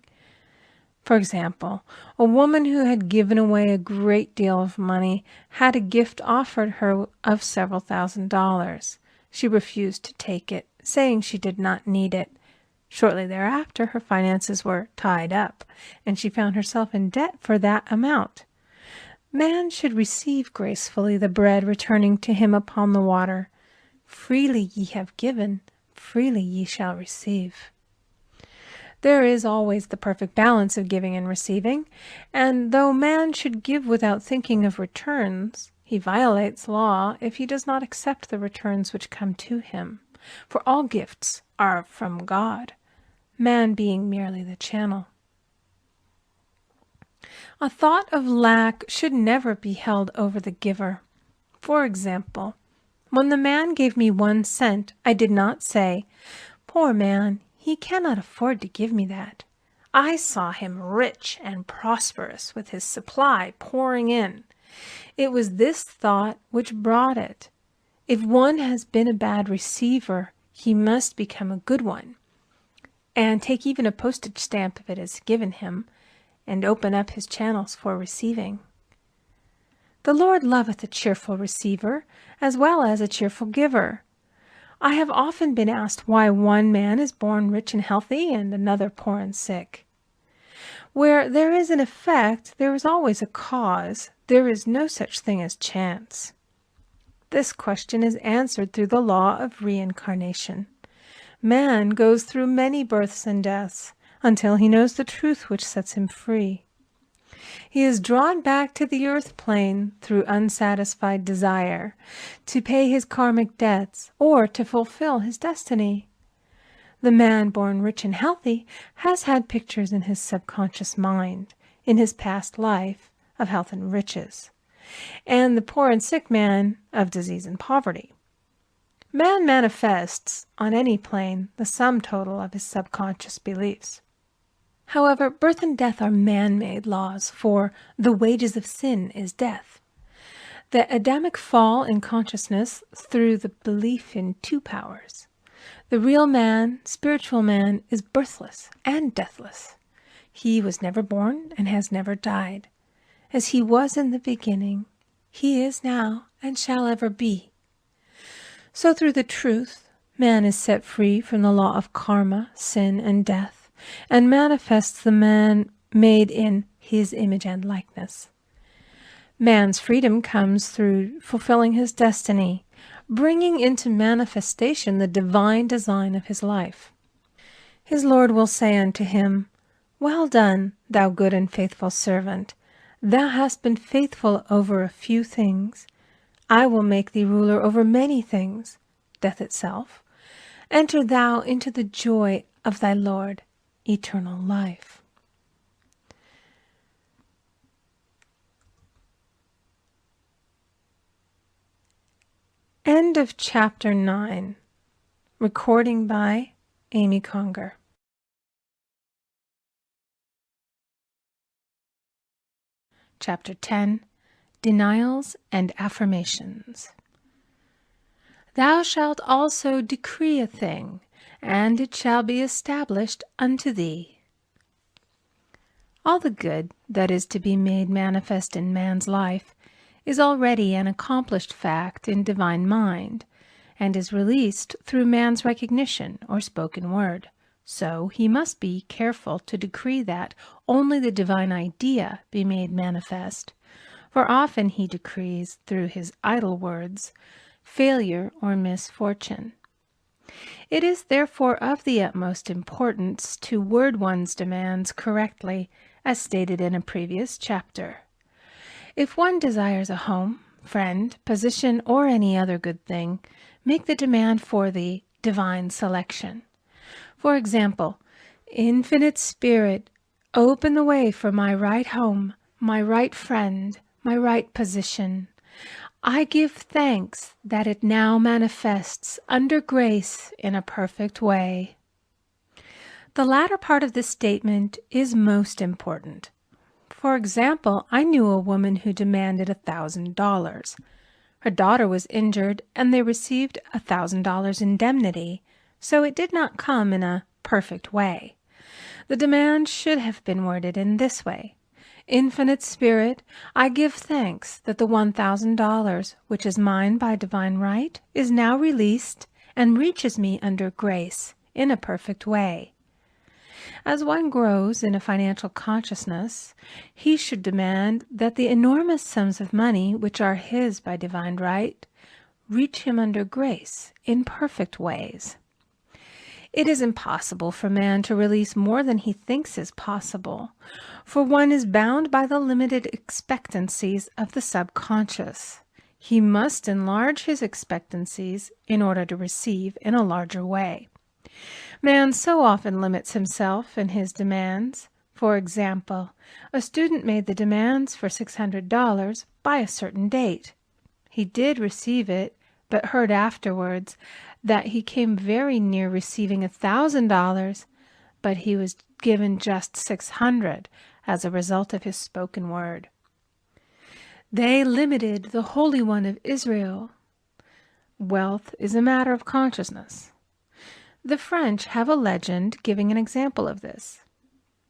For example, a woman who had given away a great deal of money had a gift offered her of several $1,000s. She refused to take it, saying she did not need it. Shortly thereafter, her finances were tied up, and she found herself in debt for that amount. Man should receive gracefully the bread returning to him upon the water. Freely ye have given, freely ye shall receive. There is always the perfect balance of giving and receiving, and though man should give without thinking of returns, he violates law if he does not accept the returns which come to him, for all gifts are from God, man being merely the channel. A thought of lack should never be held over the giver. For example, when the man gave me 1 cent, I did not say, "Poor man, he cannot afford to give me that." I saw him rich and prosperous with his supply pouring in. It was this thought which brought it. If one has been a bad receiver, he must become a good one, and take even a postage stamp if it is given him, and open up his channels for receiving. The Lord loveth a cheerful receiver as well as a cheerful giver. I have often been asked why one man is born rich and healthy and another poor and sick. Where there is an effect, there is always a cause. There is no such thing as chance. This question is answered through the law of reincarnation. Man goes through many births and deaths until he knows the truth which sets him free. He is drawn back to the earth plane through unsatisfied desire, to pay his karmic debts or to fulfill his destiny. The man born rich and healthy has had pictures in his subconscious mind, in his past life, of health and riches, and the poor and sick man of disease and poverty. Man manifests, on any plane, the sum total of his subconscious beliefs. However, birth and death are man-made laws, for the wages of sin is death. The Adamic fall in consciousness through the belief in 2 powers. The real man, spiritual man, is birthless and deathless. He was never born and has never died. As he was in the beginning, he is now and shall ever be. So through the truth, man is set free from the law of karma, sin, and death, and manifests the man made in his image and likeness. Man's freedom comes through fulfilling his destiny, bringing into manifestation the divine design of his life. His Lord will say unto him, "Well done, thou good and faithful servant. Thou hast been faithful over a few things. I will make thee ruler over many things," death itself. "Enter thou into the joy of thy Lord, eternal life." End of Chapter 9. Recording by Amy Conger. Chapter 10. Denials and Affirmations. Thou shalt also decree a thing, and it shall be established unto thee. All the good that is to be made manifest in man's life is already an accomplished fact in divine mind, and is released through man's recognition or spoken word. So he must be careful to decree that only the divine idea be made manifest, for often he decrees through his idle words failure or misfortune. It is therefore of the utmost importance to word one's demands correctly, as stated in a previous chapter. If one desires a home, friend, position, or any other good thing, make the demand for the divine selection. For example, Infinite Spirit, open the way for my right home, my right friend, my right position. I give thanks that it now manifests under grace in a perfect way. The latter part of this statement is most important. For example, I knew a woman who demanded $1,000. Her daughter was injured, and they received $1,000 indemnity, so it did not come in a perfect way. The demand should have been worded in this way: Infinite Spirit, I give thanks that the $1,000, which is mine by divine right, is now released and reaches me under grace in a perfect way. As one grows in a financial consciousness, he should demand that the enormous sums of money which are his by divine right reach him under grace in perfect ways. It is impossible for man to release more than he thinks is possible, for one is bound by the limited expectancies of the subconscious. He must enlarge his expectancies in order to receive in a larger way. Man so often limits himself in his demands. For example, a student made the demands for $600 by a certain date. He did receive it, but heard afterwards that he came very near receiving $1,000, but he was given just $600 as a result of his spoken word. They limited the Holy One of Israel. Wealth is a matter of consciousness. The French have a legend giving an example of this.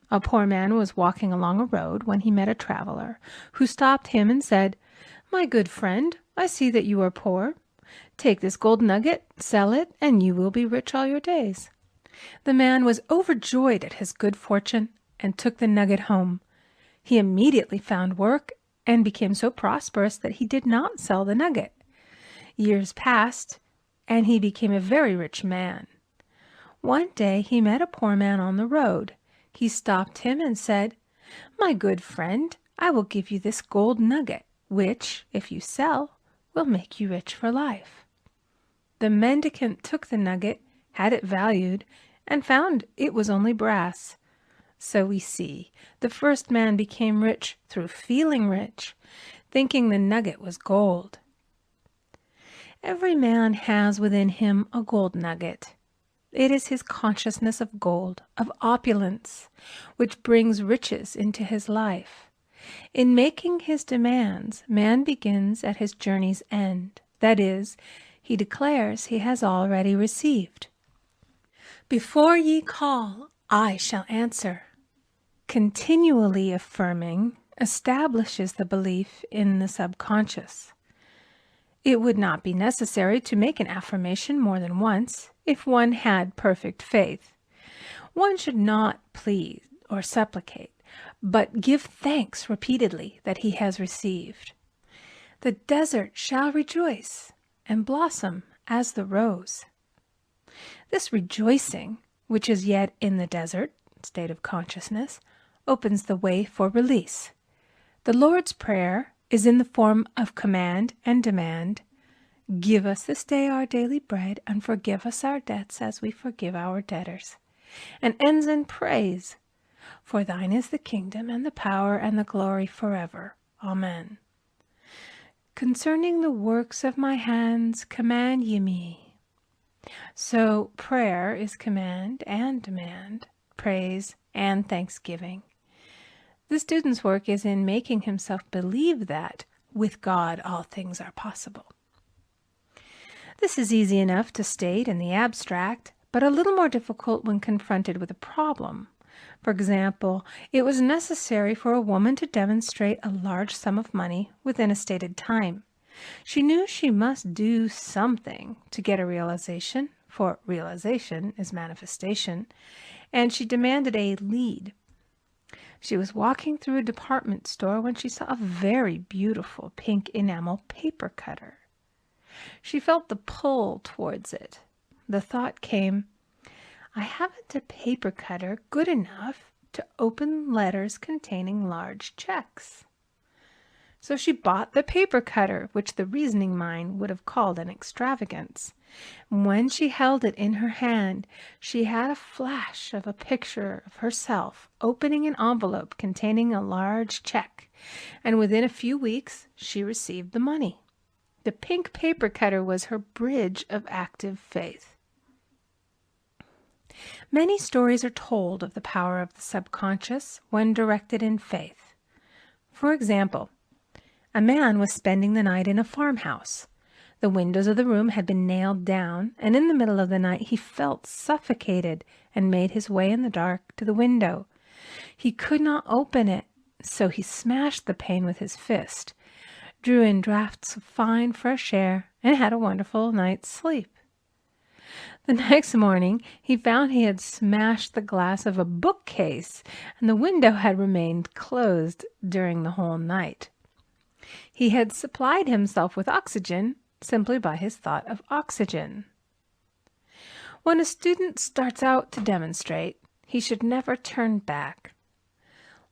A poor man was walking along a road when he met a traveler, who stopped him and said, "My good friend, I see that you are poor. Take this gold nugget, sell it, and you will be rich all your days." The man was overjoyed at his good fortune and took the nugget home. He immediately found work and became so prosperous that he did not sell the nugget. Years passed, and he became a very rich man. One day he met a poor man on the road. He stopped him and said, "My good friend, I will give you this gold nugget, which, if you sell, will make you rich for life." The mendicant took the nugget, had it valued, and found it was only brass. So we see, the first man became rich through feeling rich, thinking the nugget was gold. Every man has within him a gold nugget. It is his consciousness of gold, of opulence, which brings riches into his life. In making his demands, man begins at his journey's end. That is, he declares he has already received. "Before ye call, I shall answer." Continually affirming establishes the belief in the subconscious. It would not be necessary to make an affirmation more than once if one had perfect faith. One should not plead or supplicate, but give thanks repeatedly that he has received. The desert shall rejoice and blossom as the rose. This rejoicing, which is yet in the desert state of consciousness, opens the way for release. The Lord's Prayer is in the form of command and demand. "Give us this day our daily bread, and forgive us our debts as we forgive our debtors," and ends in praise. "For thine is the kingdom and the power and the glory forever. Amen. Concerning the works of my hands, command ye me." So prayer is command and demand, praise and thanksgiving. The student's work is in making himself believe that with God all things are possible. This is easy enough to state in the abstract, but a little more difficult when confronted with a problem. For example, it was necessary for a woman to demonstrate a large sum of money within a stated time. She knew she must do something to get a realization, for realization is manifestation, and she demanded a lead. She was walking through a department store when she saw a very beautiful pink enamel paper cutter. She felt the pull towards it. the thought came, I haven't a paper cutter good enough to open letters containing large checks. So she bought the paper cutter, which the reasoning mind would have called an extravagance. When she held it in her hand, she had a flash of a picture of herself opening an envelope containing a large check, and within a few weeks she received the money. The pink paper cutter was her bridge of active faith. Many stories are told of the power of the subconscious when directed in faith. For example, a man was spending the night in a farmhouse. The windows of the room had been nailed down, and in the middle of the night he felt suffocated and made his way in the dark to the window. He could not open it, so he smashed the pane with his fist, drew in draughts of fine fresh air, and had a wonderful night's sleep. The next morning he found he had smashed the glass of a bookcase, and the window had remained closed during the whole night. He had supplied himself with oxygen simply by his thought of oxygen. When a student starts out to demonstrate, he should never turn back.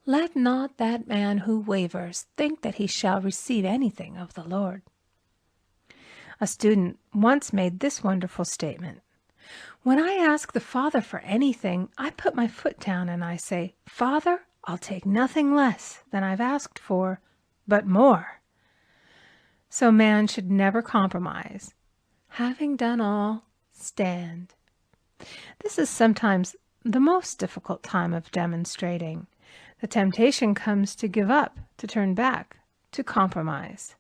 Let not that man who wavers think that he shall receive anything of the Lord. A student once made this wonderful statement. When I ask the Father for anything, I put my foot down and I say, Father, I'll take nothing less than I've asked for, but more. So man should never compromise. Having done all, stand. This is sometimes the most difficult time of demonstrating. The temptation comes to give up, to turn back, to compromise.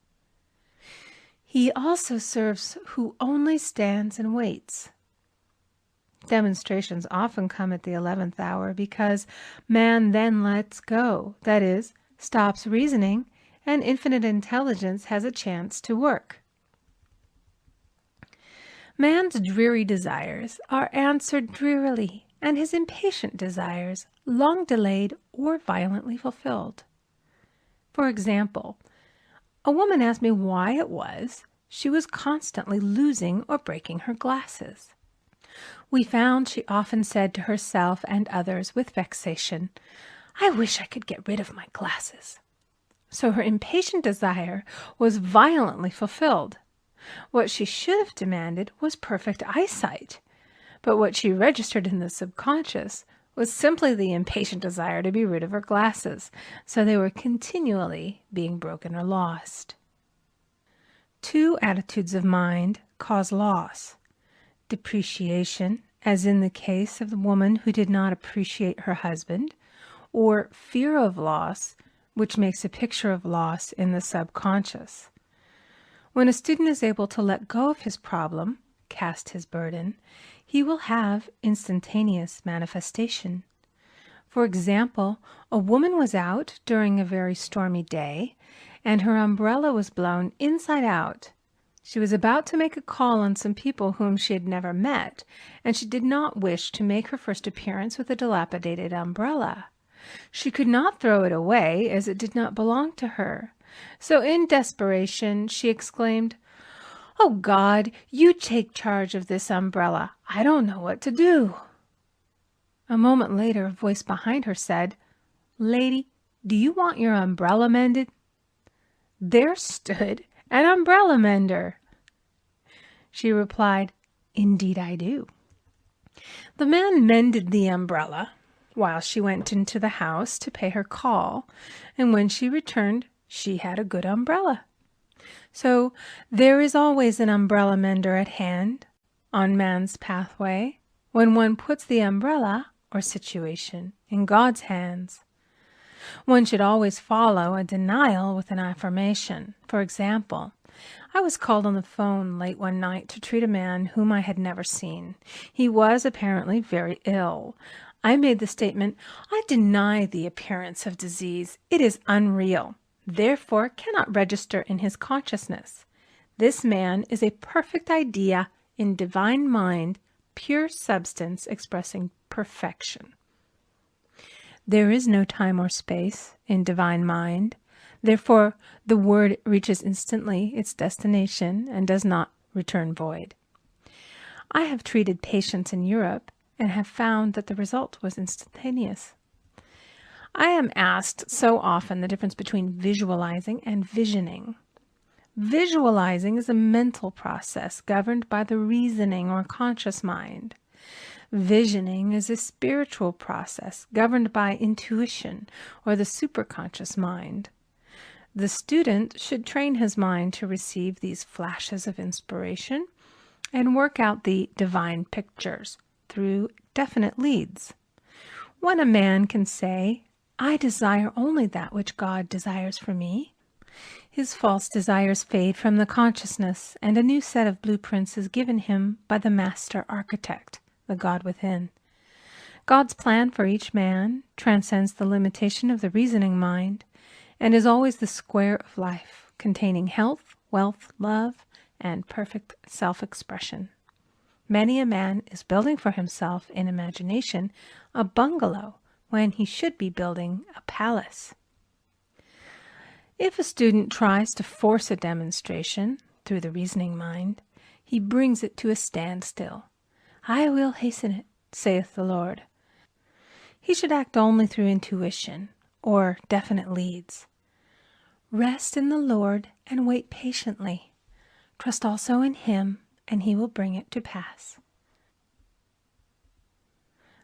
He also serves who only stands and waits. Demonstrations often come at the 11th hour because man then lets go, that is, stops reasoning, and infinite intelligence has a chance to work. Man's dreary desires are answered drearily, and his impatient desires long delayed or violently fulfilled. For example, a woman asked me why it was she was constantly losing or breaking her glasses. We found she often said to herself and others with vexation, I wish I could get rid of my glasses. So her impatient desire was violently fulfilled. What she should have demanded was perfect eyesight, but what she registered in the subconscious was simply the impatient desire to be rid of her glasses, so they were continually being broken or lost. Two attitudes of mind cause loss. Depreciation, as in the case of the woman who did not appreciate her husband, or fear of loss, which makes a picture of loss in the subconscious. When a student is able to let go of his problem, cast his burden, he will have instantaneous manifestation. For example, a woman was out during a very stormy day, and her umbrella was blown inside out. She was about to make a call on some people whom she had never met, and she did not wish to make her first appearance with a dilapidated umbrella. She could not throw it away, as it did not belong to her. So in desperation she exclaimed, "Oh God, you take charge of this umbrella. I don't know what to do." A moment later a voice behind her said, "Lady, do you want your umbrella mended?" There stood an umbrella mender. She replied, "Indeed I do." The man mended the umbrella while she went into the house to pay her call, and when she returned, she had a good umbrella. So there is always an umbrella mender at hand on man's pathway when one puts the umbrella or situation in God's hands. One should always follow a denial with an affirmation. For example, I was called on the phone late one night to treat a man whom I had never seen. He was apparently very ill. I made the statement, "I deny the appearance of disease. It is unreal, therefore cannot register in his consciousness. This man is a perfect idea in divine mind, pure substance expressing perfection." There is no time or space in divine mind. Therefore, the word reaches instantly its destination and does not return void. I have treated patients in Europe and have found that the result was instantaneous. I am asked so often the difference between visualizing and visioning. Visualizing is a mental process governed by the reasoning or conscious mind. Visioning is a spiritual process governed by intuition or the superconscious mind. The student should train his mind to receive these flashes of inspiration and work out the divine pictures through definite leads. When a man can say, "I desire only that which God desires for me," his false desires fade from the consciousness, and a new set of blueprints is given him by the master architect, the God within. God's plan for each man transcends the limitation of the reasoning mind and is always the square of life, containing health, wealth, love, and perfect self-expression. Many a man is building for himself in imagination a bungalow when he should be building a palace. If a student tries to force a demonstration through the reasoning mind, he brings it to a standstill. "I will hasten it, saith the Lord." He should act only through intuition or definite leads. Rest in the Lord and wait patiently. Trust also in Him, and He will bring it to pass.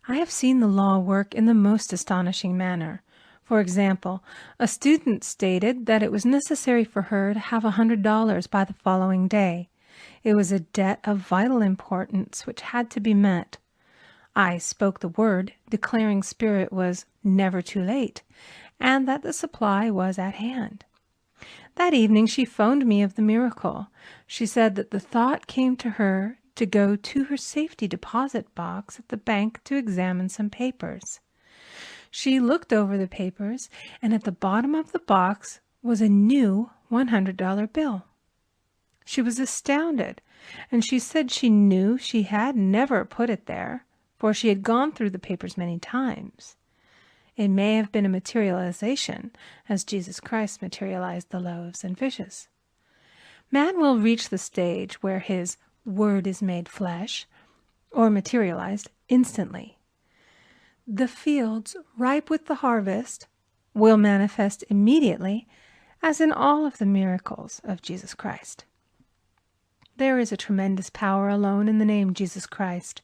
I have seen the law work in the most astonishing manner. For example, a student stated that it was necessary for her to have $100 by the following day. It was a debt of vital importance which had to be met. I spoke the word, declaring Spirit was never too late, and that the supply was at hand. That evening she phoned me of the miracle. She said that the thought came to her to go to her safety deposit box at the bank to examine some papers. She looked over the papers, and at the bottom of the box was a new $100 bill. She was astounded, and she said she knew she had never put it there, for she had gone through the papers many times. It may have been a materialization, as Jesus Christ materialized the loaves and fishes. Man will reach the stage where his word is made flesh, or materialized instantly. The fields, ripe with the harvest, will manifest immediately, as in all of the miracles of Jesus Christ. There is a tremendous power alone in the name Jesus Christ.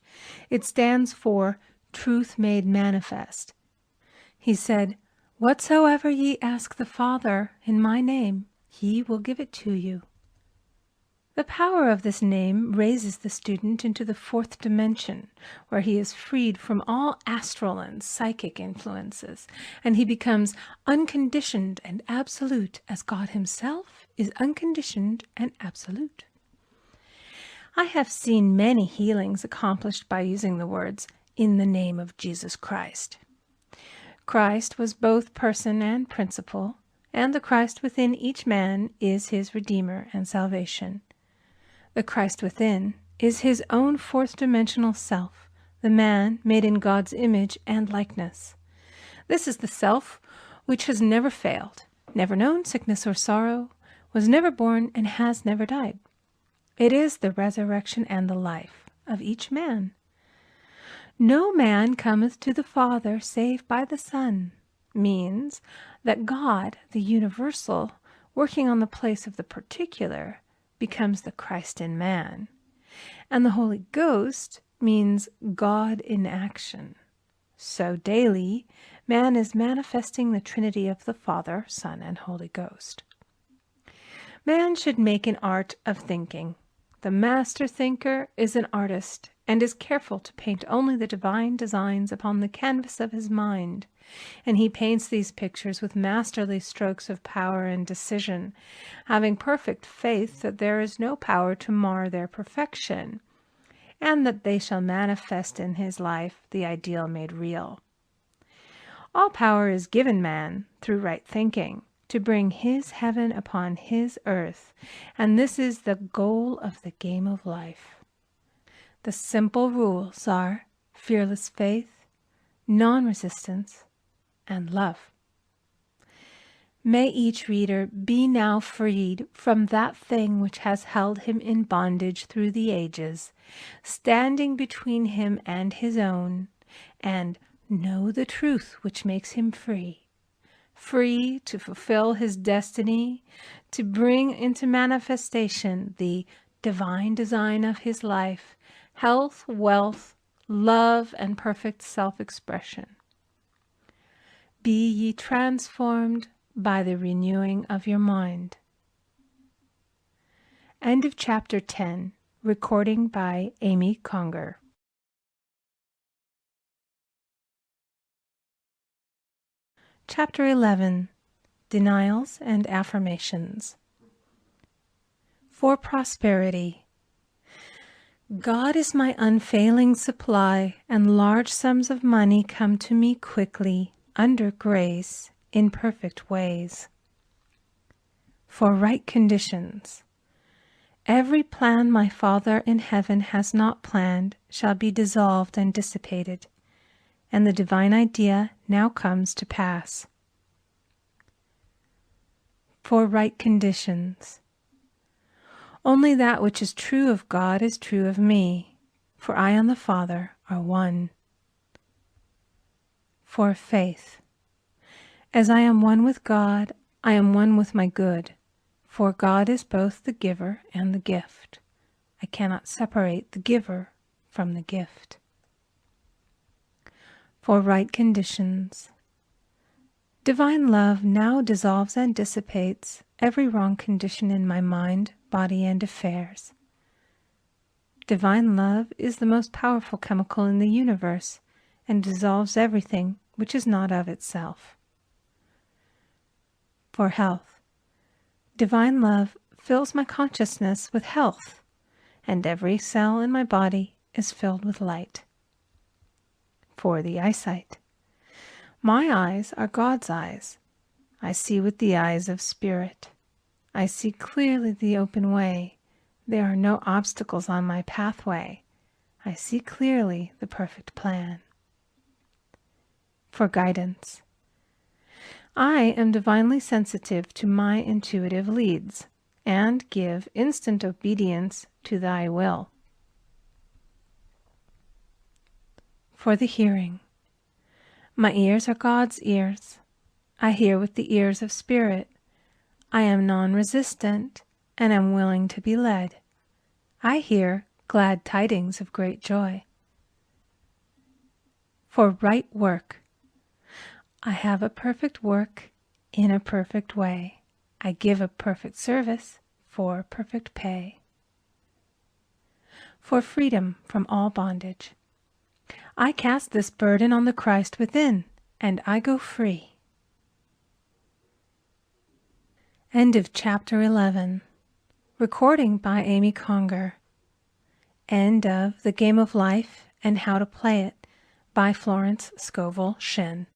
It stands for truth made manifest. He said, "Whatsoever ye ask the Father in my name, He will give it to you." The power of this name raises the student into the fourth dimension, where he is freed from all astral and psychic influences, and he becomes unconditioned and absolute, as God Himself is unconditioned and absolute. I have seen many healings accomplished by using the words, "in the name of Jesus Christ." Christ was both person and principle, and the Christ within each man is his Redeemer and salvation. The Christ within is his own fourth-dimensional self, the man made in God's image and likeness. This is the self which has never failed, never known sickness or sorrow, was never born, and has never died. It is the resurrection and the life of each man. "No man cometh to the Father save by the Son," means that God, the universal, working on the place of the particular, becomes the Christ in man. And the Holy Ghost means God in action. So daily, man is manifesting the Trinity of the Father, Son, and Holy Ghost. Man should make an art of thinking. The master thinker is an artist and is careful to paint only the divine designs upon the canvas of his mind, and he paints these pictures with masterly strokes of power and decision, having perfect faith that there is no power to mar their perfection, and that they shall manifest in his life the ideal made real. All power is given man through right thinking, to bring his heaven upon his earth, and this is the goal of the game of life. The simple rules are fearless faith, non-resistance, and love. May each reader be now freed from that thing which has held him in bondage through the ages, standing between him and his own, and know the truth which makes him free. Free to fulfill his destiny, to bring into manifestation the divine design of his life, health, wealth, love, and perfect self-expression. Be ye transformed by the renewing of your mind. End of chapter 10. Recording by Amy Conger. Chapter 11. Denials and Affirmations. For prosperity. God is my unfailing supply, and large sums of money come to me quickly, under grace, in perfect ways. For right conditions. Every plan my Father in heaven has not planned shall be dissolved and dissipated, and the divine idea now comes to pass. For right conditions. Only that which is true of God is true of me, for I and the Father are one. For faith. As I am one with God, I am one with my good, for God is both the giver and the gift. I cannot separate the giver from the gift. For right conditions. Divine love now dissolves and dissipates every wrong condition in my mind, body, and affairs. Divine love is the most powerful chemical in the universe and dissolves everything which is not of itself. For health. Divine love fills my consciousness with health, and every cell in my body is filled with light. For the eyesight. My eyes are God's eyes. I see with the eyes of spirit. I see clearly the open way. There are no obstacles on my pathway. I see clearly the perfect plan. For guidance. I am divinely sensitive to my intuitive leads, and give instant obedience to thy will. For the hearing. My ears are God's ears. I hear with the ears of spirit. I am non-resistant, and am willing to be led. I hear glad tidings of great joy. For right work. I have a perfect work in a perfect way. I give a perfect service for perfect pay. For freedom from all bondage. I cast this burden on the Christ within, and I go free. End of chapter 11. Recording by Amy Conger. End of The Game of Life and How to Play It by Florence Scovel Shinn.